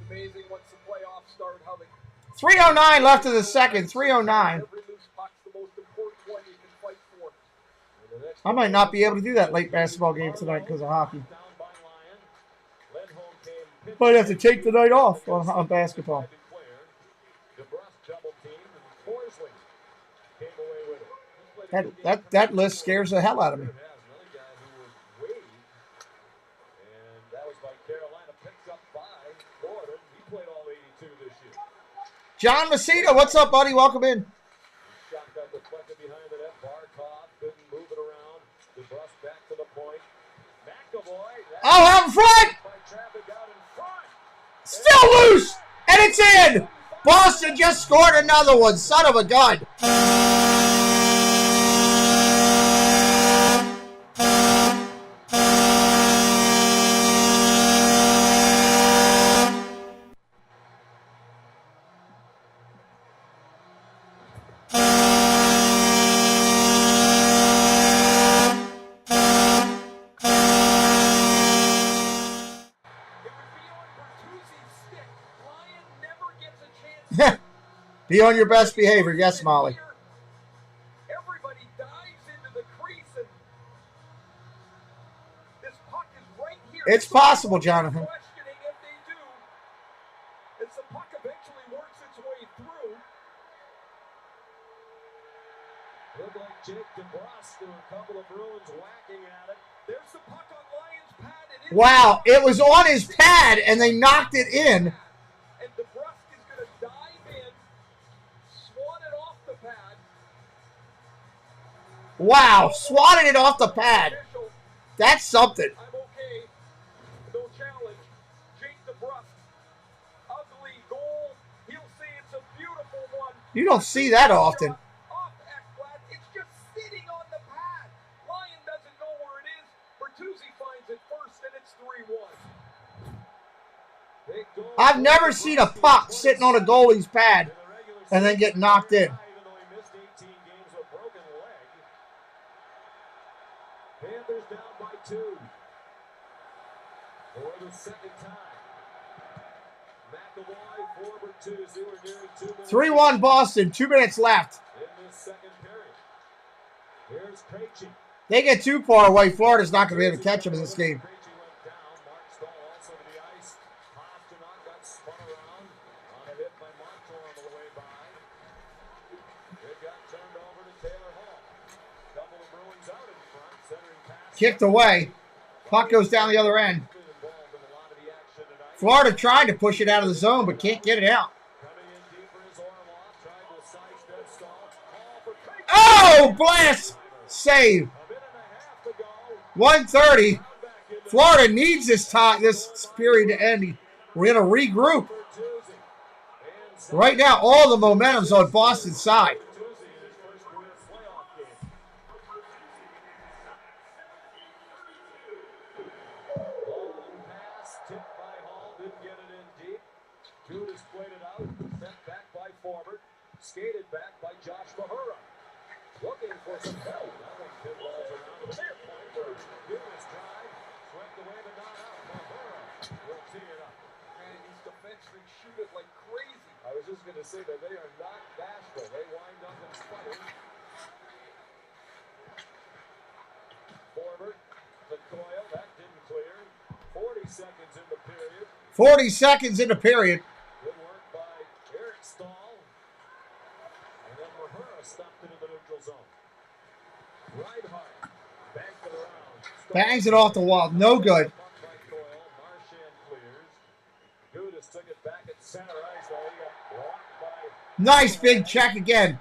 [SPEAKER 10] It's amazing once the playoffs start how they.
[SPEAKER 4] 3:09 left of the second. 3:09. I might not be able to do that late basketball game tonight because of hockey. Might have to take the night off on basketball. That list scares the hell out of me. John Messina, what's up, buddy? Welcome in.
[SPEAKER 17] Shot got deflected behind the net. Barkov couldn't move it around. DeBrusque back to the point. McAvoy.
[SPEAKER 4] Oh, out in front! Still loose! And it's in! Boston just scored another one. Son of a gun. Be on your best behavior. Yes, Molly.
[SPEAKER 10] Everybody dives into the crease, and this puck is right here.
[SPEAKER 4] It's possible, Jonathan.
[SPEAKER 10] Questioning if they do, as the puck eventually works its way through.
[SPEAKER 17] Looked like Jake DeBrusque and a couple of Bruins whacking at it.
[SPEAKER 10] There's the puck on Lions' pad.
[SPEAKER 4] Wow, it was on his pad, and they knocked it in.
[SPEAKER 10] And DeBrusque is going to dive in, swan it off the pad.
[SPEAKER 4] Wow, swatted it off the pad. That's something.
[SPEAKER 10] I'm okay. No challenge. Jake DeBrusque. Ugly goal. He'll say it's a beautiful one.
[SPEAKER 4] You don't see that often.
[SPEAKER 10] Off Ekblad. It's just sitting on the pad. Lyon doesn't know where it is. Bertuzzi finds it first, and it's 3-1.
[SPEAKER 4] I've never seen a puck sitting on a goalie's pad and then get knocked in.
[SPEAKER 17] Panthers down by 2. For the second time. McAvoy for Bertuzzi. We're nearing 2 minutes.
[SPEAKER 4] 3-1 Boston. 2 minutes left.
[SPEAKER 17] In this second period. Here's Krejci.
[SPEAKER 4] They get too far away. Florida's not going to be able to catch them in this game. Kicked away. Puck goes down the other end. Florida tried to push it out of the zone, but can't get it out. Oh, blast! Save. 1:30. Florida needs this period to end. We're going to regroup. Right now, all the momentum's on Boston's side.
[SPEAKER 17] Skated back by Josh Mahura. Looking for some help. That one pinballs around the clear point for Lewis drive. Swept away but not out. Mahura will tee it up.
[SPEAKER 10] And these defensemen shoot it like crazy.
[SPEAKER 17] I was just going to say that they are not bashful. They wind up and sputter. Forward to Coyle. That didn't clear. 40 seconds in the period.
[SPEAKER 4] 40 seconds in the period.
[SPEAKER 17] Good work by Eric Stahl. And then Mahura stopped into the neutral zone. Reinhart banked it around.
[SPEAKER 4] Bangs it off the wall. No good.
[SPEAKER 17] Marchand clears. Gudis took it back at center ice. He got blocked by
[SPEAKER 4] Nice big check again.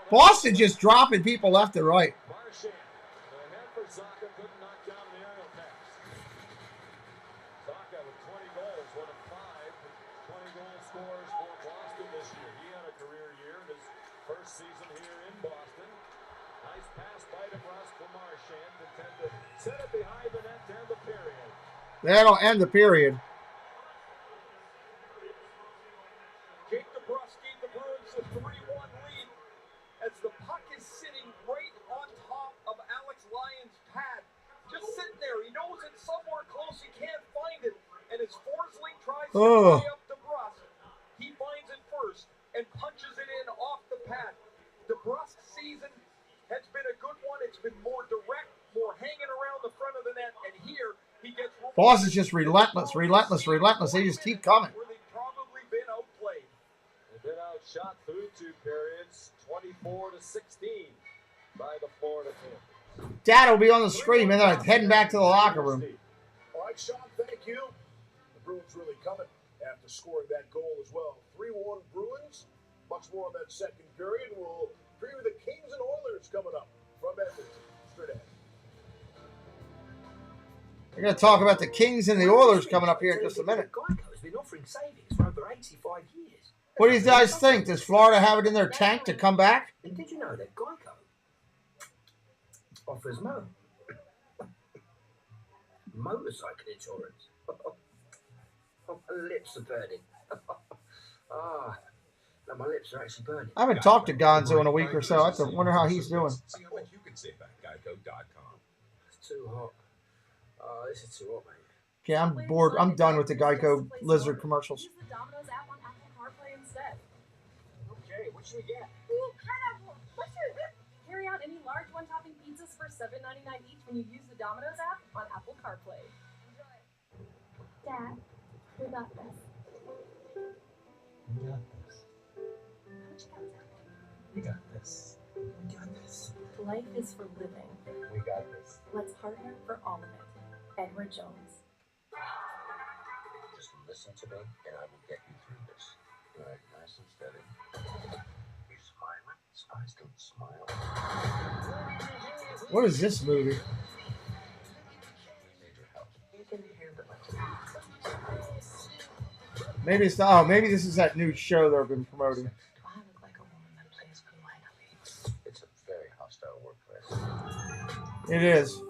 [SPEAKER 4] Boston just dropping people left and right.
[SPEAKER 17] Marchand. The head for Zacha couldn't knock down the aerial pass. Zacha with 20 goals, one of 5 20-goal scorers for Boston this year. He had a career year in his first season here in Boston. Nice pass by DeBrusque for Marchand. Intend to set it behind the net to end the period.
[SPEAKER 4] That'll end the period.
[SPEAKER 10] Jake DeBrusque gave the Bruins a 3-1 lead as the puck is sitting right on top of Alex Lyon's pad. Just sitting there. He knows it's somewhere close. He can't find it. And as Forsling tries to play up DeBrusque, he finds it first and punches it in off the pad. DeBrusque's season has been a good one. It's been more direct, more hanging around the front of the net. And here he gets...
[SPEAKER 4] Boston's just relentless. They just keep coming.
[SPEAKER 10] Where they've probably been outplayed.
[SPEAKER 17] They've been outshot through 2 periods, 24-16 by the Florida Panthers.
[SPEAKER 4] Dad will be on the stream, and they're heading back to the locker room.
[SPEAKER 2] All right, Sean, thank you. The Bruins really coming after scoring that goal as well. 3-1 Bruins. Much more on that second period. We'll preview the Kings and Oilers coming up from Edmonton. Straight ahead.
[SPEAKER 4] We're going to talk about the Kings and the Oilers coming up here in just a minute.
[SPEAKER 12] Geico's been offering savings for over 85 years.
[SPEAKER 4] What do you guys think? Does Florida have it in their tank to come back?
[SPEAKER 12] And did you know that Geico offers motorcycle insurance? My lips are burning. No, my lips are actually burning.
[SPEAKER 4] I haven't talked to Gonzo in a week or so. I wonder how he's doing.
[SPEAKER 1] See how much you can save at Geico.com.
[SPEAKER 12] It's too hot. This is too hot, mate.
[SPEAKER 4] Yeah, I'm bored. I'm done with the Geico lizard commercials.
[SPEAKER 16] Use the Domino's app on Apple CarPlay instead.
[SPEAKER 12] Okay, what should we get?
[SPEAKER 16] Ooh, pineapple! Mushroom! Carry out any large one-topping pizzas for $7.99 each when you use the Domino's app on Apple CarPlay. Enjoy.
[SPEAKER 21] Dad, we got this.
[SPEAKER 22] We got this. We got this.
[SPEAKER 12] We got this.
[SPEAKER 16] Life is for living.
[SPEAKER 22] We got this.
[SPEAKER 16] Let's partner for all of it. Edward Jones.
[SPEAKER 12] Just listen to me, and I will get you through this. All right, nice and steady. You smiling? Spies don't smile.
[SPEAKER 4] What is this movie?
[SPEAKER 12] You need your help. You can handle it.
[SPEAKER 4] Maybe it's not. Oh, maybe this is that new show they've been promoting.
[SPEAKER 12] Do I look like a woman that plays politely? It's a very hostile workplace.
[SPEAKER 4] It is.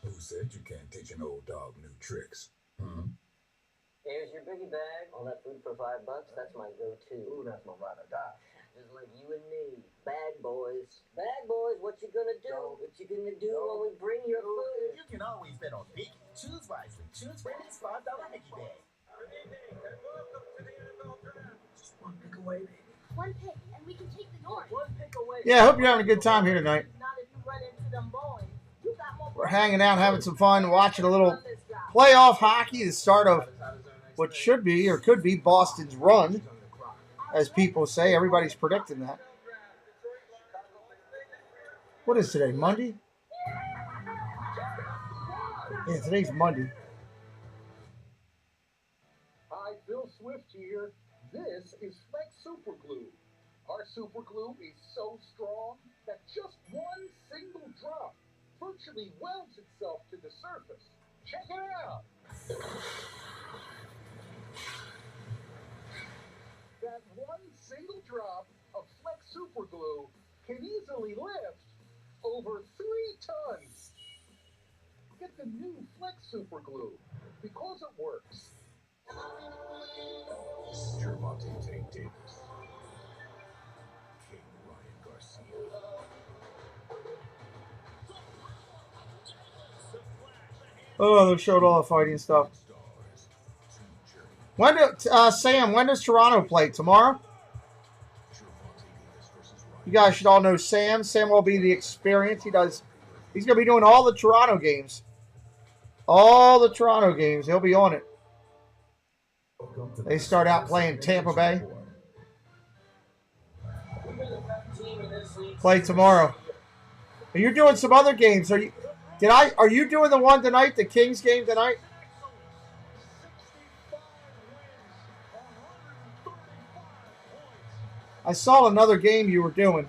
[SPEAKER 1] Who said you can't teach an old dog new tricks?
[SPEAKER 14] Here's your biggie bag. All that food for $5, that's my go-to.
[SPEAKER 3] Ooh, that's my ride or die.
[SPEAKER 14] Just like you and me. Bad boys. Bad boys, what you gonna do? What you gonna do when we bring your food?
[SPEAKER 12] You can always bet on peak. Choose wisely. Choose Randy's $5 Mickey bag.
[SPEAKER 10] Good evening and welcome to the NFL Draft.
[SPEAKER 12] Just one pick away, baby.
[SPEAKER 21] One pick, and we can take the North.
[SPEAKER 16] One pick away.
[SPEAKER 4] Yeah, I hope you're having a good time here tonight.
[SPEAKER 16] Not if you run into them boys. You got more.
[SPEAKER 4] We're hanging out, having some fun, watching a little playoff hockey, the start of what should be or could be Boston's run, as people say. Everybody's predicting that. What is today, Monday? Yeah, today's Monday.
[SPEAKER 15] Hi, Phil Swift here. This is Flex Super Glue. Our super glue is so strong that just one single drop virtually welds itself to the surface. Check it out. That one single drop of Flex Super Glue can easily lift over 3 tons. Get the new Flex Super Glue because it works.
[SPEAKER 1] Gervonta Tank Davis. King Ryan Garcia.
[SPEAKER 4] Oh, they showed all the fighting stuff. When do, Sam, when does Toronto play? Tomorrow? You guys should all know Sam. Sam will be the experience. He's going to be doing all the Toronto games. All the Toronto games. He'll be on it. They start out playing Tampa Bay. Play tomorrow. You're doing some other games. Are you doing the one tonight, the Kings game tonight? I saw another game you were doing.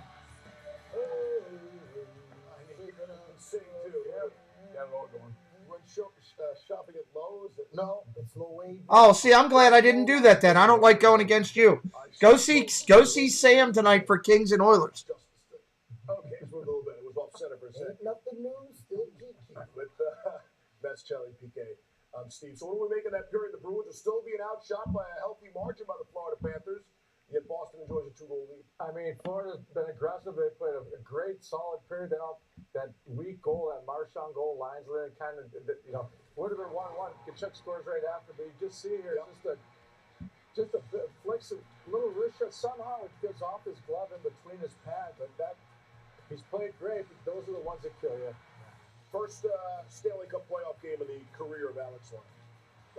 [SPEAKER 2] Shopping at Lowe's? No, it's low wage.
[SPEAKER 4] Oh, see, I'm glad I didn't do that then. I don't like going against you. Go see Sam tonight for Kings and Oilers.
[SPEAKER 2] Okay, just moved a little bit. It was off center for a second.
[SPEAKER 3] Ain't nothing new, still GG.
[SPEAKER 2] That's Charlie PK. I'm Steve. So what are we making that period? The Bruins are still being outshot by a healthy margin by the Florida Panthers. Yet Boston enjoys a 2-goal lead.
[SPEAKER 6] I mean, Florida's been aggressive. They played a great, solid period. That weak goal, that Marchand goal, Linesland, kind of, would have been 1-1. Kachuk scores right after, but you just see here, just a flicks of little wrist shot. Somehow it gets off his glove in between his pads. But he's played great, but those are the ones that kill you.
[SPEAKER 2] First Stanley Cup playoff game of the career of Alex Lyon.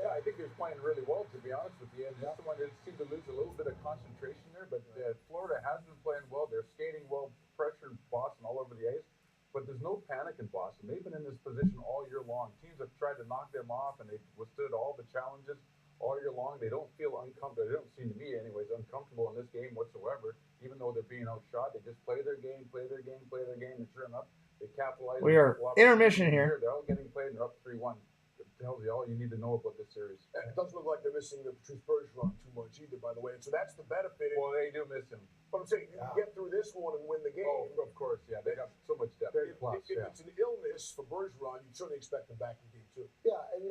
[SPEAKER 6] Yeah, I think they're playing really well, to be honest with you. And this one, they seem to lose a little bit of concentration there. But Florida has been playing well. They're skating well, pressured Boston all over the ice. But there's no panic in Boston. They've been in this position all year long. Teams have tried to knock them off, and they've withstood all the challenges all year long. They don't feel uncomfortable. They don't seem to be, anyways, uncomfortable in this game whatsoever. Even though they're being outshot, they just play their game, and sure enough, they capitalize.
[SPEAKER 4] We are intermission here.
[SPEAKER 6] They're all getting played, and they're up 3-1. It tells you all you need to know about this series.
[SPEAKER 2] And it doesn't look like they're missing the Patrice Bergeron too much either, by the way. And so that's the benefit.
[SPEAKER 6] Well, they do miss him.
[SPEAKER 2] But I'm saying you can get through this one and win the game.
[SPEAKER 6] Oh, of course, yeah. They got so much depth.
[SPEAKER 2] If it's an illness for Bergeron, you'd certainly expect him back in game 2.
[SPEAKER 3] Yeah, and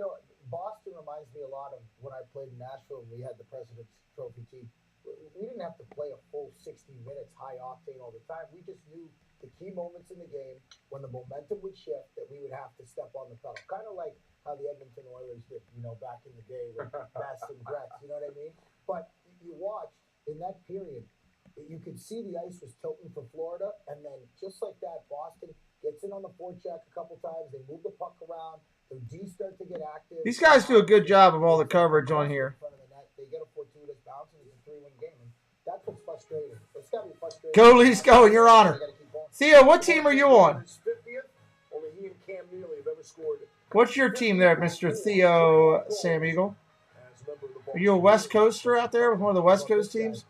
[SPEAKER 3] Boston reminds me a lot of when I played in Nashville and we had the President's Trophy team. We didn't have to play a full 60 minutes, high octane all the time. We just knew the key moments in the game when the momentum would shift that we would have to step on the pedal. Kind of like how the Edmonton Oilers did, back in the day with Bass and Gretz, you know what I mean? But you watched in that period, you could see the ice was tilting for Florida, and then just like that, Boston gets in on the forecheck a couple times. They move the puck around. Their D start to get active.
[SPEAKER 4] These guys do a good job of all the coverage on here.
[SPEAKER 3] They get a fortuitous bounce, and it's a 3-1 game. And that's what's frustrating. It's got to be frustrating.
[SPEAKER 4] Go, Leafs, go, in your honor. Theo, what team are you on?
[SPEAKER 2] 50th, only he and Cam Neely have ever scored.
[SPEAKER 4] What's your team there, Mr. Theo Sam Eagle? Are you a West Coaster out there with one of the West Coast teams?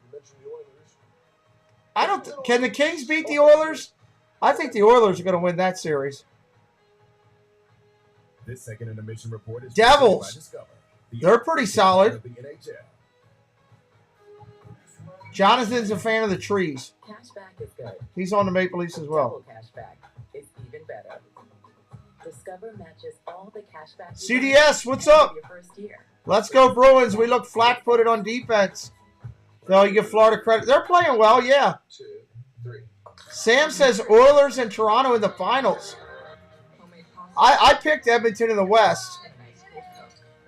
[SPEAKER 4] Can the Kings beat the Oilers? I think the Oilers are going to win that series.
[SPEAKER 18] This second intermission report is
[SPEAKER 4] Devils. They're pretty solid. Jonathan's a fan of the trees.
[SPEAKER 9] Cashback is good.
[SPEAKER 4] He's on the Maple Leafs as well.
[SPEAKER 9] Double cashback is even better. Discover matches all the cashback.
[SPEAKER 4] CDS, what's up?
[SPEAKER 9] Your first year.
[SPEAKER 4] Let's go Bruins. We look flat-footed on defense. So you give Florida credit. They're playing well, yeah.
[SPEAKER 1] 2, 3.
[SPEAKER 4] Sam says Oilers and Toronto in the finals. I picked Edmonton in the West.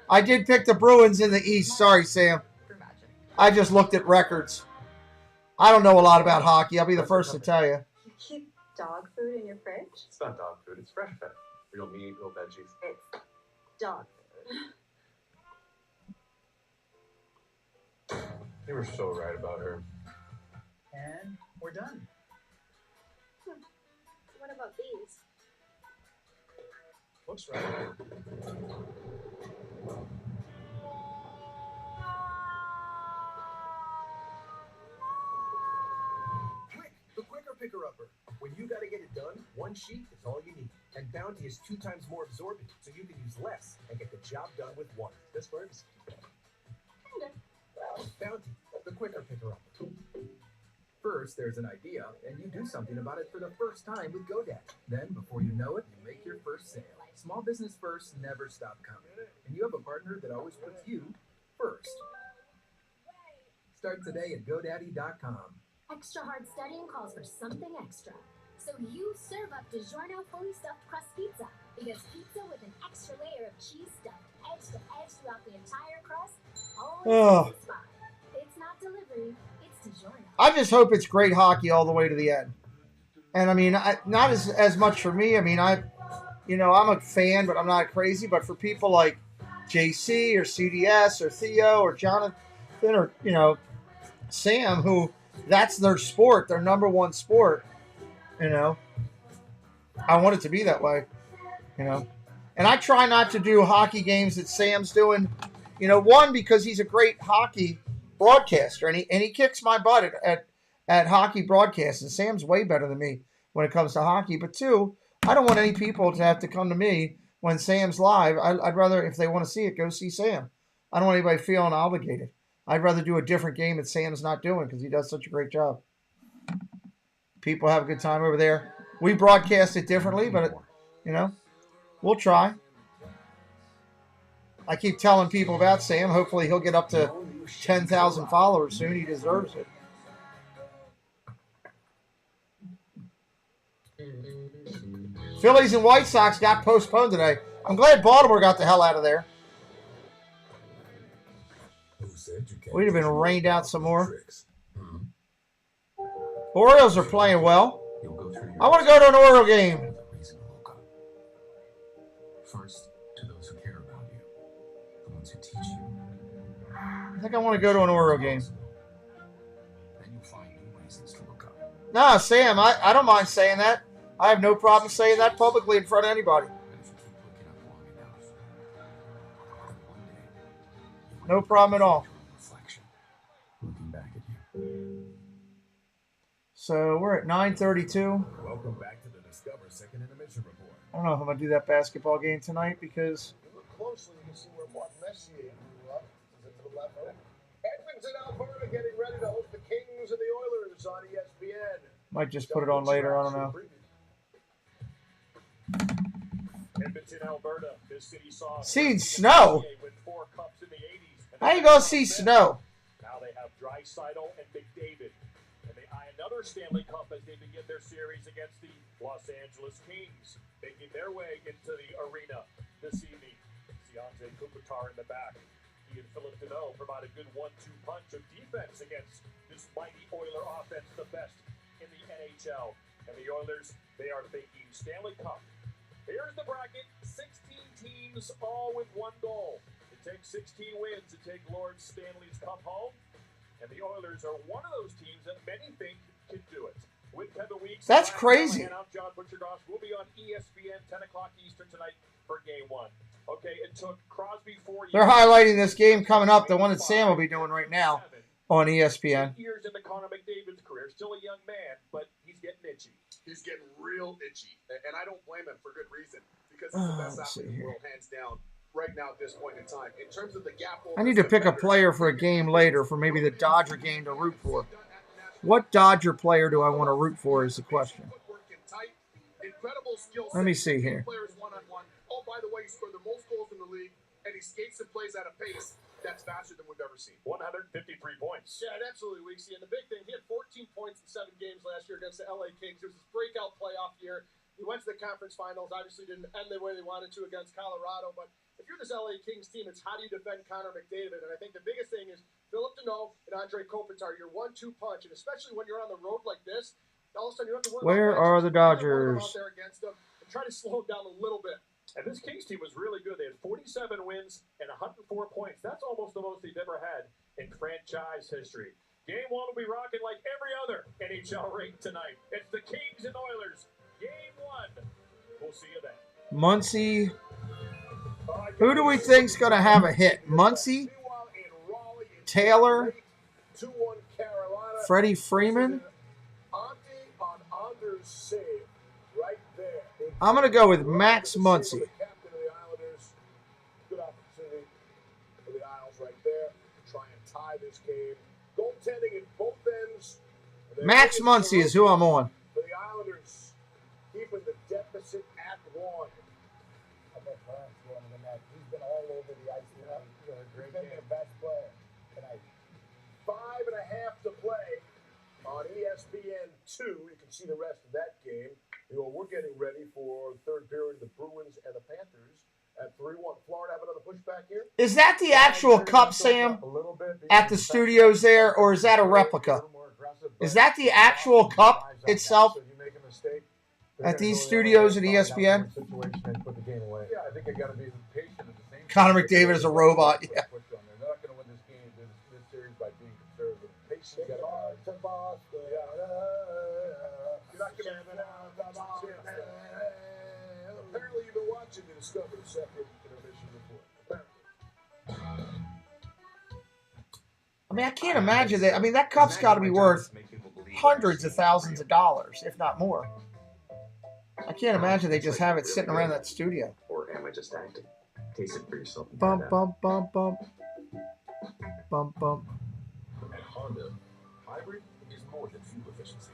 [SPEAKER 4] I did pick the Bruins in the East. Sorry, Sam. I just looked at records. I don't know a lot about hockey. I'll be the first to tell you.
[SPEAKER 21] You keep dog food in your fridge?
[SPEAKER 22] It's not dog food. It's fresh fed. Real meat, real veggies.
[SPEAKER 21] It's dog food.
[SPEAKER 22] You were so right about her.
[SPEAKER 19] And we're done.
[SPEAKER 21] What about these?
[SPEAKER 18] Looks right. Quick, the quicker picker-upper. When you gotta get it done, one sheet is all you need. And Bounty is 2 times more absorbent, so you can use less and get the job done with one. This works. Bounty, the quicker picker-upper. First, there's an idea, and you do something about it for the first time with GoDaddy. Then, before you know it, you make your first sale. Small business first never stop coming. And you have a partner that always puts you first. Start today at GoDaddy.com.
[SPEAKER 11] Extra hard studying calls for something extra. So you serve up DiGiorno fully stuffed crust pizza. Because pizza with an extra layer of cheese stuffed edge to edge throughout the entire crust always tastes fine. It's not delivery, it's DiGiorno.
[SPEAKER 4] I just hope it's great hockey all the way to the end. And I mean, not as much for me. I mean, I'm a fan, but I'm not crazy. But for people like JC or CDS or Theo or Jonathan or, Sam, who that's their sport, their number one sport, I want it to be that way, And I try not to do hockey games that Sam's doing, one, because he's a great hockey broadcaster, and he kicks my butt at hockey broadcasts, and Sam's way better than me when it comes to hockey. But two, I don't want any people to have to come to me when Sam's live. I'd rather, if they want to see it, go see Sam. I don't want anybody feeling obligated. I'd rather do a different game that Sam's not doing because he does such a great job. People have a good time over there. We broadcast it differently, but, we'll try. I keep telling people about Sam. Hopefully he'll get up to 10,000 followers soon. He deserves it. Phillies and White Sox got postponed today. I'm glad Baltimore got the hell out of there. We'd have been rained out some more. Orioles are playing well. I want to go to an Oriole game.
[SPEAKER 1] First, to those who care about you.
[SPEAKER 7] the ones who teach you.
[SPEAKER 4] I think I want to go to an Oro game.
[SPEAKER 7] Then you'll find new reasons to look up.
[SPEAKER 4] Nah, Sam, I don't mind saying that. I have no problem saying that publicly in front of anybody. No problem at all.
[SPEAKER 7] Looking back at you.
[SPEAKER 4] So we're at 9:32.
[SPEAKER 18] Welcome back to the Discover Second Intermission Report.
[SPEAKER 4] I don't know if I'm going to do that basketball game tonight because...
[SPEAKER 2] If you look closely, you can see where Mark Messier grew up. Is it to the left? Edmonton, Alberta, getting ready to host the Kings and the Oilers on ESPN.
[SPEAKER 4] Might just put it on later. I don't know.
[SPEAKER 10] Edmonton, Alberta. This city saw
[SPEAKER 4] Seen snow?
[SPEAKER 10] with 4 cups in the 80s.
[SPEAKER 4] How you going to see snow?
[SPEAKER 10] Now they have Draisaitl and McDavid. And they eye another Stanley Cup as they begin their series against the Los Angeles Kings, making their way into the arena this evening. Andrei Kopitar in the back. He and Philip Deneau provide a good 1-2 punch of defense against this mighty Oiler offense, the best in the NHL. And the Oilers, they are thinking Stanley Cup. Here's the bracket, 16 teams, all with 1 goal. It takes 16 wins to take Lord Stanley's Cup home. And the Oilers are one of those teams that many think can do it. With Kevin Weeks,
[SPEAKER 4] That's crazy.
[SPEAKER 10] I'm John Butcherdoss. We'll be on ESPN 10 o'clock Eastern tonight for Game 1. Okay, it took Crosby 4 years.
[SPEAKER 4] They're highlighting this game coming up, the one that Sam will be doing right now on ESPN.
[SPEAKER 10] 8 years into Connor McDavid's career, still a young man, but he's getting itchy.
[SPEAKER 8] He's getting real itchy, and I don't blame him for good reason because he's the best athlete in the world, hands down, right now at this point in time. In terms of the gap,
[SPEAKER 4] I need to pick a player for a game later for maybe the Dodger game to root for. What Dodger player do I want to root for is the question. Let me see here.
[SPEAKER 8] Oh, by the way, he scored the most goals in the league, and he skates and plays at a pace that's faster than we've ever seen.
[SPEAKER 10] 153 points.
[SPEAKER 20] Yeah, absolutely, Weeksy. And the big thing, he had 14 points in 7 games last year against the LA Kings. It was his breakout playoff year. He went to the conference finals. Obviously didn't end the way they wanted to against Colorado. But if you're this LA Kings team, it's how do you defend Connor McDavid? And I think the biggest thing is Philip Deneau and Andrei Kopitar, your 1-2 punch. And especially when you're on the road like this, all of a sudden you have to worry
[SPEAKER 4] Where
[SPEAKER 20] about
[SPEAKER 4] are the Dodgers?
[SPEAKER 20] out there against them and try to slow him down a little bit.
[SPEAKER 10] And this Kings team was really good. They had 47 wins and 104 points. That's almost the most they've ever had in franchise history. Game 1 will be rocking like every other NHL rink tonight. It's the Kings and Oilers. Game 1. We'll see you then.
[SPEAKER 4] Muncie. Who do we think's going to have a hit? Muncie? Taylor? Freddie Freeman? I'm going to go with Max Muncie.
[SPEAKER 2] Good opportunity for the Isles right there to try and tie this game. Goaltending at both ends.
[SPEAKER 4] Max Muncie is who I'm on.
[SPEAKER 2] For the Islanders, keeping the deficit at 1.
[SPEAKER 3] I bet Burns going to the net. He's been all over the ice. He's been their best player tonight.
[SPEAKER 2] 5.5 to play on ESPN 2. You can see the rest of that game. We're getting ready for the third period of the Bruins and the Panthers at 3-1. Florida have another pushback here.
[SPEAKER 4] Is that the actual cup, Sam, at the studios there, or is that a replica? Is that the actual cup itself at these studios at ESPN?
[SPEAKER 6] Yeah, I think I got to be patient at the same time.
[SPEAKER 4] Connor McDavid is a robot. Yeah.
[SPEAKER 6] They're not going to win this game, this series by being conservative. Patience got to be.
[SPEAKER 2] Apparently, you've been watching the Discover Second Intermission Report.
[SPEAKER 4] I mean, I can't imagine that. I mean, that cup's got to be worth hundreds of thousands of dollars, if not more. I can't imagine they just have it sitting around that studio.
[SPEAKER 7] Or am I just acting? Taste it for yourself.
[SPEAKER 4] Bump, bump, bump, bump. Bump, bump.
[SPEAKER 18] At Honda, hybrid is more than fuel efficiency.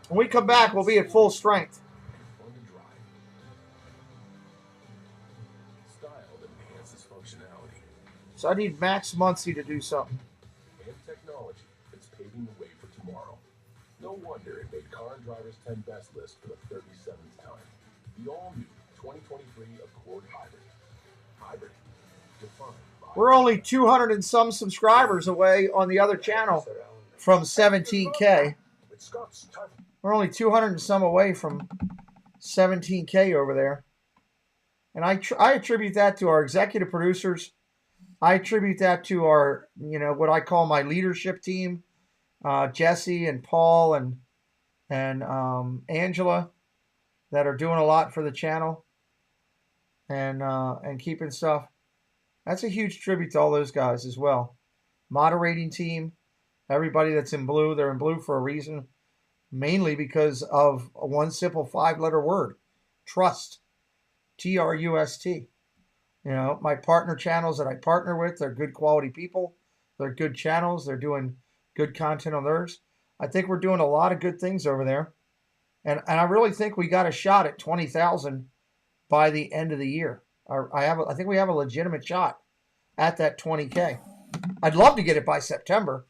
[SPEAKER 4] When we come back, we'll be at full strength.
[SPEAKER 18] Fun to drive. Style that enhances functionality.
[SPEAKER 4] So I need Max Muncie to do something.
[SPEAKER 18] And technology that's paving the way for tomorrow. No wonder it made Car and Driver's 10 Best list for the 37th time. The all-new 2023 Accord Hybrid. Hybrid. Defined by...
[SPEAKER 4] We're only 200 and some subscribers away on the other channel from 17K. We're only 200 and some away from 17K over there. And I attribute that to our executive producers, I attribute that to our, what I call my leadership team, Jesse and Paul and Angela, that are doing a lot for the channel and keeping stuff. That's a huge tribute to all those guys as well. Moderating team, everybody that's in blue, they're in blue for a reason, mainly because of one simple 5-letter word, trust, TRUST. My partner channels that I partner with, they're good quality people. They're good channels. They're doing good content on theirs. I think we're doing a lot of good things over there. And I really think we got a shot at 20,000 by the end of the year. I think we have a legitimate shot at that 20K. I'd love to get it by September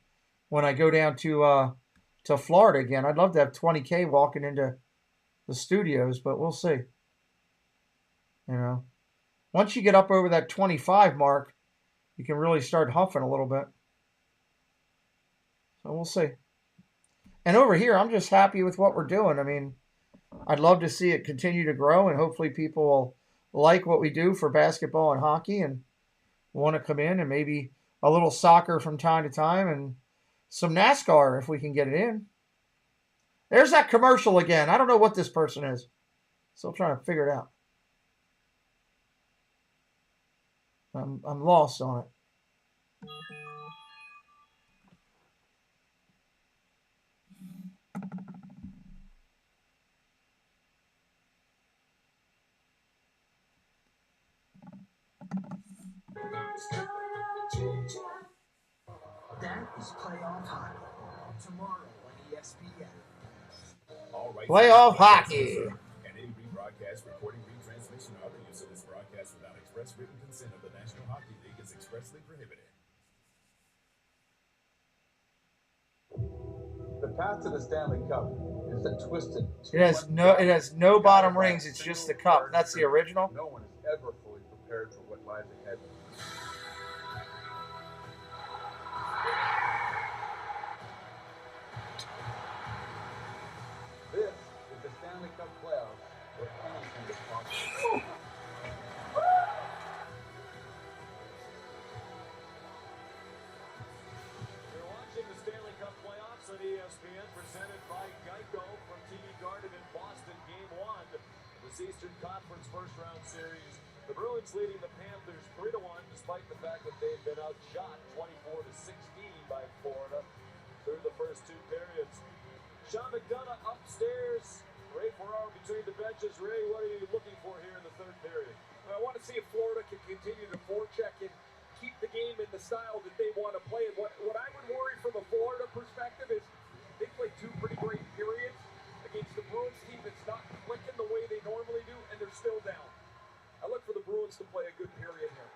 [SPEAKER 4] when I go down to Florida again. I'd love to have 20K walking into the studios, but we'll see. Once you get up over that 25 mark, you can really start huffing a little bit. So we'll see. And over here, I'm just happy with what we're doing. I mean, I'd love to see it continue to grow, and hopefully people will like what we do for basketball and hockey and want to come in, and maybe a little soccer from time to time and some NASCAR if we can get it in. There's that commercial again. I don't know what this person is. Still trying to figure it out. I'm lost on it.
[SPEAKER 7] That is playoff hockey. Tomorrow on ESPN.
[SPEAKER 1] All right,
[SPEAKER 4] Playoff hockey.
[SPEAKER 1] And any rebroadcast, recording, retransmission, or other use of this broadcast without express written consent of the National Hockey League is expressly prohibited.
[SPEAKER 6] The path to the Stanley Cup is a twisted.
[SPEAKER 4] It has no bottom rings. It's just the cup. That's the original.
[SPEAKER 6] No one is ever fully prepared for what lies ahead. This is the Stanley Cup playoffs, where anything is possible.
[SPEAKER 17] You're watching the Stanley Cup playoffs on ESPN, presented by Geico from TD Garden in Boston. Game 1 of this Eastern Conference first-round series. The Bruins leading the Panthers 3-1, despite the fact that they've been outshot 24-16 by Florida through the first 2 periods. Sean McDonough upstairs. Ray Ferraro between the benches. Ray, what are you looking for here in the 3rd period?
[SPEAKER 10] I want to see if Florida can continue to forecheck and keep the game in the style that they want to play. And what I would worry from a Florida perspective is they played 2 pretty great periods against the Bruins team that's not clicking the way they normally do, and they're still down. I look for the Bruins to play a good period here.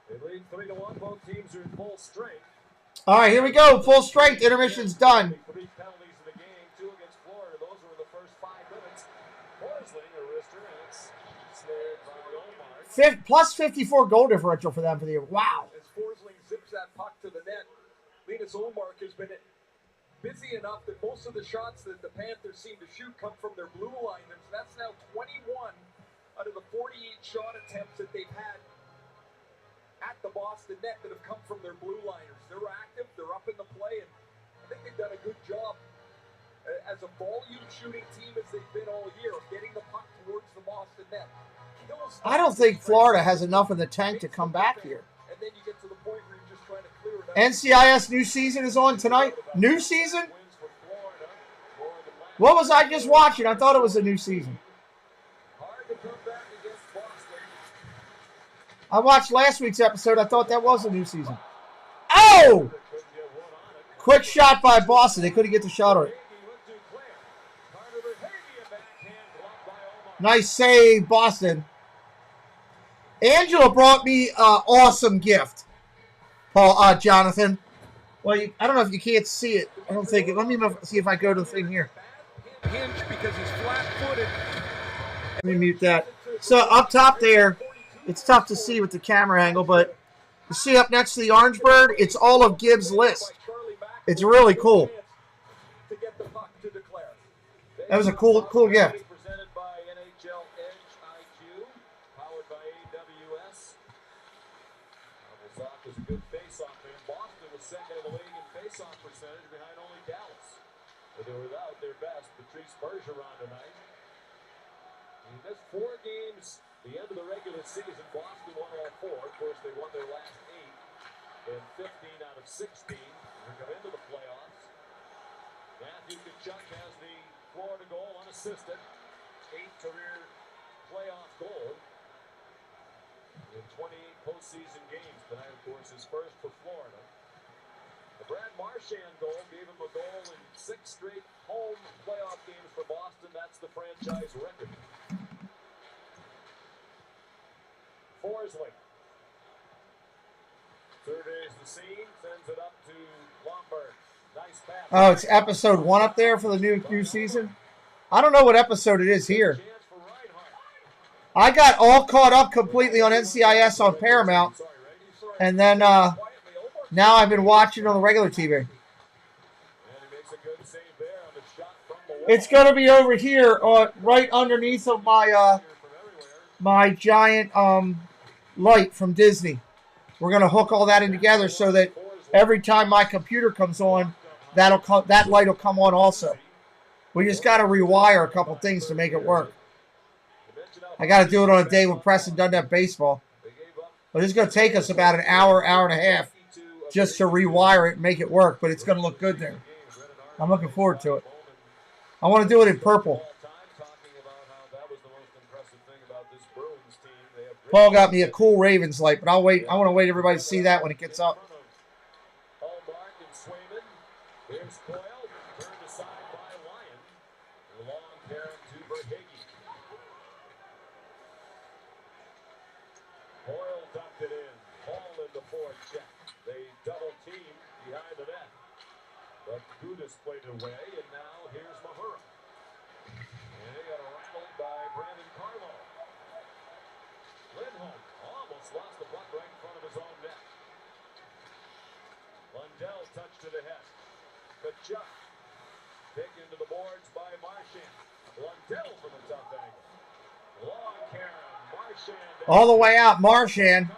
[SPEAKER 17] They lead 3-1. Both teams are in full strength.
[SPEAKER 4] All right, here we go. Full strength. Intermission's done.
[SPEAKER 17] 3 penalties in the game, 2 against Florida. Those were the first 5 minutes. Forsling, a wrister, and it's snared by Omar.
[SPEAKER 4] Plus 54 goal differential for them for the year. Wow.
[SPEAKER 10] As Forsling zips that puck to the net, Linus Ullmark has been busy enough that most of the shots that the Panthers seem to shoot come from their blue liners. That's now 21 out of the 48 shot attempts that they've had at the Boston net that have come from their blue liners. They're active, they're up in the play, and I think they've done a good job as a volume shooting team as they've been all year of getting the puck towards the Boston net.
[SPEAKER 4] I don't think Florida has enough in the tank to come back here.
[SPEAKER 10] And then you get to the point where you're just trying to clear it out.
[SPEAKER 4] NCIS new season is on tonight. New season? What was I just watching? I thought it was a new season. I watched last week's episode. I thought that was a new season. Oh! Quick shot by Boston. They couldn't get the shot right. Nice save, Boston. Angela brought me an awesome gift, Jonathan. Well, I don't know if you can't see it. I don't think it. Let me see if I go to the thing here.
[SPEAKER 10] Hinge because he's flat-footed.
[SPEAKER 4] Let me mute that. So up top there, it's tough to see with the camera angle, but you see up next to the orange bird, it's all of Gibbs' list. It's really cool. That was a cool gift.
[SPEAKER 17] Presented by NHL Edge IQ, powered by AWS. Zach was a good face-off man. Boston was second in the league in face-off percentage behind only Dallas. But they were without their best, Patrice Bergeron tonight. He missed 4 games. The end of the regular season, Boston won all 4. Of course, they won their last 8 and 15 out of 16 to come into the playoffs. Matthew Tkachuk has the Florida goal unassisted. 8th career playoff goal in 28 postseason games. Tonight, of course, his first for Florida. The Brad Marchand goal gave him a goal in 6 straight home playoff games for Boston. That's the franchise record. Forsling surveys the scene, sends it up to Lombard. Nice pass.
[SPEAKER 4] Oh, it's episode 1 up there for the new season? I don't know what episode it is here. I got all caught up completely on NCIS on Paramount. And then now I've been watching on the regular TV. It's going to be over here, right underneath of my my giant light from Disney. We're going to hook all that in together so that every time my computer comes on, that light will come on also. We just got to rewire a couple things to make it work. I got to do it on a day when Preston doesn't have baseball. But it's going to take us about an hour, hour and a half just to rewire it and make it work. But it's going to look good there. I'm looking forward to it. I want to do it in purple. Paul got me a cool Ravens light, but I'll wait. I want to wait everybody to see that when it gets up.
[SPEAKER 17] Here's Coyle, turned aside by Lyon. The long carry to Verhage. Coyle dumped it in. Ball in the forecheck. They double team behind the net. But Gudis played it away, and now here's Mahura. And they got rattled by Brandon Carlo. Lindholm almost lost the puck right in front of his own net. Lundell touched to the head. Tkachuk picked into the boards by Marchand. Lundell from a tough angle. Long Karen. Marchand.
[SPEAKER 4] All the way out, Marchand.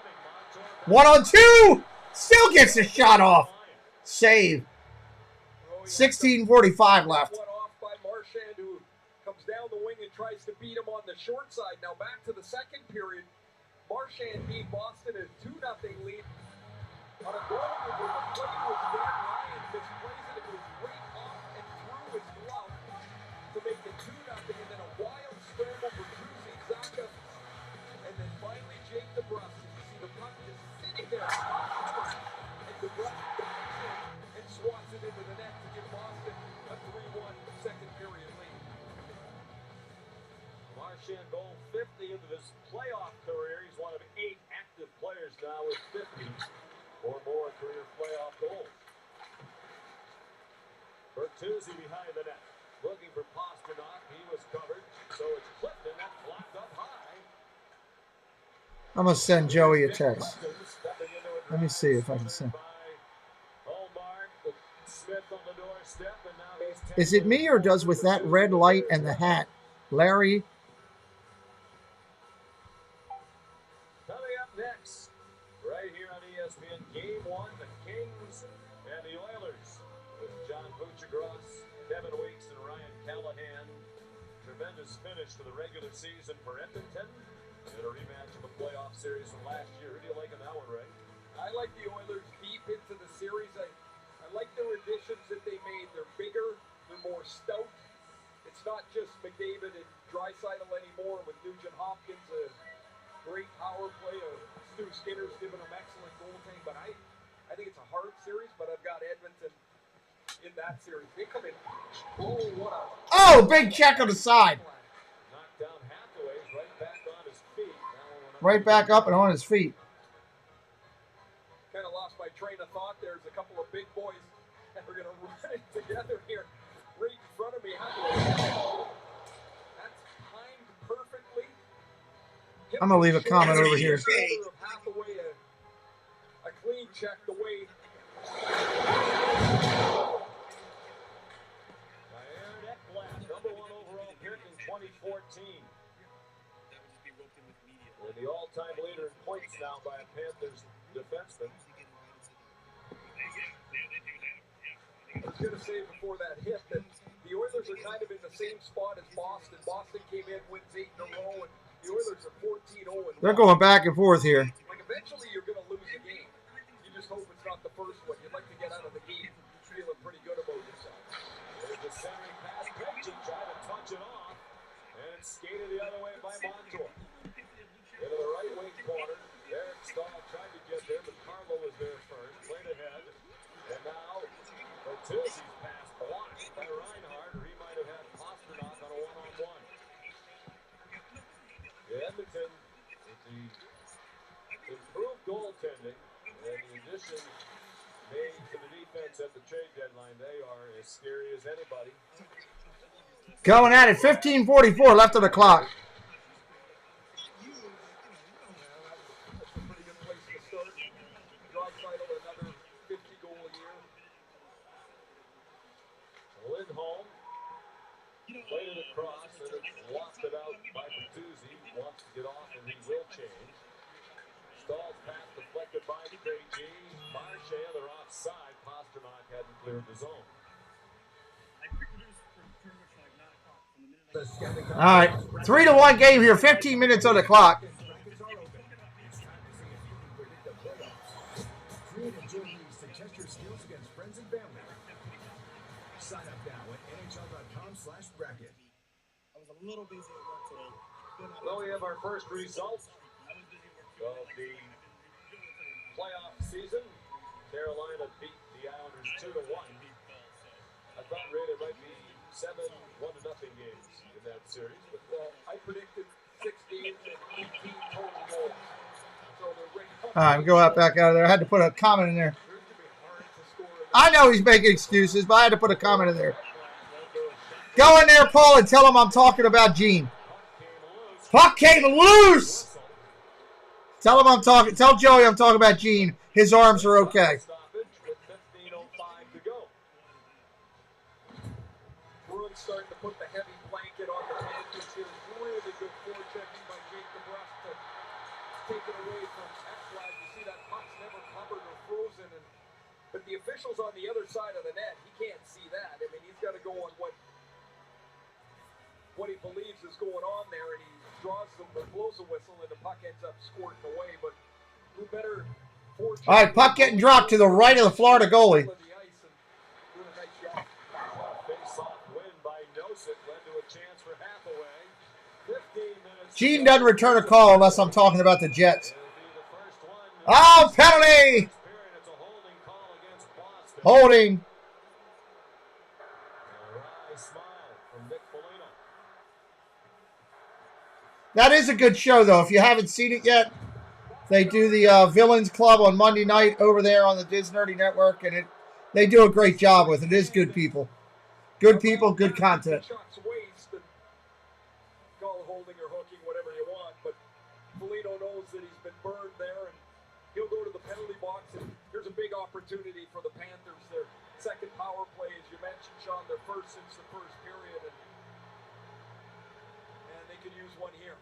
[SPEAKER 4] 1-on-2. Still gets the shot off. Save. 16:45 left.
[SPEAKER 10] Off by Marchand, who comes down the wing and tries to beat him on the short side. Now back to the second period. Marchand beat Boston at 2-0 lead. On a goal with the play was Dan Ryan misplays it. It was right off and through his glove to make it 2-0, and then a wild scramble for Trucy Zaka, and then finally Jake DeBrusk. You see the puck just sitting there, and DeBrusk backs in and swats it into the net to give Boston a 3-1 second period lead.
[SPEAKER 17] Marchand goal 50 into his playoff career. He's one of 8 active players now with 50. Or more career playoff goals. Bertuzzi behind the net. Looking for Pasternak. He was covered. So it's Clifton. That flopped up high.
[SPEAKER 4] I'm going to send Joey a text. Let me see if I can send. Is it me or does with that red light and the hat, Larry?
[SPEAKER 17] Coming up next, right here on ESPN, Game 1, the Kings and the Oilers with John Buccigross, Kevin Weeks, and Ryan Callahan. Tremendous finish to the regular season for Edmonton. And a rematch of a playoff series from last year. Who do you like in that one, Ray?
[SPEAKER 10] I like the Oilers deep into the series. I like their additions that they made. They're bigger, they're more stout. It's not just McDavid and Draisaitl anymore with Nugent Hopkins, a great power play. Stu Skinner's giving them excellent goaltending. But I think it's a hard series, but I've got Edmonton in that series. They come in. Oh, what a...
[SPEAKER 4] Oh, big check on the side.
[SPEAKER 17] Knocked down Hathaway, right back on his feet.
[SPEAKER 4] Right back up and on his feet.
[SPEAKER 10] Kind of lost my train of thought. There's a couple of big boys that are going to run it together here right in front of me. That's timed perfectly.
[SPEAKER 4] I'm going to leave a comment over here.
[SPEAKER 10] Hathaway, a clean check the way.
[SPEAKER 17] Number 1 overall pick in 2014. And the all-time leader in points now by a Panthers defenseman. I was going to say before that hit that the Oilers are kind of in the same spot as Boston. Boston came in, wins 8 in a row, and the Oilers are 14-0.
[SPEAKER 4] They're going back and forth here.
[SPEAKER 17] Like, eventually you're going to lose a game. You just hope it's not the first one. You'd like to get out of the game feeling pretty good about yourself. There's a centering pass. Krejci tried to touch it off, and skated the other way by Montour. Into the right wing corner. Eric Stahl tried to get there, but Carlo was there first. Played ahead. And now, Bertuzzi's pass blocked by Reinhart, or he might have had Pasternak on a one-on-one. Edmonton, with the improved goaltending and the additions made to the defense at the trade deadline, they are as scary as anybody.
[SPEAKER 4] Going at it, 15:44 left on the clock.
[SPEAKER 17] Lindholm played it across, and it's lofted out by Bertuzzi. Wants to get off, and he will change. Stahl's pass deflected by Krejci. Marchand, they're offside. Pasternak hadn't cleared the zone.
[SPEAKER 4] All right, 3-1 game here, 15 minutes on the clock.
[SPEAKER 1] Create and join leagues to test your skills against friends and family. Sign up now at NHL.com/bracket.
[SPEAKER 5] I was a little busy at work today.
[SPEAKER 17] Well, we have our first result of the playoff season. Carolina beat the Islanders 2-1. I thought really it might be 7 1-0 games in that series, but I predicted 16 and 18 total goals. So
[SPEAKER 4] All right, we go back out of there. I had to put a comment in there. I know he's making excuses, but I had to put a comment in there. Go in there, Paul, and tell him I'm talking about Gene. Puck came loose. Tell him I'm talking. Tell Joey I'm talking about Gene. His arms are okay.
[SPEAKER 17] Bruins starting to put the heavy blanket on the Panthers here. Really good forechecking by Jake DeBrusk to take it away from Ekblad. You see that puck's never covered or frozen, but the official's on the other side of the net. He can't see that. I mean, he's got to go on what he believes is going on there, and he blows the whistle, and the puck ends up squirting away. But who better forecheck?
[SPEAKER 4] All right, puck getting dropped to the right of the Florida goalie. Gene doesn't return a call unless I'm talking about the Jets. Oh, penalty! Holding. That is a good show, though. If you haven't seen it yet, they do the Villains Club on Monday night over there on the Disnerdy Network, and they do a great job with it. It is good people. Good people, good content.
[SPEAKER 17] Call holding or hooking, whatever you want, but Foligno knows that he's been burned there, and he'll go to the penalty box, and here's a big opportunity for the Panthers. Their second power play, as you mentioned, Sean, their first since the first period, and they could use one here.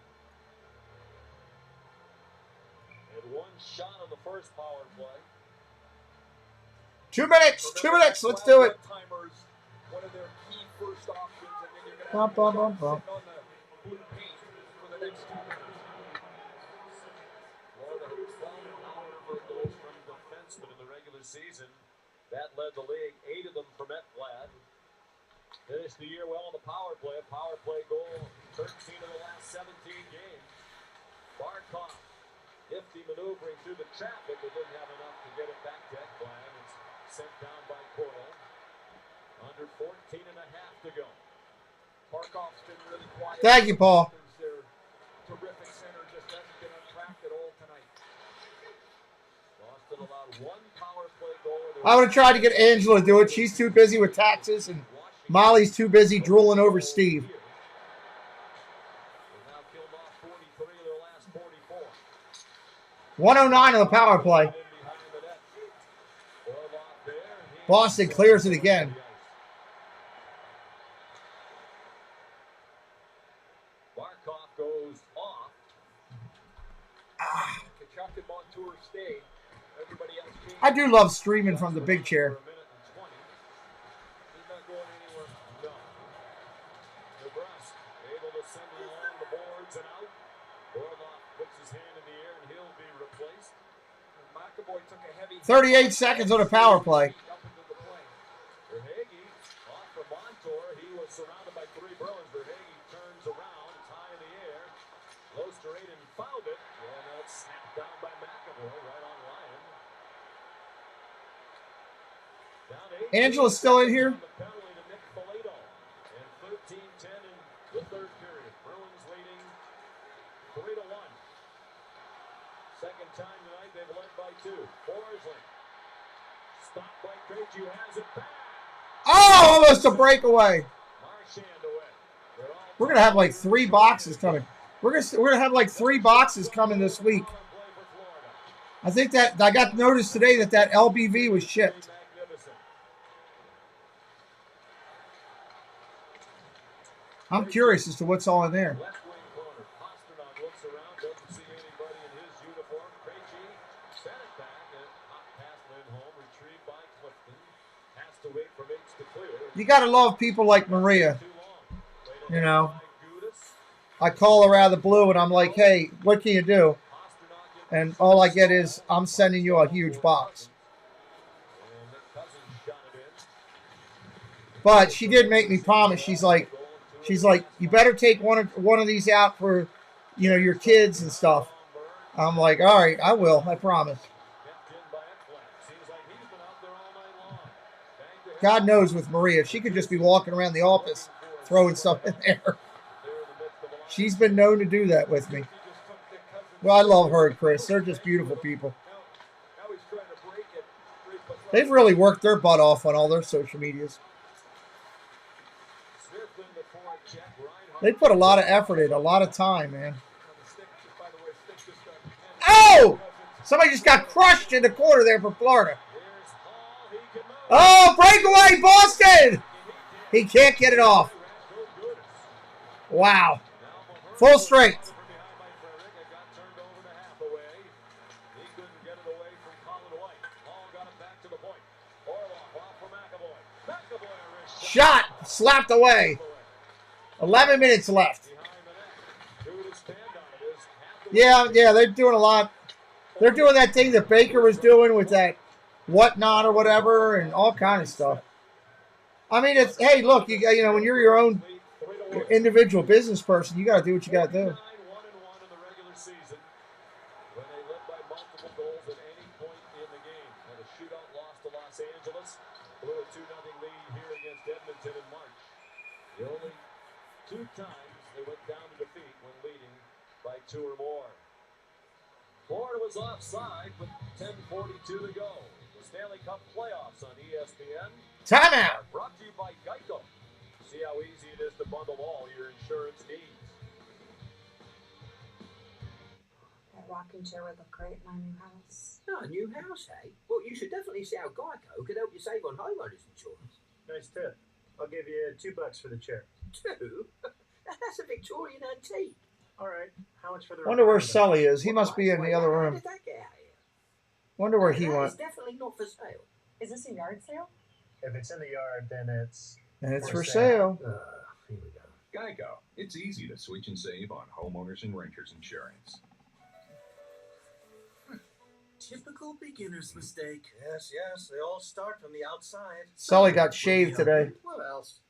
[SPEAKER 17] And one shot on the first power play.
[SPEAKER 4] 2 minutes, 2 minutes, let's do it.
[SPEAKER 17] One of their key first options, and then you're going to
[SPEAKER 4] Bum, bum, bum, bum.
[SPEAKER 17] sit on the blue paint for the next 2 minutes. Florida had 12 power goals from defensemen in the regular season. That led the league, 8 of them from Ekblad. Finished the year well on the power play. A power play goal, 13 of the last 17 games. Barkov, nifty maneuvering through the traffic, but didn't have enough to get it back to Ekblad. It's sent down by Coyle. Under 14 and a half to go. Barkov's been really quiet.
[SPEAKER 4] Thank you, Paul.
[SPEAKER 17] Their terrific center just hasn't been untracked at all tonight. Boston allowed 1 power play goal.
[SPEAKER 4] I would have tried to get Angela to do it. She's too busy with taxes, and Molly's too busy drooling over Steve. 109 on the power play. Boston clears it again.
[SPEAKER 17] Barkov goes off.
[SPEAKER 10] tour stayed. Everybody else changed.
[SPEAKER 4] I do love streaming from the big chair.
[SPEAKER 17] He's not going anywhere. No. Nebraska able to send it along the boards and out. Orloff puts his hand in the air and he'll be replaced.
[SPEAKER 10] McAvoy took a heavy
[SPEAKER 4] 38 seconds on a power play.
[SPEAKER 17] Verhaeghe off from Montour. He was surrounded by 3 Bruins. Verhaeghe turns around. It's high in the air. Close to Aiden fouled it. And that's snapped down by McAvoy right on Ryan.
[SPEAKER 4] Angela's still in here.
[SPEAKER 17] Penalty to Nick Foligno. And 13-10 in the third period. Bruins leading 3-1. Second time tonight they've led by 2. Forsling. Stopped by Krejci, has it back.
[SPEAKER 4] Oh, almost a breakaway.
[SPEAKER 17] Marchand away.
[SPEAKER 4] We're gonna have like 3 boxes coming. We're gonna have like 3 boxes coming this week. I think that I got notice today that LBV was shipped. I'm curious as to what's all in there.
[SPEAKER 17] Left wing corner. Pasternak looks around, doesn't see anybody in his uniform. Krejci sent it back and hot pass Lindholm, retrieved by Clifton. Has to wait for Bates to clear.
[SPEAKER 4] You gotta love people like Maria. You know, I call her out of the blue and I'm like, hey, what can you do? And all I get is, I'm sending you a huge box. But she did make me promise. She's like, you better take one of these out for, you know, your kids and stuff. I'm like, all right, I will. I promise. God knows with Maria, she could just be walking around the office throwing stuff in there. She's been known to do that with me. Well, I love her and Chris. They're just beautiful people. They've really worked their butt off on all their social medias. They put a lot of effort in, a lot of time, man. Oh! Somebody just got crushed in the corner there for Florida. Oh, breakaway, Boston! He can't get it off. Wow. Full strength. Shot. Slapped away. 11 minutes left. Yeah, they're doing a lot. They're doing that thing that Baker was doing with that whatnot or whatever and all kind of stuff. I mean, it's, hey, look, you know, when you're your own individual business person, you got to do what you got to do.
[SPEAKER 17] The only 2 times they went down to defeat when leading by 2 or more. Florida was offside with 10:42 to go. The Stanley Cup playoffs on ESPN.
[SPEAKER 4] Timeout.
[SPEAKER 17] Brought to you by Geico. See how easy it is to bundle all your insurance needs.
[SPEAKER 13] That rocking chair would look great in our new house.
[SPEAKER 14] Oh, a new house, eh? Well, you should definitely see how Geico could help you save on homeowners insurance.
[SPEAKER 22] Nice tip. I'll give you $2 for the chair.
[SPEAKER 14] 2? That's a Victorian antique.
[SPEAKER 22] All right. How much for the?
[SPEAKER 4] Wonder where Sully is. He must be in the other
[SPEAKER 14] How
[SPEAKER 4] room.
[SPEAKER 14] did that get out here?
[SPEAKER 4] Wonder where he
[SPEAKER 14] That
[SPEAKER 4] went.
[SPEAKER 14] is definitely not for sale.
[SPEAKER 16] Is this a yard sale?
[SPEAKER 22] If it's in the yard, then it's.
[SPEAKER 4] And it's for sale.
[SPEAKER 22] Here we go.
[SPEAKER 1] Geico. It's easy to switch and save on homeowners and renters insurance.
[SPEAKER 23] Typical beginner's mistake. Yes, they all start from the outside.
[SPEAKER 4] Sully got shaved today.
[SPEAKER 23] What else?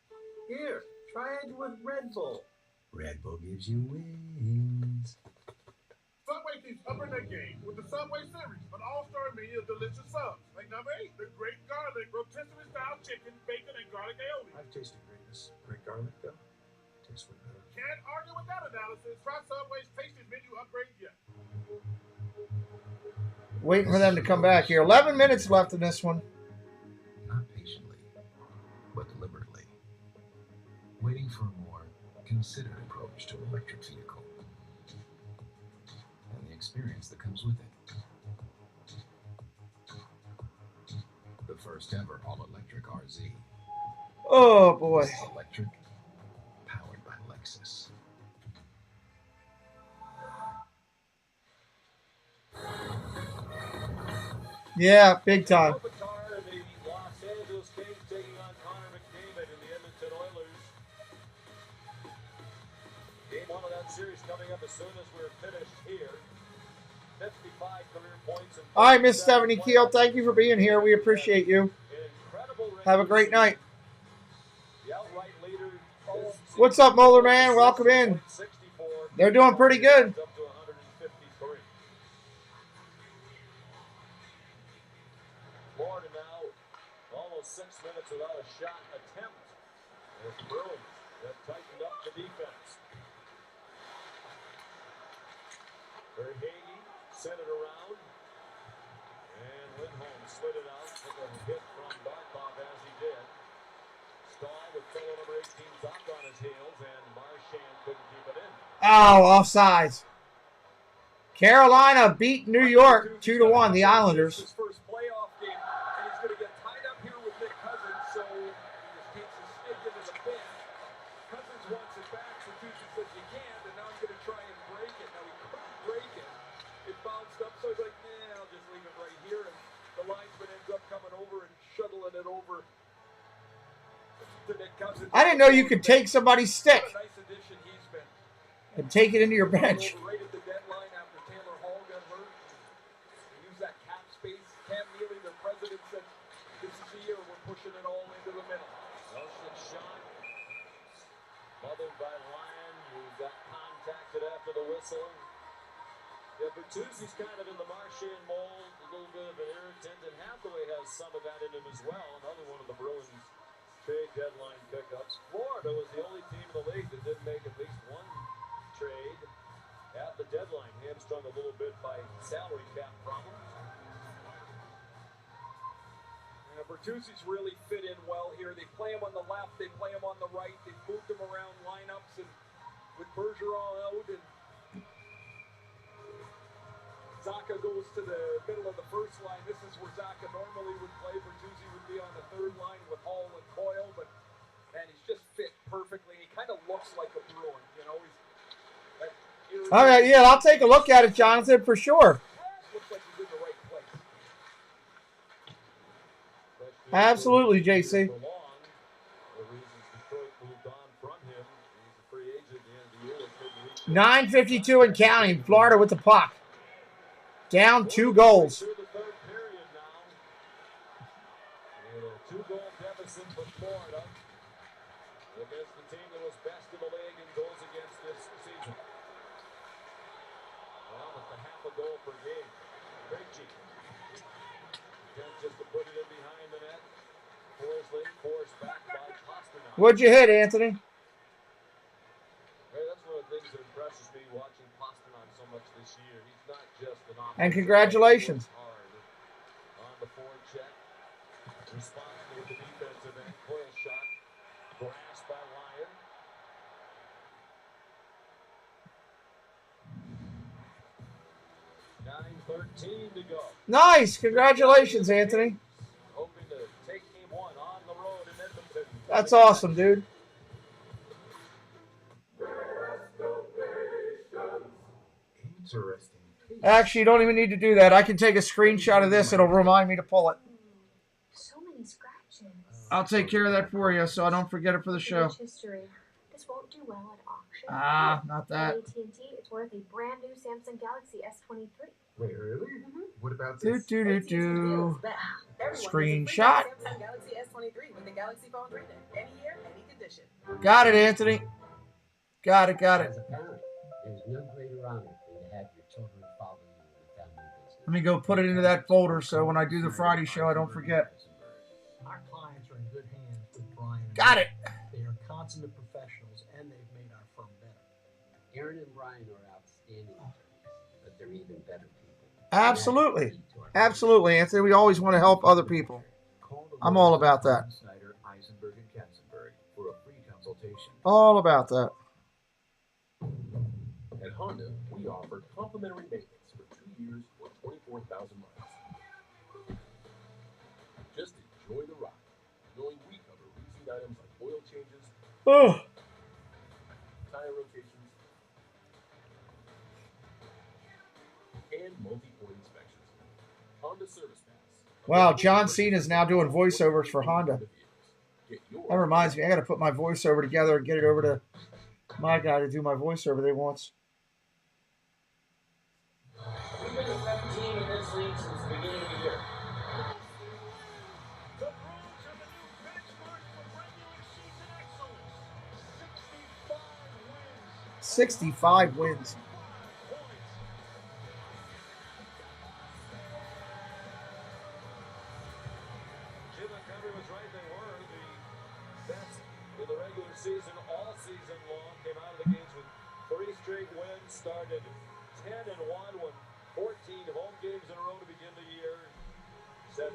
[SPEAKER 23] Here, try it with Red Bull. Red Bull gives you wings.
[SPEAKER 15] Subway keeps upping their game with the Subway Series, an all-star menu of delicious subs. Like number 8, the great garlic rotisserie-style chicken, bacon, and garlic aioli.
[SPEAKER 22] I've tasted greatness. Great garlic, though. Tastes way better.
[SPEAKER 15] Can't argue with that analysis. Try Subway's tastiest menu upgrade yet.
[SPEAKER 4] Waiting for them to come back here. 11 minutes left in this one.
[SPEAKER 7] Not patiently, but deliberately. Waiting for a more considered approach to an electric vehicle. And the experience that comes with it. The first ever all-electric RZ.
[SPEAKER 4] Oh, boy.
[SPEAKER 7] Electric, powered by Lexus.
[SPEAKER 4] Yeah, big time.
[SPEAKER 17] Kopitar and the Los Angeles Kings taking on Connor McDavid and the Edmonton Oilers. Game 1 of that series coming up as soon as we're finished here. 55 career points.
[SPEAKER 4] All right, Miss Stephanie Keel, thank you for being here. We appreciate you. Have a great night.
[SPEAKER 17] The outright leader
[SPEAKER 4] What's up, Moeller Man? Welcome in. They're doing pretty good.
[SPEAKER 17] up to 153. Florida now almost 6 minutes without a shot attempt. As the Bruins have tightened up the defense. Verhage sent it around. And Lindholm slid it out. Took a hit from Barkov as he did. Stahl with fellow number 18 dropped on his heels, and Marchand couldn't keep it in.
[SPEAKER 4] Oh, offsides. Carolina beat New York 2-1, the Islanders.
[SPEAKER 17] His first playoff game, and he's going to get tied up here with Nick Cousins, so he just takes a stick into the bench. Cousins wants it back, so Tucci says you can't, and now I'm going to try and break it. Now he couldn't break it. It bounced up, so he's like, I'll just leave it right here, and the linesman ends up coming over and shuttling it over to Nick Cousins.
[SPEAKER 4] I didn't know you could take somebody's stick
[SPEAKER 17] What a nice addition he's been.
[SPEAKER 4] and take it into your bench.
[SPEAKER 17] Right at the deadline after Taylor Hall got hurt. They use that cap space. Cam Neely, their president, said, this is the year we're pushing it all into the middle. Nelson shot. Smothered by Lyon, who got contacted after the whistle. Yeah, Bertuzzi's kind of in the Marchand mold, a little bit of an irritant, and Hathaway has some of that in him as well. Another one of the Bruins trade deadline pickups. Florida was the only team in the league that didn't make at least one trade at the deadline. Hamstrung a little bit by salary cap problems. Bertuzzi's really fit in well here. They play him on the left, they play him on the right. They've moved him around lineups, and with Bergeron out, and Zaka goes to the middle of the first line. This is where Zaka normally would play. Bertuzzi would be on the third line with Hall and Coyle, but man, he's just fit perfectly. He kind of looks like a Bruin, you know.
[SPEAKER 4] All right, yeah, I'll take a look at it, Jonathan, for sure.
[SPEAKER 17] Looks like he's in the right place.
[SPEAKER 4] Absolutely, JC. 9:52 and counting. Florida with the puck. Down 2 goals.
[SPEAKER 17] To the third period now. And a 2-goal deficit for Florida against the team that was best in the league in goals against this season. Well, it's a half a goal per game. Krejci attempts just to put it in behind the net. Forsling forced back by Pasternak.
[SPEAKER 4] What'd you hit, Anthony?
[SPEAKER 17] Hey, that's one of the things that impresses me watching Pasternak so much this year. He's not just an offensive
[SPEAKER 4] And congratulations.
[SPEAKER 17] on the forward check. Responsible with the defensive end. Coyle shot. Grasped by Lyon. .9:13 to go.
[SPEAKER 4] Nice. Congratulations, Anthony.
[SPEAKER 17] Hoping to take game 1 on the road in Edmonton.
[SPEAKER 4] That's awesome, dude.
[SPEAKER 7] Interesting.
[SPEAKER 4] Actually, you don't even need to do that. I can take a screenshot of this. It'll remind me to pull it.
[SPEAKER 11] So many scratches.
[SPEAKER 4] I'll take care of that for you so I don't forget it for the show.
[SPEAKER 11] Rich history. This won't do well at auction.
[SPEAKER 4] Ah, not that.
[SPEAKER 11] AT&T, it's worth a brand new Samsung Galaxy S23.
[SPEAKER 7] Wait, really? What about
[SPEAKER 4] Do,
[SPEAKER 7] this?
[SPEAKER 4] do, do, do.
[SPEAKER 9] Everyone
[SPEAKER 4] Screenshot.
[SPEAKER 9] gets a free Samsung Galaxy S23 with the Galaxy Phone 3 Any year, any condition.
[SPEAKER 4] Got it, Anthony. Got it, got it.
[SPEAKER 12] As a parent, there's no greater honor than to have your children follow you in the family business.
[SPEAKER 4] Let me go put it into that folder so when I do the Friday show, I don't forget.
[SPEAKER 19] Our clients are in good hands with Brian.
[SPEAKER 4] Got it.
[SPEAKER 19] They are consummate professionals, and they've made our firm better.
[SPEAKER 12] Aaron and Brian are outstanding attorneys, but they're even better people.
[SPEAKER 4] Absolutely. Absolutely, Anthony. We always want to help other people. I'm all about that.
[SPEAKER 18] Snyder, Eisenberg, and Katzenberg for a free consultation.
[SPEAKER 4] All about that.
[SPEAKER 18] At Honda, we offer complimentary maintenance for 2 years or 24,000 miles. Just enjoy the ride, knowing we cover routine items like oil changes, tire rotations, and multi-point inspections.
[SPEAKER 1] Honda Service Pass.
[SPEAKER 4] Wow, John Cena is now doing voiceovers for Honda. That reminds me, I got to put my voiceover together and get it over to my guy to do my voiceover they wants.
[SPEAKER 10] We've been 17 in this league since the beginning of the year. The Bruins are the new benchmark for regular season excellence.
[SPEAKER 4] 65 wins.
[SPEAKER 17] Jim Montgomery was right. They were the best in the regular season all season long. Came out of the games with 3 straight wins. Started 10-1, won 14 home games in a row to begin the year. Said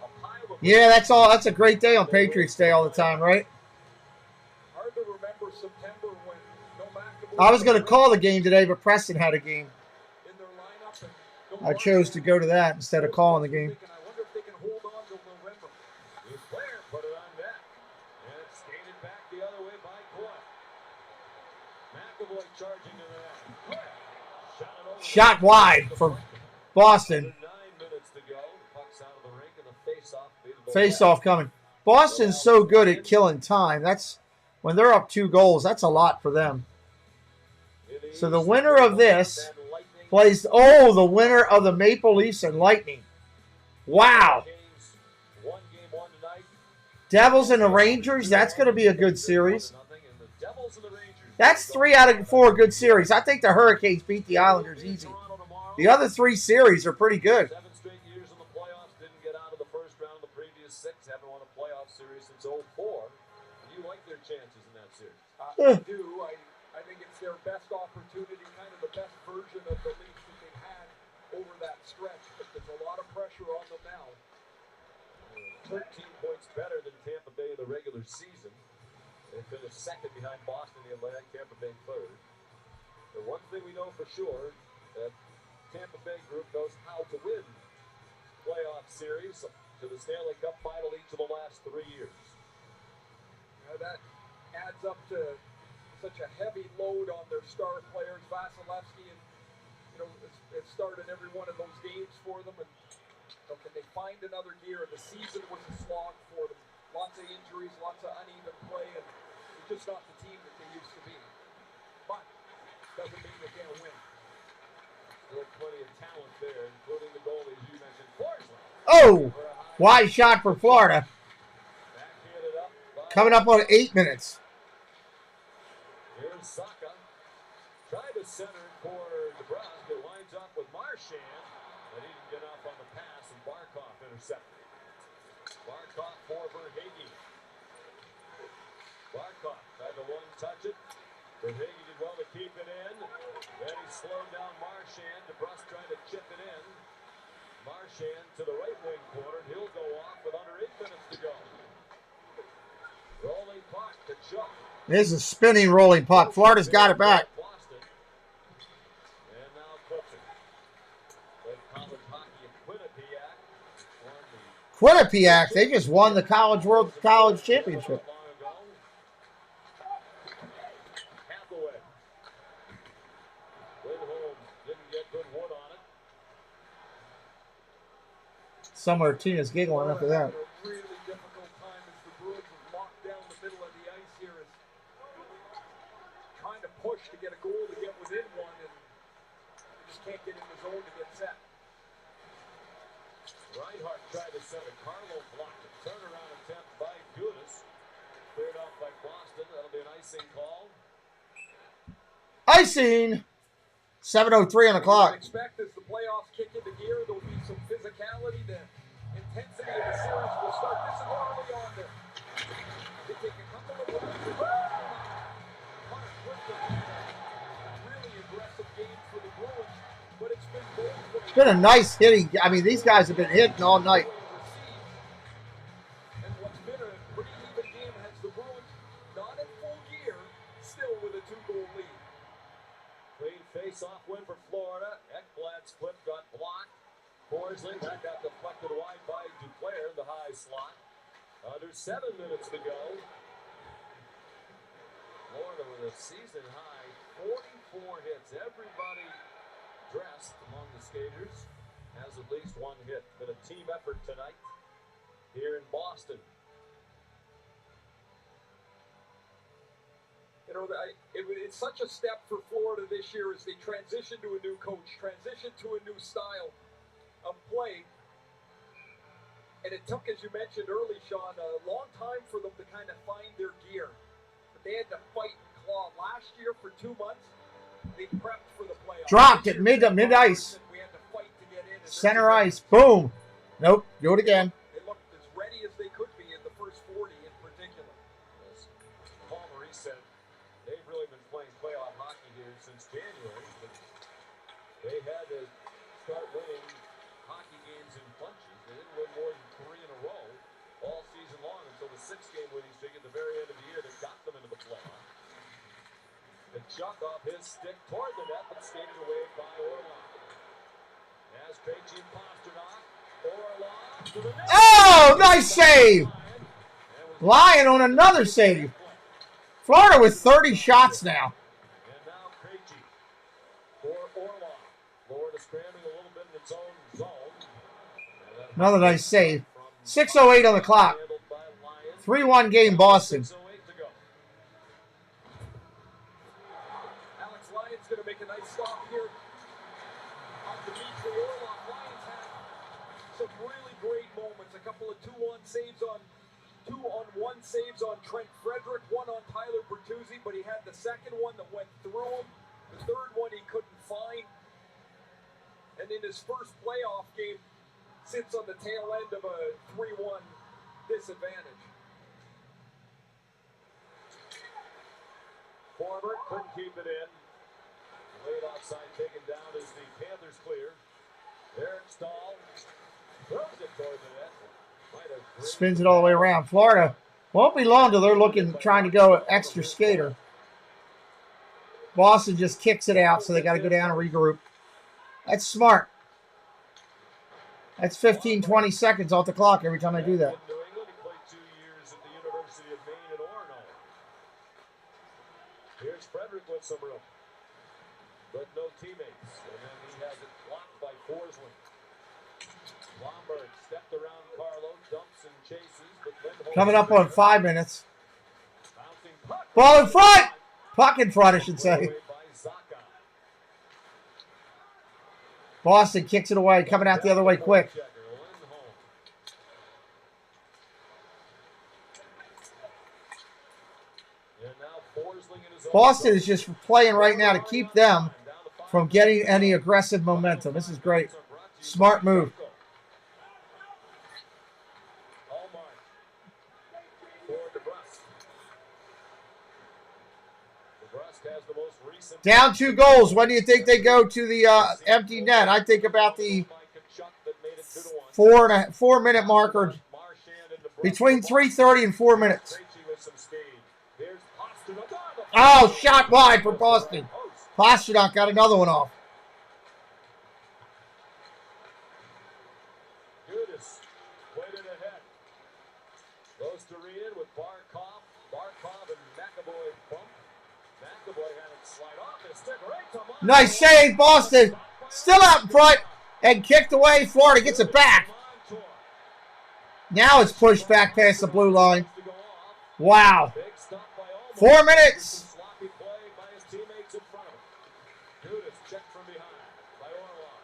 [SPEAKER 17] a pile of
[SPEAKER 4] Yeah, that's all. That's a great day on Patriots Day all the time, right?
[SPEAKER 10] Hard to remember September when no McAvoy
[SPEAKER 4] I was going to call the game today, but Preston had a game.
[SPEAKER 10] in their lineup and no
[SPEAKER 4] I chose to go to that instead of calling the game.
[SPEAKER 10] I wonder if they can hold on till November.
[SPEAKER 17] His player put it on net. And it skated back the other way by Coyle. McAvoy charging to the net. Coyle shot it over.
[SPEAKER 4] Shot wide for Boston.
[SPEAKER 17] 9 minutes to go. The puck's out of the rink and the face-off.
[SPEAKER 4] Face-off coming. Boston's so good at killing time. That's when they're up 2 goals. That's a lot for them. So the winner of this plays. Oh, the winner of the Maple Leafs and Lightning. Wow. Devils and the Rangers. That's going to be a good series. That's 3 out of 4 good series. I think the Hurricanes beat the Islanders easy. The other 3 series are pretty good.
[SPEAKER 17] 7 straight years in the playoffs. Didn't get out of the first round of the previous 6. Haven't won a playoff series since 04. Do you like their chances in that series?
[SPEAKER 10] I do. I think it's their best opportunity, kind of the best version of the Leafs that they've had over that stretch. But there's a lot of pressure on them now.
[SPEAKER 17] 13 points better than Tampa Bay in the regular season. They finished second behind Boston, the Atlantic, Tampa Bay third. The one thing we know for sure, that Tampa Bay group knows how to win playoff series to the Stanley Cup final each of the last 3 years.
[SPEAKER 10] That adds up to such a heavy load on their star players. Vasilevsky, and it started every one of those games for them. And can they find another gear? The season was a slog for them. Lots of injuries, lots of uneven play, and they're just not the team that they used to be. But doesn't mean they can't win.
[SPEAKER 17] Still plenty of talent there, including the goalie, as you mentioned, Forsland.
[SPEAKER 4] Oh, wide shot for Florida. Coming up on 8 minutes.
[SPEAKER 17] Here's Saka. Tried to center for DeBrusque. It winds up with Marchand. But he didn't get off on the pass, and Barkov intercepted. Barkov for Verhaeghe. Barkov tried to one-touch it. Verhaeghe did well to keep it in. Then he slowed down Marchand. DeBrusque tried to chip it in. Marchand to the right wing corner. He'll go off with under 8 minutes to go. Rolling puck to Chuck.
[SPEAKER 4] This is a spinning rolling puck. Florida's got it back.
[SPEAKER 17] Boston. And now Coaching. Played college hockey at Quinnipiac. Won the
[SPEAKER 4] Quinnipiac, they just won the World College Championship.
[SPEAKER 17] Hathaway. Lindholm didn't get good wood on it.
[SPEAKER 4] Somewhere Tina's giggling after that.
[SPEAKER 10] Really difficult time as the Bruins have locked down the middle of the ice here, is trying to push to get a goal to get within one, and they just can't get in the zone to get set.
[SPEAKER 17] Reinhart tried to set a Carlo block. A turnaround attempt by Gudas. Cleared off by Boston. That'll be an icing call.
[SPEAKER 4] Icing! 7:03 on the clock.
[SPEAKER 10] I expect as the playoffs kick into gear, there'll be some physicality. The intensity of the series will start. This is early on there. They take a couple of runs. Really aggressive game for the Bruins, but it's been bold.
[SPEAKER 4] It's been a nice hitting. I mean, these guys have been hitting all night.
[SPEAKER 10] And what's been a pretty even game has the Bruins not in full gear, still with a 2-goal lead.
[SPEAKER 17] Clean face-off win for Florida. Ekblad's flip got blocked. Forsling, that got deflected wide by Duclair in the high slot. Under 7 minutes to go. Florida with a season high 44 hits. Everybody dressed among the skaters has at least one hit. Been a team effort tonight here in Boston. You know, it's such a step for Florida this year as they transition to a new coach, transition to a new style of play. And it took, as you mentioned early, Sean, a long time for them to kind of find their gear. But they had to fight and claw. Last year, for 2 months, they prepped for the playoffs.
[SPEAKER 4] Dropped it mid-ice. Center ice. Boom. Nope. Do it again.
[SPEAKER 17] They looked as ready as they could be in the first 40 in particular. As Paul Maurice said, they've really been playing playoff hockey here since January. But they had to start winning hockey games in bunches. They didn't win more than 3 in a row all season long until the 6-game winning streak at the very end of the year that got them into the playoffs. The chuck off his stick toward the net, but skated away by Orlov. As Krejci and Pasternak, Orlov to the net.
[SPEAKER 4] Oh, nice save. Lyon on another save. Florida with 30 shots now.
[SPEAKER 17] And now Krejci for Orlov. Florida scrambling a little bit in its own zone.
[SPEAKER 4] Another nice save. 6:08 on the clock. 3-1 game, Boston.
[SPEAKER 17] Alex Lyon's going to make a nice stop here on Dmitry Orlov. Lyon's had some really great moments. A couple of 2-on saves on 2-on-1 saves on Trent Frederick, one on Tyler Bertuzzi, but he had the second one that went through him. The third one he couldn't find. And in his first playoff game, sits on the tail end of a 3-1 disadvantage. Former couldn't keep it in. Late offside taken down as the Panthers clear. Eric Stahl throws it toward the net.
[SPEAKER 4] Spins it all the way around. Florida won't be long till they're trying to go extra skater. Boston just kicks it out, so they got to go down and regroup. That's smart. That's 15, 20 seconds off the clock every time I do that.
[SPEAKER 17] New England, he played 2 years at the University of Maine in Orono. Here's Frederick with some room, but no teammates. And then he has it blocked by Forsling. Blomberg stepped around Carlo, dumps and chases, but then
[SPEAKER 4] Coming up on 5 minutes. Ball in front! Puck in front, I should say. Boston kicks it away, coming out the other way quick. Boston is just playing right now to keep them from getting any aggressive momentum. This is great. Smart move. Down 2 goals. When do you think they go to the empty net? I think about the 4-minute marker. Between 3:30 and 4 minutes. Oh, shot wide for Boston. Pasternak got another one off.
[SPEAKER 17] Goes to Rian with Barkov. Barkov and McAvoy bump. McAvoy had it slide off his stick right to Monaco.
[SPEAKER 4] Nice save, Boston. Still out in front and kicked away. Florida gets it back. Now it's pushed back past the blue line. Wow. 4 minutes.
[SPEAKER 17] Sloppy play by his teammates in front of him. Judas checked from behind by Orlov.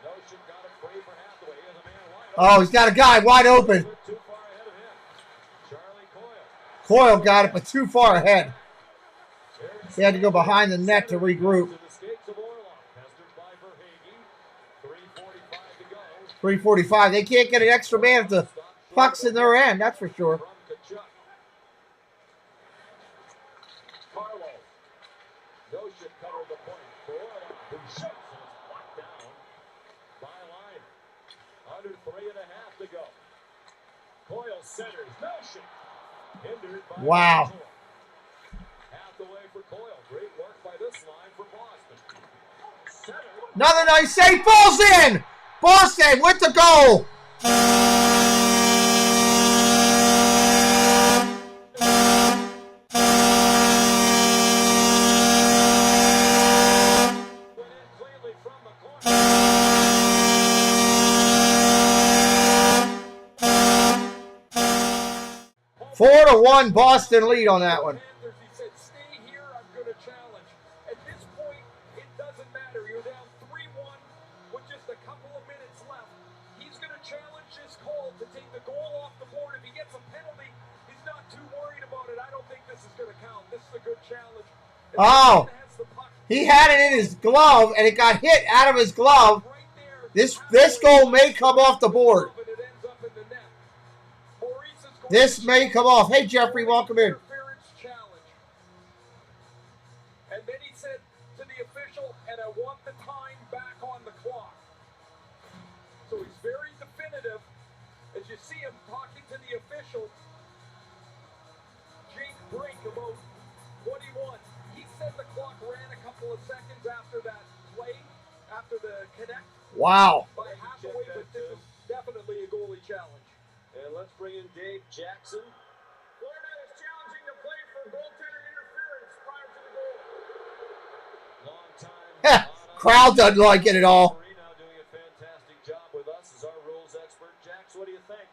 [SPEAKER 17] Notion got it free for Hathaway. He has a man wide
[SPEAKER 4] Oh, he's got a guy wide open.
[SPEAKER 17] too far ahead of him. Charlie Coyle.
[SPEAKER 4] Coyle got it, but too far ahead. He had to go behind the net to regroup. 3:45. They can't get an extra man if the puck's in their end, that's for sure.
[SPEAKER 17] Carlo. Notion covered the point for Orlov, who shoots and it's blocked down by Lyon. Under 3.5 to go. Coyle centers. Notion hindered by
[SPEAKER 4] Wow.
[SPEAKER 17] Montour. Half the way for Coyle. Great work by this line for Boston. Center.
[SPEAKER 4] Another nice save. Falls in. Boston with the goal. 4-1 Boston lead on that one.
[SPEAKER 10] Panthers, he said, stay here, I'm going to challenge. At this point, it doesn't matter. You're down 3-1 with just a couple of minutes left. He's going to challenge this call to take the goal off the board. If he gets a penalty, he's not too worried about it. I don't think this is going to count. This is a good challenge.
[SPEAKER 4] Oh, he had it in his glove, and it got hit out of his glove. This goal may come off the board. This may come off. Hey, Jeffrey, welcome in.
[SPEAKER 10] And then he said to the official, and I want the time back on the clock. So he's very definitive. As you see him talking to the official, Jake Brink, about what he wants. He said the clock ran a couple of seconds after that play, after the connect.
[SPEAKER 4] Wow.
[SPEAKER 10] By Hathaway, but this is definitely a goalie challenge.
[SPEAKER 17] And let's bring in Dave Jackson.
[SPEAKER 10] Florida is challenging the play for goaltender interference prior to the goal.
[SPEAKER 17] Long time.
[SPEAKER 4] Crowd doesn't like it at all.
[SPEAKER 17] Now doing a fantastic job with us as our rules expert. Jax, what do you think?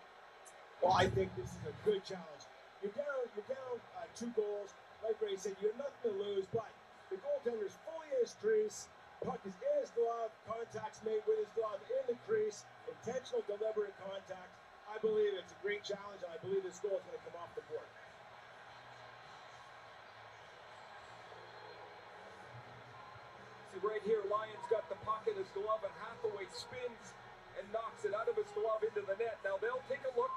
[SPEAKER 8] Well, I think this is a good challenge. You're down 2 goals. Like Ray said, you have nothing to lose, but the goaltender's fully in his crease. Puck is in his glove. Contact's made with his glove in the crease. Intentional, deliberate contact. I believe it's a great challenge, and I believe this goal is going to come off the board.
[SPEAKER 10] See right here, Lyons got the puck in his glove, and Hathaway spins and knocks it out of his glove into the net. Now they'll take a look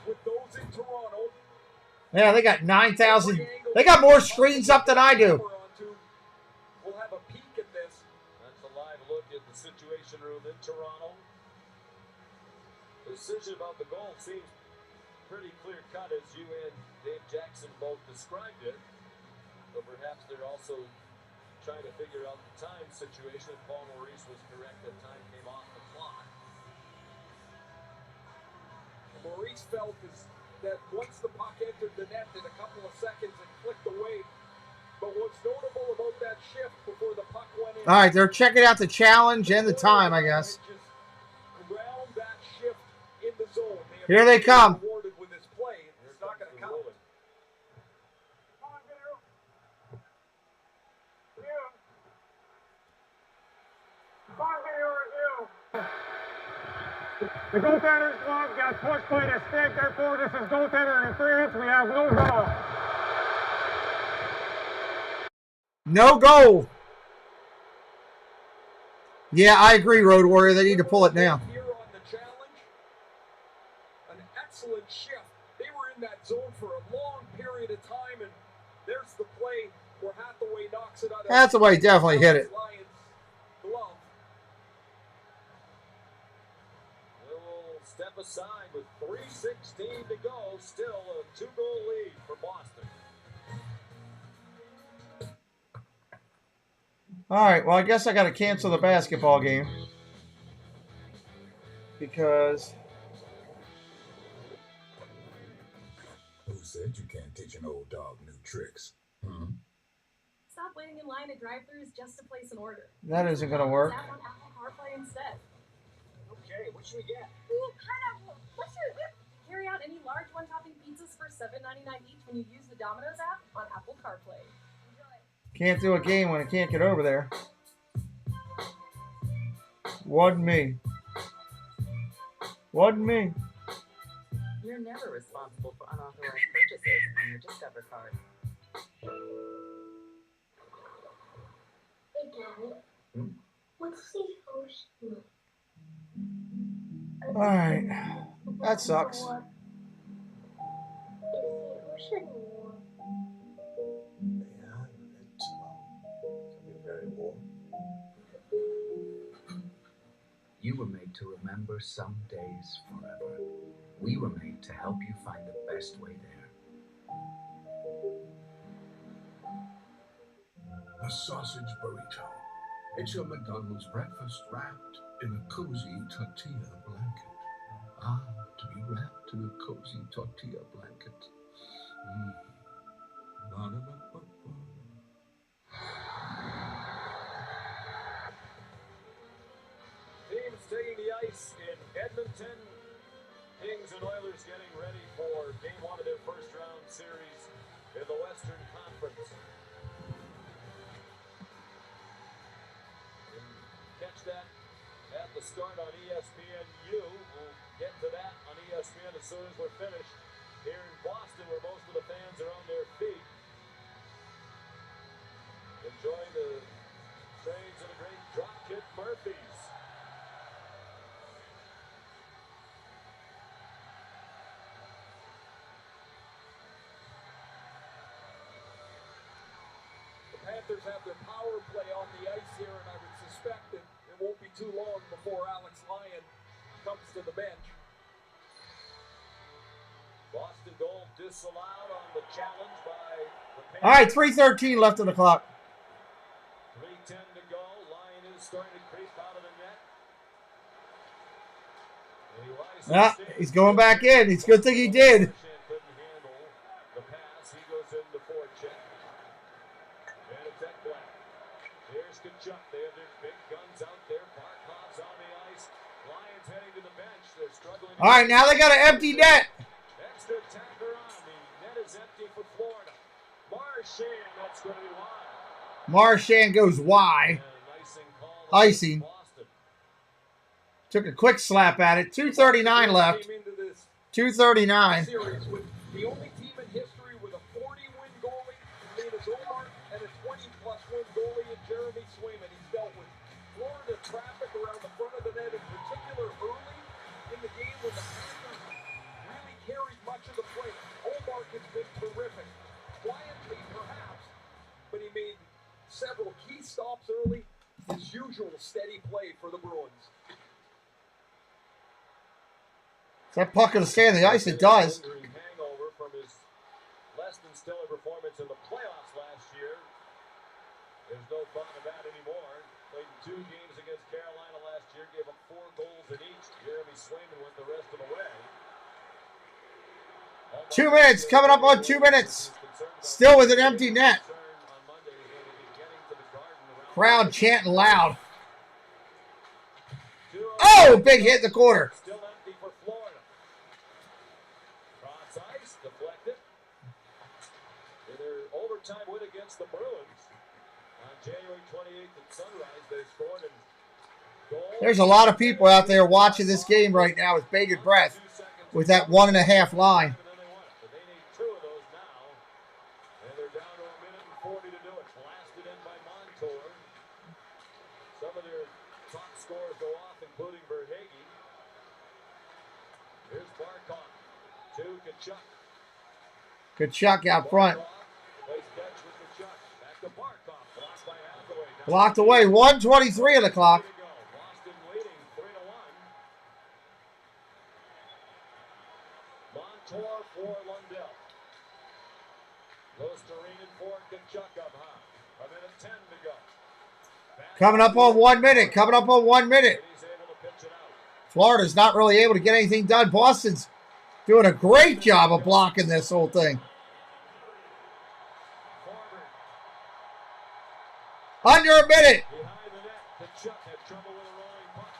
[SPEAKER 10] with those in Toronto.
[SPEAKER 4] Yeah, they got 9,000. They got more screens up than I do.
[SPEAKER 10] We'll have a peek at this.
[SPEAKER 17] That's a live look at the Situation Room in Toronto. The decision about the goal seems pretty clear-cut, as you and Dave Jackson both described it. But perhaps they're also trying to figure out the time situation. If Paul Maurice was correct, that time came off the clock.
[SPEAKER 10] Maurice felt that once the puck entered the net in a couple of seconds, it flicked away. But what's notable about that shift before the puck went in...
[SPEAKER 4] All right, they're checking out the challenge and the time, I guess.
[SPEAKER 10] Ground that shift in the zone.
[SPEAKER 4] Here they come.
[SPEAKER 10] Rewarded with his play. It's not going to count.
[SPEAKER 20] The goaltender's glove got pushed by the stick, therefore this is goaltender interference. We have no goal.
[SPEAKER 4] No goal. Yeah, I agree, Road Warrior. They need to pull it now.
[SPEAKER 10] Here on the challenge, an excellent shift. They were in that zone for a long period of time, and there's the play where Hathaway knocks it out.
[SPEAKER 4] Hathaway definitely hit it.
[SPEAKER 10] Glove.
[SPEAKER 17] We'll step aside with 3:16 to go. Still a 2-goal lead for Boston.
[SPEAKER 4] All right, well, I guess I got to cancel the basketball game because
[SPEAKER 1] Who said you can't teach an old dog new tricks?
[SPEAKER 16] Stop waiting in line at drive-thrus just to place an order.
[SPEAKER 4] that isn't going to work.
[SPEAKER 16] Tap on Apple CarPlay instead.
[SPEAKER 14] Okay, what should we get?
[SPEAKER 16] Ooh, pineapple. What's your Carry out any large one-topping pizzas for $7.99 each when you use the Domino's app on Apple CarPlay.
[SPEAKER 4] Can't do a game when I can't get over there. Wasn't me. Wasn't me.
[SPEAKER 9] You're never responsible for unauthorized purchases on your Discover card.
[SPEAKER 11] Hey, Daddy. What's the ocean?
[SPEAKER 4] All right. That sucks.
[SPEAKER 11] Is the ocean warm?
[SPEAKER 22] Yeah, it can be very warm.
[SPEAKER 12] You were made to remember some days forever. We were made to help you find the best way there.
[SPEAKER 21] A sausage burrito. It's your McDonald's breakfast wrapped in a cozy tortilla blanket. Ah, to be wrapped in a cozy tortilla blanket. Ba-da-ba-ba-ba.
[SPEAKER 17] Teams taking the ice in Edmonton Kings and Oilers getting ready for game one of their first round series in the Western Conference. Catch that at the start on ESPNU. We'll get to that on ESPN as soon as we're finished here in Boston, where most of the fans are on their feet, enjoying the strains of the great Dropkick Murphys. The Panthers have their power play on the ice here, and I would suspect that it won't be too long before Alex Lyon comes to the bench. Boston goal disallowed on the challenge by the Panthers.
[SPEAKER 4] All right, 3:13 left on the clock.
[SPEAKER 17] 3:10 to go. Lyon is starting to creep out of the net. And he rises.
[SPEAKER 4] Yeah, he's going back in. It's a good thing he did.
[SPEAKER 17] Couldn't handle the pass. He goes into forecheck. And it's Ekblad. Here's Kachuk. They have their big guns out there. Barkov's on the ice. Lions heading to the bench. They're struggling.
[SPEAKER 4] All right, now they got an empty net.
[SPEAKER 17] Extra attacker on. The net is empty for Florida. Marchand, that's going to be wide.
[SPEAKER 4] Marchand goes wide. Icing. Took a quick slap at it. 2:39 left. 2:39.
[SPEAKER 10] The only team in history with a 40-win goalie named as Omar and a 20-plus win goalie in Jeremy Swayman. He's dealt with Florida traffic around the front of the net, in particular early in the game when the Panthers really carried much of the play. Omar has been terrific. Quietly, perhaps, but he made several key stops early. His usual steady play for the Bruins.
[SPEAKER 4] Is that puck going to stay on the ice? It does.
[SPEAKER 17] Hangover from his less than stellar performance in the playoffs last year. There's no thought of that anymore. Played 2 games against Carolina last year, gave up 4 goals in each. Jeremy Swayman went the rest of the way.
[SPEAKER 4] 2 minutes. Coming up on 2 minutes. Still with an empty net. Crowd chanting loud. Oh, big hit in the corner.
[SPEAKER 17] Still empty for Florida. Cross ice, deflected. In their overtime win against the Bruins on January 28th at Sunrise, they scored in goal.
[SPEAKER 4] There's a lot of people out there watching this game right now with bated breath with that 1.5 line.
[SPEAKER 17] But they need 2 of those now. And they're down to 1 minute and 40 to do it. Blasted in by Montour. Some of their top scorers go off, including Verhage. Here's Barkov to Kachuk.
[SPEAKER 4] Kachuk out front.
[SPEAKER 17] Plays catch with Kachuk. Back to Barkov. Blocked by Hathaway.
[SPEAKER 4] Blocked away. 1:23 on the clock.
[SPEAKER 17] Boston leading 3-1. Montour for Lundell. Goes to Reenan for Kachuk up high. 1 minute 10 to go.
[SPEAKER 4] Coming up on 1 minute. Coming up on 1 minute.
[SPEAKER 17] He's able to pitch it out.
[SPEAKER 4] Florida's not really able to get anything done. Boston's doing a great job of blocking this whole thing. Under a minute.
[SPEAKER 17] Behind the net, Kachuk had trouble with a rolling puck.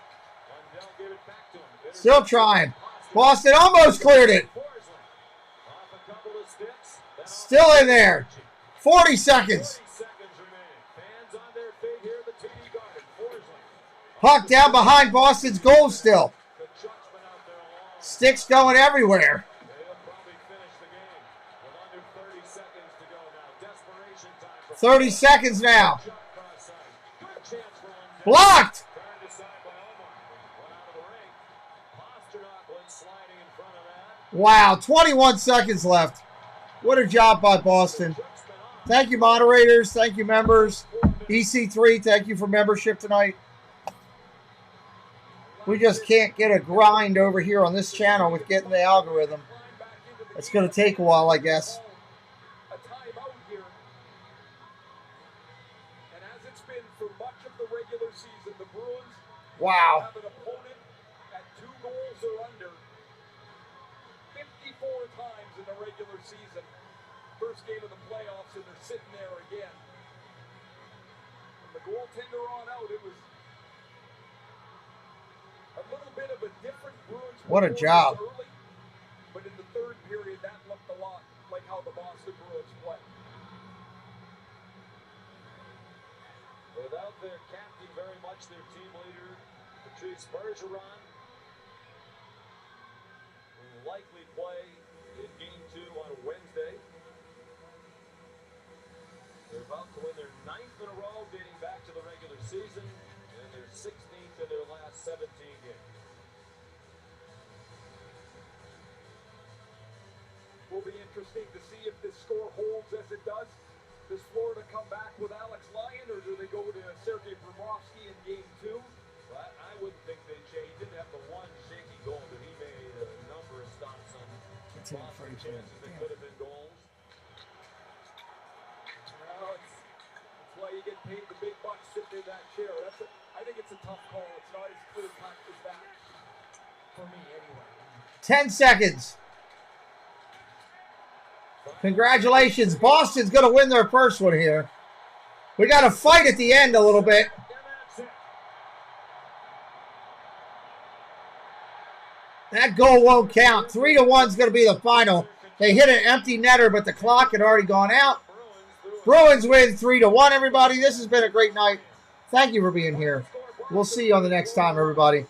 [SPEAKER 17] Lundell gave it back to him.
[SPEAKER 4] Still trying. Boston almost cleared it.
[SPEAKER 17] Off a couple of sticks.
[SPEAKER 4] Still in there. 40 seconds.
[SPEAKER 17] 30 seconds remaining. Fans on their feet here at the TD Garden. Forsling.
[SPEAKER 4] Puck down behind Boston's goal still.
[SPEAKER 17] Kachuk's been out there long.
[SPEAKER 4] Sticks going everywhere.
[SPEAKER 17] They'll probably finish the game with under 30 seconds to go now. Desperation time for
[SPEAKER 4] 30 seconds now.
[SPEAKER 17] Kachuk cross side. Good chance for Lundell.
[SPEAKER 4] Blocked.
[SPEAKER 17] Turned aside by Omar. Went out of the ring. Pasternak went sliding in front of that.
[SPEAKER 4] Wow, 21 seconds left. What a job by Boston. Thank you, moderators. Thank you, members. EC3, thank you for membership tonight. We just can't get a grind over here on this channel with getting the algorithm. It's going to take a while, I guess.
[SPEAKER 10] A timeout here. And as it's been for much of the regular season, the Bruins
[SPEAKER 4] Wow.
[SPEAKER 10] have an opponent at 2 goals or under 54 times in the regular season. First game of the playoffs, and they're sitting there again. From the goaltender on out, it was a little bit of a different Bruins.
[SPEAKER 4] What a job.
[SPEAKER 10] performance early.
[SPEAKER 17] watch their team leader, Patrice Bergeron, who will likely play in Game 2 on Wednesday. They're about to win their 9th in a row dating back to the regular season, and their 16th in their last 17 games.
[SPEAKER 10] Will be interesting to see if this score holds as it does. Does Florida come back with Alex Lyon, or do they go to Sergei Bobrovsky in Game 2?
[SPEAKER 17] But I wouldn't think they'd change. He didn't have the one shaky goal, but he made a number of stops on Boston chances that could have been goals.
[SPEAKER 10] Well, that's why you get paid the big bucks sitting in that chair. I think it's a tough call. It's not as clear cut as that for me, anyway.
[SPEAKER 4] 10 seconds. Congratulations. Boston's going to win their first one here. We got to fight at the end a little bit. That goal won't count. 3-1 is going to be the final. They hit an empty netter, but the clock had already gone out. Bruins win 3-1, everybody. This has been a great night. Thank you for being here. We'll see you on the next time, everybody.